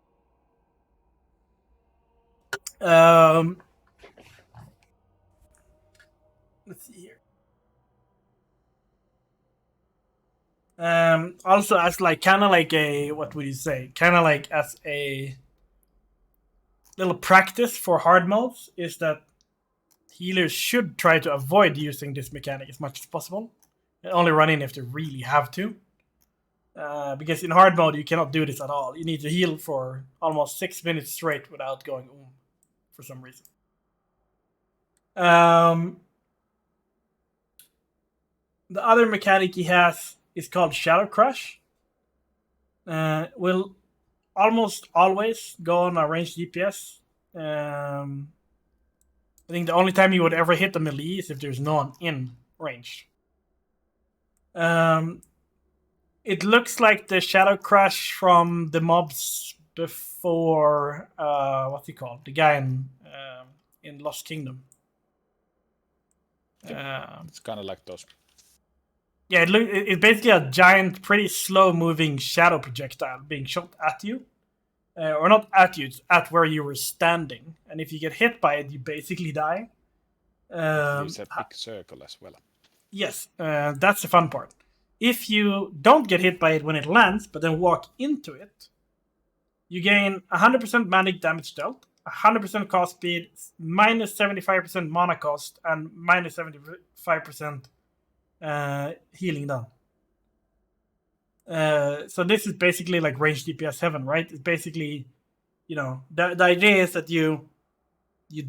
Let's see here. Also, as kind of like a, what would you say? Kind of like as a little practice for hard modes is that healers should try to avoid using this mechanic as much as possible, and only run in if they really have to. Because in hard mode you cannot do this at all. You need to heal for almost 6 minutes straight without going for some reason. The other mechanic he has is called Shadow Crush. Will almost always go on a ranged DPS. I think the only time you would ever hit the melee is if there's no one in range. It looks like the Shadow Crush from the mobs before, what's he called? The guy in Lost Kingdom. It's kind of like those. Yeah, it's basically a giant, pretty slow-moving shadow projectile being shot at you. Or not at you, it's at where you were standing. And if you get hit by it, you basically die. It's a big circle as well. Yes, that's the fun part. If you don't get hit by it when it lands, but then walk into it, you gain 100% magic damage dealt, 100% cost speed, minus 75% mana cost, and minus 75% healing done. So this is basically like ranged DPS heaven, right? It's basically, the idea is that you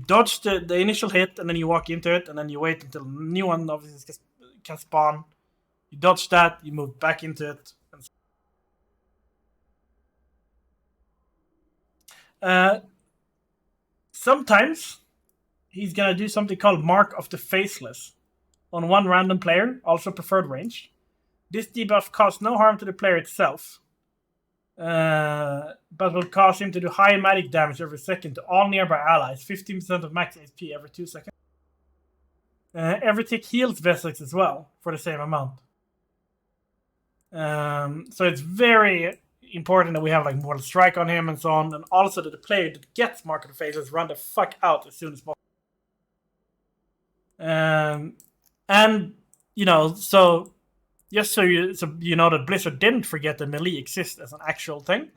dodge the initial hit, and then you walk into it, and then you wait until a new one obviously can spawn. You dodge that, you move back into it. Sometimes he's gonna do something called Mark of the Faceless on one random player, also preferred range. This debuff causes no harm to the player itself, but will cause him to do high magic damage every second to all nearby allies, 15% of max HP every 2 seconds. Every tick heals Vesax as well for the same amount. So it's very important that we have Mortal Strike on him and so on, and also that the player that gets Mark of the Faceless run the fuck out as soon as possible. And so just so you know that Blizzard didn't forget that melee exists as an actual thing.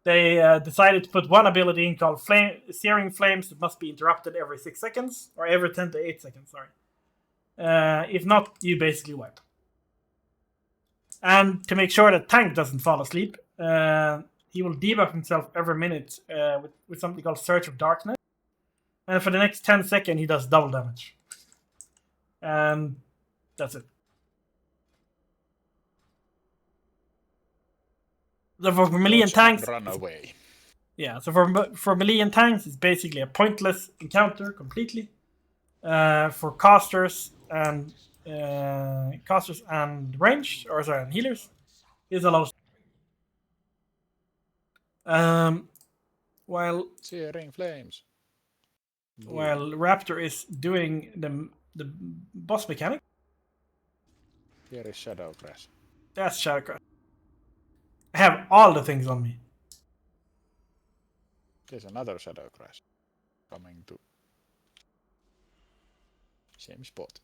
They decided to put one ability in called Searing Flames that must be interrupted every 6 seconds, or every 10 to 8 seconds, sorry. If not, you basically wipe. And to make sure that Tank doesn't fall asleep, he will debuff himself every minute with something called Search of Darkness. And for the next 10 seconds, he does double damage. And that's it. So for melee and Dodge and tanks, run away. yeah. So for melee and tanks, it's basically a pointless encounter completely. For casters and range, or sorry, and healers, is a lot. While Searing flames. while Raptor is doing the boss mechanic, Here is Shadow Crash. that's Shadow Crash. I have all the things on me. There's another Shadow Crash coming to same spot.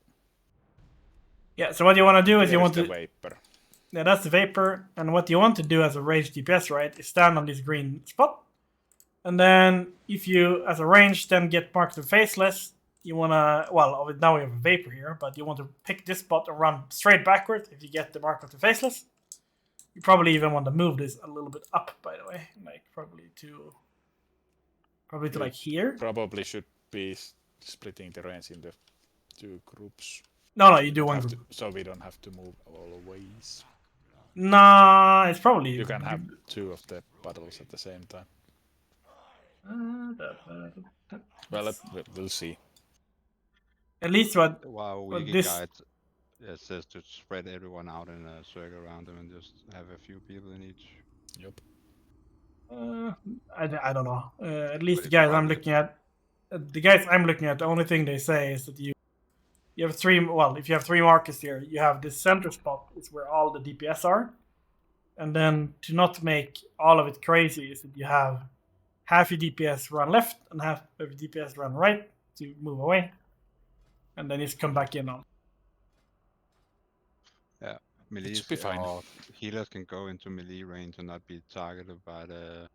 Yeah. So what you want to do is you Here want the to vapor. Yeah, that's the vapor. And what you want to do as a ranged DPS, right, is stand on this green spot. And then if you, as a range, then get marked to faceless, you want to, well, now we have a vapor here, but you want to pick this spot and run straight backwards if you get the mark of the faceless. You probably even want to move this a little bit up, by the way, like probably to like here. Probably should be splitting the range into 2 groups. No, you do one group. So we don't have to move always. Nah, it's probably... You can have 2 of the battles at the same time. Well, we'll see. At least what... Wow, what wiki this... guide says to spread everyone out in a circle around them and just have a few people in each. Yep. I don't know. At least the guys I'm looking at... the only thing they say is that you have 3... Well, if you have 3 markers here, you have this center spot is where all the DPS are. And then to not make all of it crazy is that you have half your DPS run left and half of your DPS run right to move away. And then just come back in on. Yeah, melee healers can go into melee range and not be targeted by the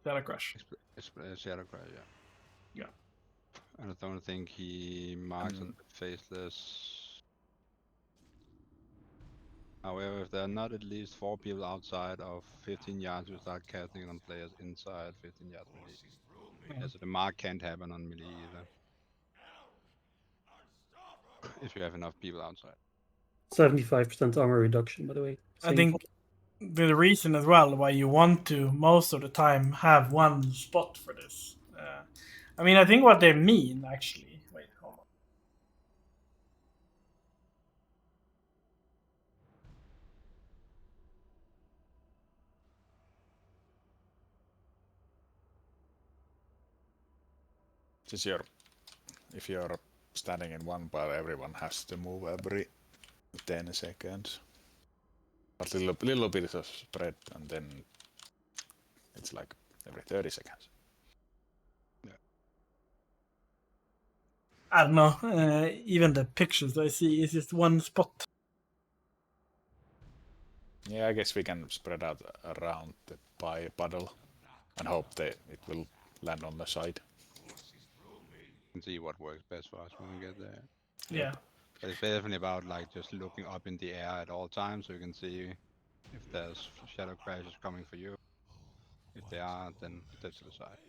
Shadow Crash. Shadow Crash, yeah. Yeah. And I don't think he marks on faceless. However, if there are not at least 4 people outside of 15 yards, you start casting it on players inside 15 yards melee. Yeah, so the mark can't happen on melee either. If you have enough people outside. 75% armor reduction, by the way. I think the reason as well why you want to most of the time have one spot for this. I mean, I think what they mean actually. Wait, hold on. Since if you're standing in one pile, everyone has to move every 10 seconds. But little bit of spread, and then it's like every 30 seconds. I don't know. Even the pictures I see is just one spot. Yeah, I guess we can spread out around the puddle and hope that it will land on the side. And see what works best for us when we get there. Yeah. But it's definitely about like just looking up in the air at all times so you can see if there's shadow crashes coming for you. If they are, then put that to the side.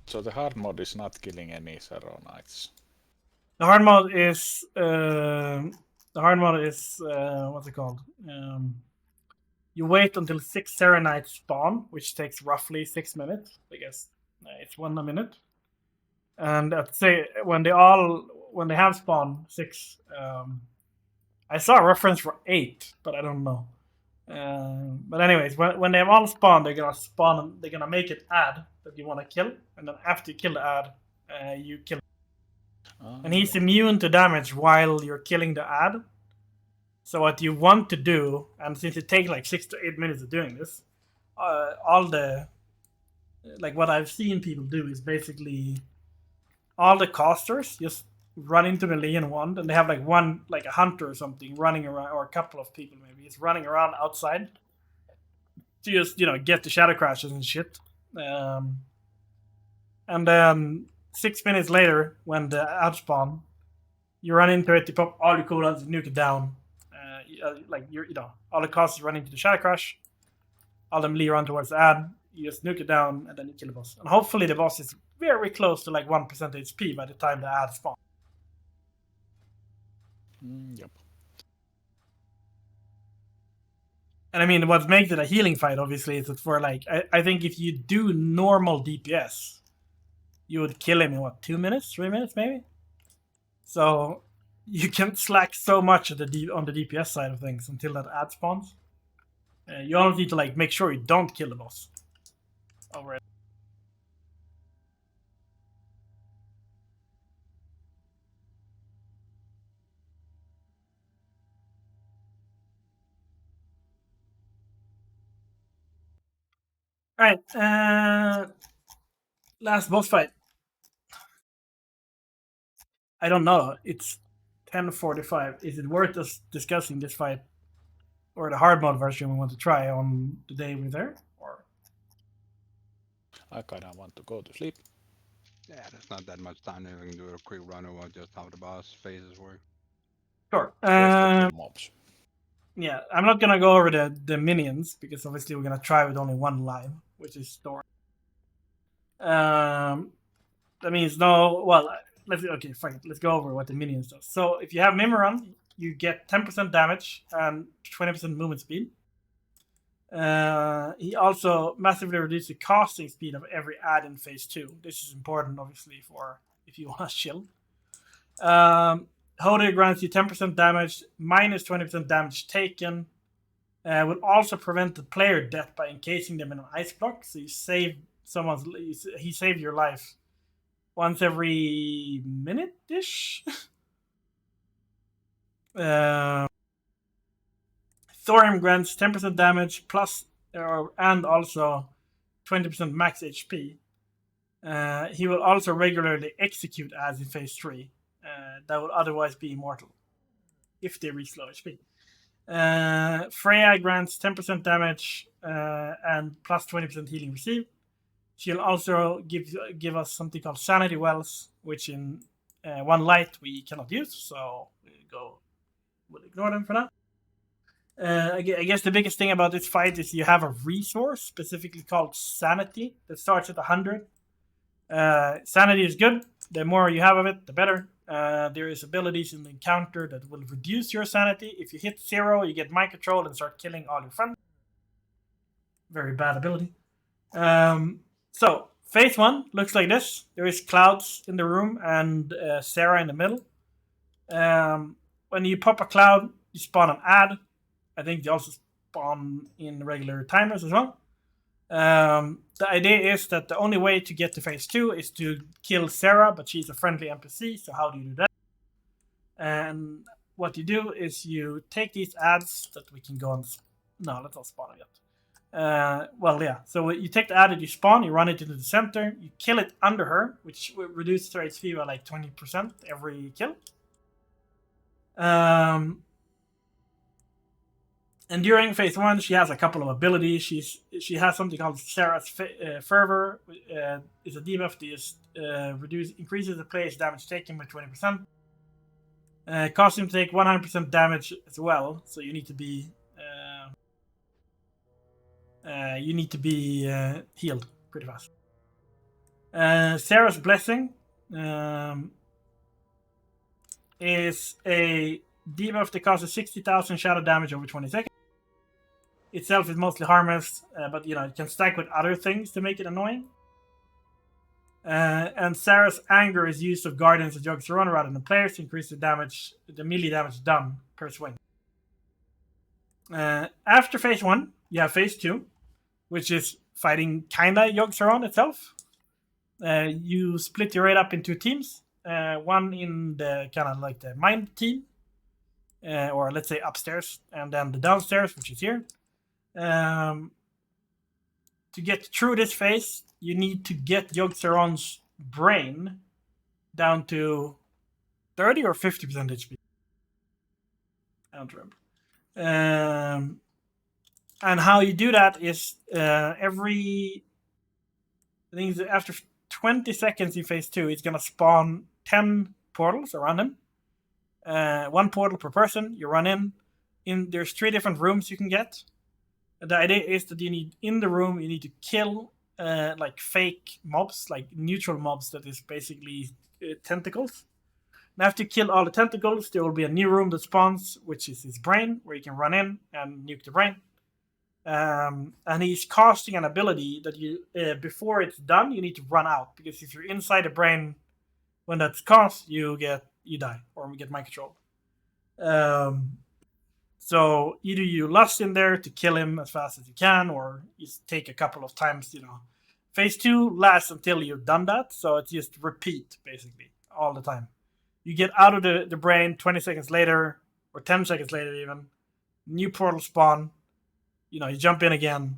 So the hard mode is not killing any Shadow Knights. The hard mode is what's it called? You wait until 6 Serenites spawn, which takes roughly 6 minutes. I guess it's 1 a minute. And say when they have spawned 6, I saw a reference for 8, but I don't know. But anyways, when they have all spawned, they're gonna make it ad that you want to kill, and then after you kill the ad, you kill. And he's immune to damage while you're killing the ad. So what you want to do, and since it takes like 6 to 8 minutes of doing this, what I've seen people do is basically all the casters just run into melee and wand, and they have like a hunter or something running around, or a couple of people maybe, is running around outside to just get the shadow crashes and shit. And then 6 minutes later, when the ad spawn, you run into it, you pop all your cooldowns, and nuke it down. All the casters run into the shadow crash, all the melee run towards the ad. You just nuke it down and then you kill the boss. And hopefully the boss is very close to like 1% HP by the time the ad spawns. Yep. And I mean, what makes it a healing fight, obviously, is that for like, I think if you do normal DPS, you would kill him in what, 2 minutes, 3 minutes, maybe? So you can slack so much on the DPS side of things until that ad spawns. You always need to like make sure you don't kill the boss. Over it. Alright, last boss fight. I don't know. It's 10:45. Is it worth us discussing this fight or the hard mode version we want to try on the day we're there? Or I kinda want to go to sleep. Yeah, there's not that much time. We can do a quick run over just how the boss phases work. sure. Just to kill mobs. Yeah, I'm not gonna go over the minions because obviously we're gonna try with only one live, which is Storm. That means no. Well, fine. Let's go over what the minions do. So if you have Mimiron, you get 10% damage and 20% movement speed. He also massively reduces the casting speed of every ad in phase 2. This is important, obviously, for if you want to chill. HoU grants you 10% damage, minus 20% damage taken. Will also prevent the player death by encasing them in an ice block. So you save he saved your life once every minute-ish. Thorium grants 10% damage plus and also 20% max HP. He will also regularly execute ads in phase 3 that would otherwise be immortal if they reach low HP. Freya grants 10% damage and plus 20% healing received. She'll also give us something called Sanity Wells, which in one light we cannot use, so we'll ignore them for now. I guess the biggest thing about this fight is you have a resource specifically called Sanity that starts at 100. Sanity is good. The more you have of it, the better. There is abilities in the encounter that will reduce your sanity. If you hit 0, you get mind control and start killing all your friends. Very bad ability. So, phase 1 looks like this. There is clouds in the room and Sarah in the middle. When you pop a cloud, you spawn an ad. I think they also spawn in regular timers as well. The idea is that the only way to get to phase 2 is to kill Sarah, but she's a friendly NPC, so how do you do that? And what you do is you take these ads that we can go on. No, let's not spawn it yet. Well, yeah. So you take the ad that you spawn, you run it into the center, you kill it under her, which reduces her HP by like 20% every kill. And during phase 1, she has a couple of abilities. She has something called Sarah's Fervor. It's a debuff that increases the player's damage taken by 20%. Costs him to take 100% damage as well. So you need to be healed pretty fast. Sarah's Blessing is a debuff that causes 60,000 shadow damage over 20 seconds. Itself is mostly harmless, but it can stack with other things to make it annoying. And Sarah's Anger is used of Guardians of Yogg-Saron rather than players to increase the melee damage done per swing. After phase 1, you have phase 2, which is fighting kinda Yogg-Saron itself. You split your raid up into teams. One in the kind of like the mind team, or let's say upstairs, and then the downstairs, which is here. To get through this phase, you need to get Yogg-Saron's brain down to 30 or 50% HP. I don't remember. And how you do that is I think after 20 seconds in phase 2, it's gonna spawn 10 portals around him. 1 portal per person. You run in. There's 3 different rooms you can get. The idea is that you need in the room you need to kill like fake mobs, like neutral mobs that is basically tentacles. And after you kill all the tentacles, there will be a new room that spawns, which is his brain, where you can run in and nuke the brain. And he's casting an ability that you before it's done, you need to run out, because if you're inside the brain when that's cast, you die or get mind controlled. So either you lust in there to kill him as fast as you can, or you take a couple of times. Phase 2 lasts until you've done that, so it's just repeat basically all the time. You get out of the brain 20 seconds later, or 10 seconds later even. New portal spawn. You jump in again.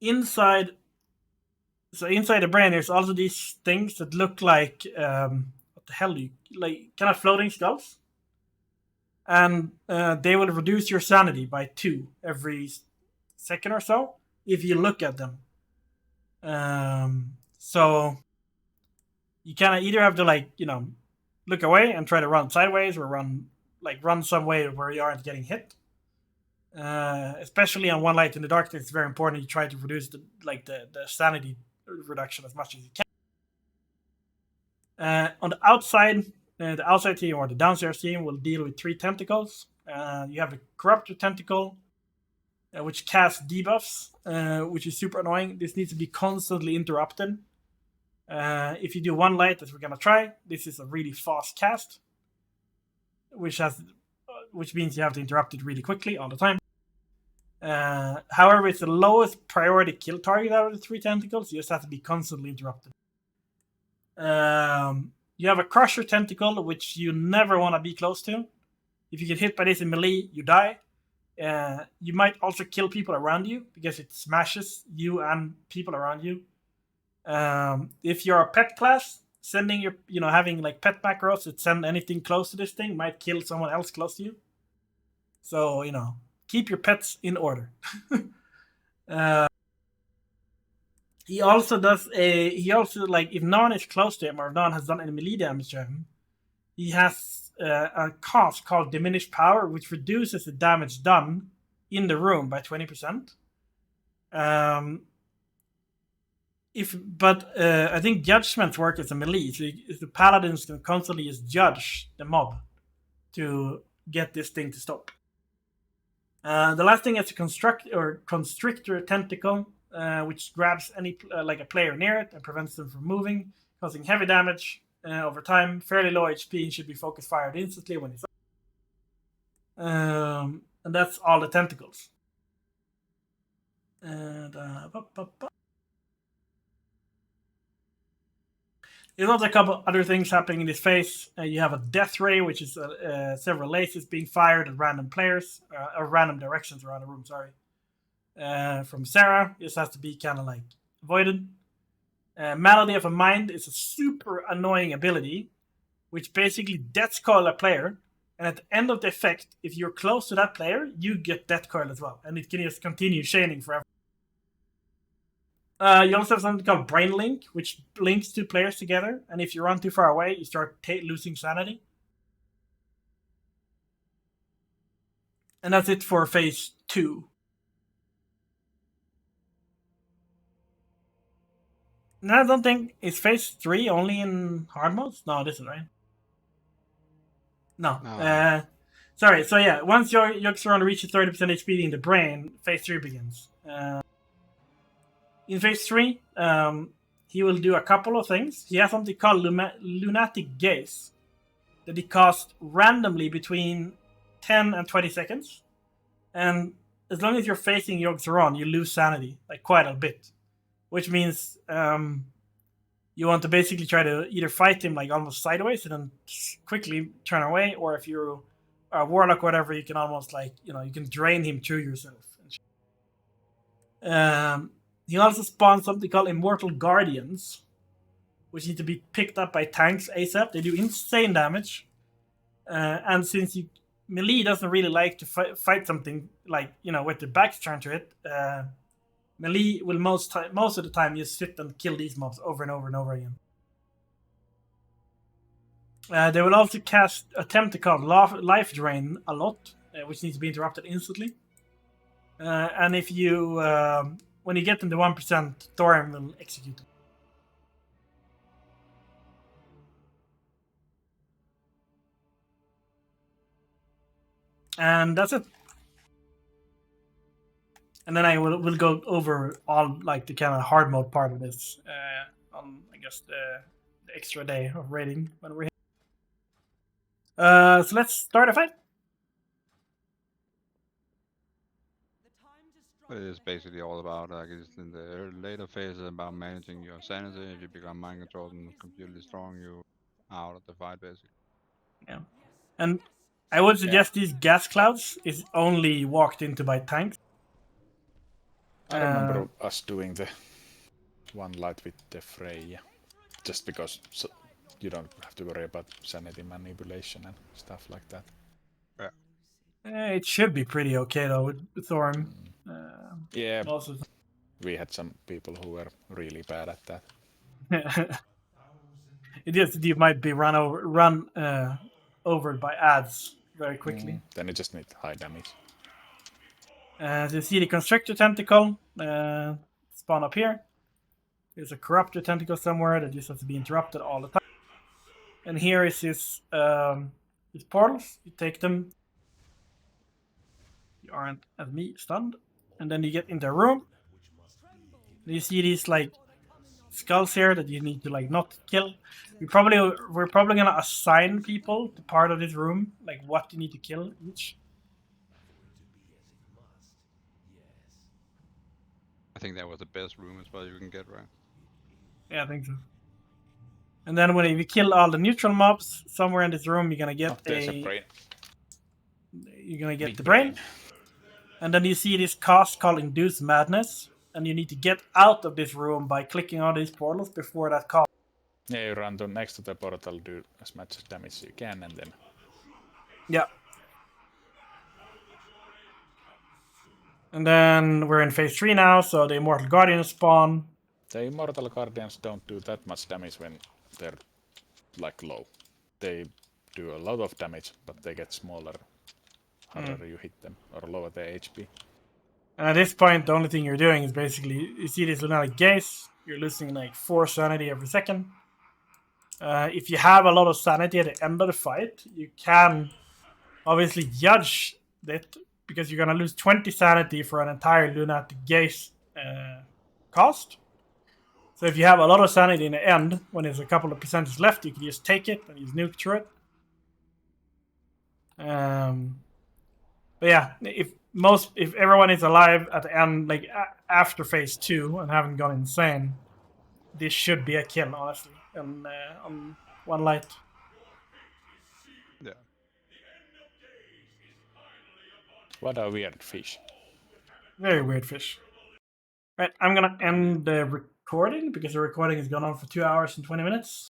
Inside the brain, there's also these things that look like what the hell like kind of floating skulls, and they will reduce your sanity by 2 every second or so if you look at them. So you kind of either have to look away and try to run sideways, or run some way where you aren't getting hit. Especially on One Light in the Darkness, it's very important you try to reduce the sanity reduction as much as you can. On the outside team or the downstairs team will deal with 3 tentacles. You have the Corruptor Tentacle, which casts debuffs, which is super annoying. This needs to be constantly interrupted. If you do One Light, as we're gonna try, this is a really fast cast, which means you have to interrupt it really quickly all the time. However, it's the lowest priority kill target out of the 3 tentacles. You just have to be constantly interrupted. You have a Crusher Tentacle, which you never want to be close to. If you get hit by this in melee, you die. You might also kill people around you, because it smashes you and people around you. If you're a pet class, sending having pet macros that send anything close to this thing might kill someone else close to you. So, keep your pets in order. He also if no one is close to him, or if no one has done any melee damage to him, he has a cost called Diminished Power, which reduces the damage done in the room by 20%. I think judgments work as a melee, so the paladins can constantly just judge the mob to get this thing to stop. The last thing is a Constrictor Tentacle, which grabs any a player near it and prevents them from moving, causing heavy damage over time. Fairly low HP and should be focus fired instantly when it's up. And that's all the tentacles. And there's also a couple other things happening in this phase. You have a Death Ray, which is several lasers being fired at random players, or random directions around the room, sorry. From Sarah. This has to be kind of avoided. Malady of a Mind is a super annoying ability, which basically death coil a player, and at the end of the effect, if you're close to that player, you get death coil as well, and it can just continue chaining forever. You also have something called Brain Link, which links 2 players together, and if you run too far away, you start losing sanity. And that's it for phase 2. And I don't think, is phase 3 only in hard modes? No, this is right. No. Sorry, so yeah, once your Yogg-Saron reaches 30% HP in the brain, phase 3 begins. In phase 3, he will do a couple of things. He has something called Lunatic Gaze that he casts randomly between 10 and 20 seconds. And as long as you're facing Yogg-Saron, you lose sanity, quite a bit. Which means you want to basically try to either fight him almost sideways and then quickly turn away, or if you're a warlock or whatever, you can almost you can drain him through yourself. He also spawns something called Immortal Guardians, which need to be picked up by tanks ASAP. They do insane damage. And since melee doesn't really like to fight something with the backs turned to it, melee will most of the time just sit and kill these mobs over and over and over again. They will also attempt to cast Life Drain a lot, which needs to be interrupted instantly. And if you, when you get into 1%, Thorn will execute them. And that's it. And then I will go over all like the kind of hard mode part of this on I guess the extra day of raiding when we're here. So let's start a fight. It is basically all about, like, it's in the later phases about managing your sanity. If you become mind controlled and completely strong, you are out of the fight, basically. Yeah. And I would suggest these gas clouds is only walked into by tanks. I remember us doing the one light with the Freya, just because you don't have to worry about sanity manipulation and stuff like that. It should be pretty okay though with Thorn. Yeah, also we had some people who were really bad at that. It is you might be run over by ads very quickly. Then you just need high damage. So you see the Constrictor Tentacle spawn up here. There's a Corruptor Tentacle somewhere that just has to be interrupted all the time. And here is his portals. You take them. You aren't, as me, stunned. And then you get into a room. And you see these like skulls here that you need to like not kill. We're probably gonna assign people to part of this room, like what you need to kill each. I think that was the best room as well you can get, right? Yeah, I think so. And then when you kill all the neutral mobs, somewhere in this room you're gonna get a brain. You're gonna get the brain. And then you see this cost called Induce Madness, and you need to get out of this room by clicking on these portals before that cost. Yeah, you run next to the portal, do as much damage as you can, and then... Yeah. And then we're in phase 3 now, so the Immortal Guardians spawn. The Immortal Guardians don't do that much damage when they're, like, low. They do a lot of damage, but they get smaller harder you hit them, or lower their HP. And at this point, the only thing you're doing is basically, you see this Lunatic Gaze, you're losing like 4 sanity every second. If you have a lot of sanity at the end of the fight, you can obviously judge that, because you're going to lose 20 sanity for an entire Lunatic Gaze cost. So if you have a lot of sanity in the end, when there's a couple of percentage left, you can just take it and use nuke through it. But yeah, if everyone is alive at the end, like after phase 2 and haven't gone insane, this should be a kill, honestly, on one light. Yeah. What a weird fish. Very weird fish. Right, I'm gonna end the recording because the recording has gone on for 2 hours and 20 minutes.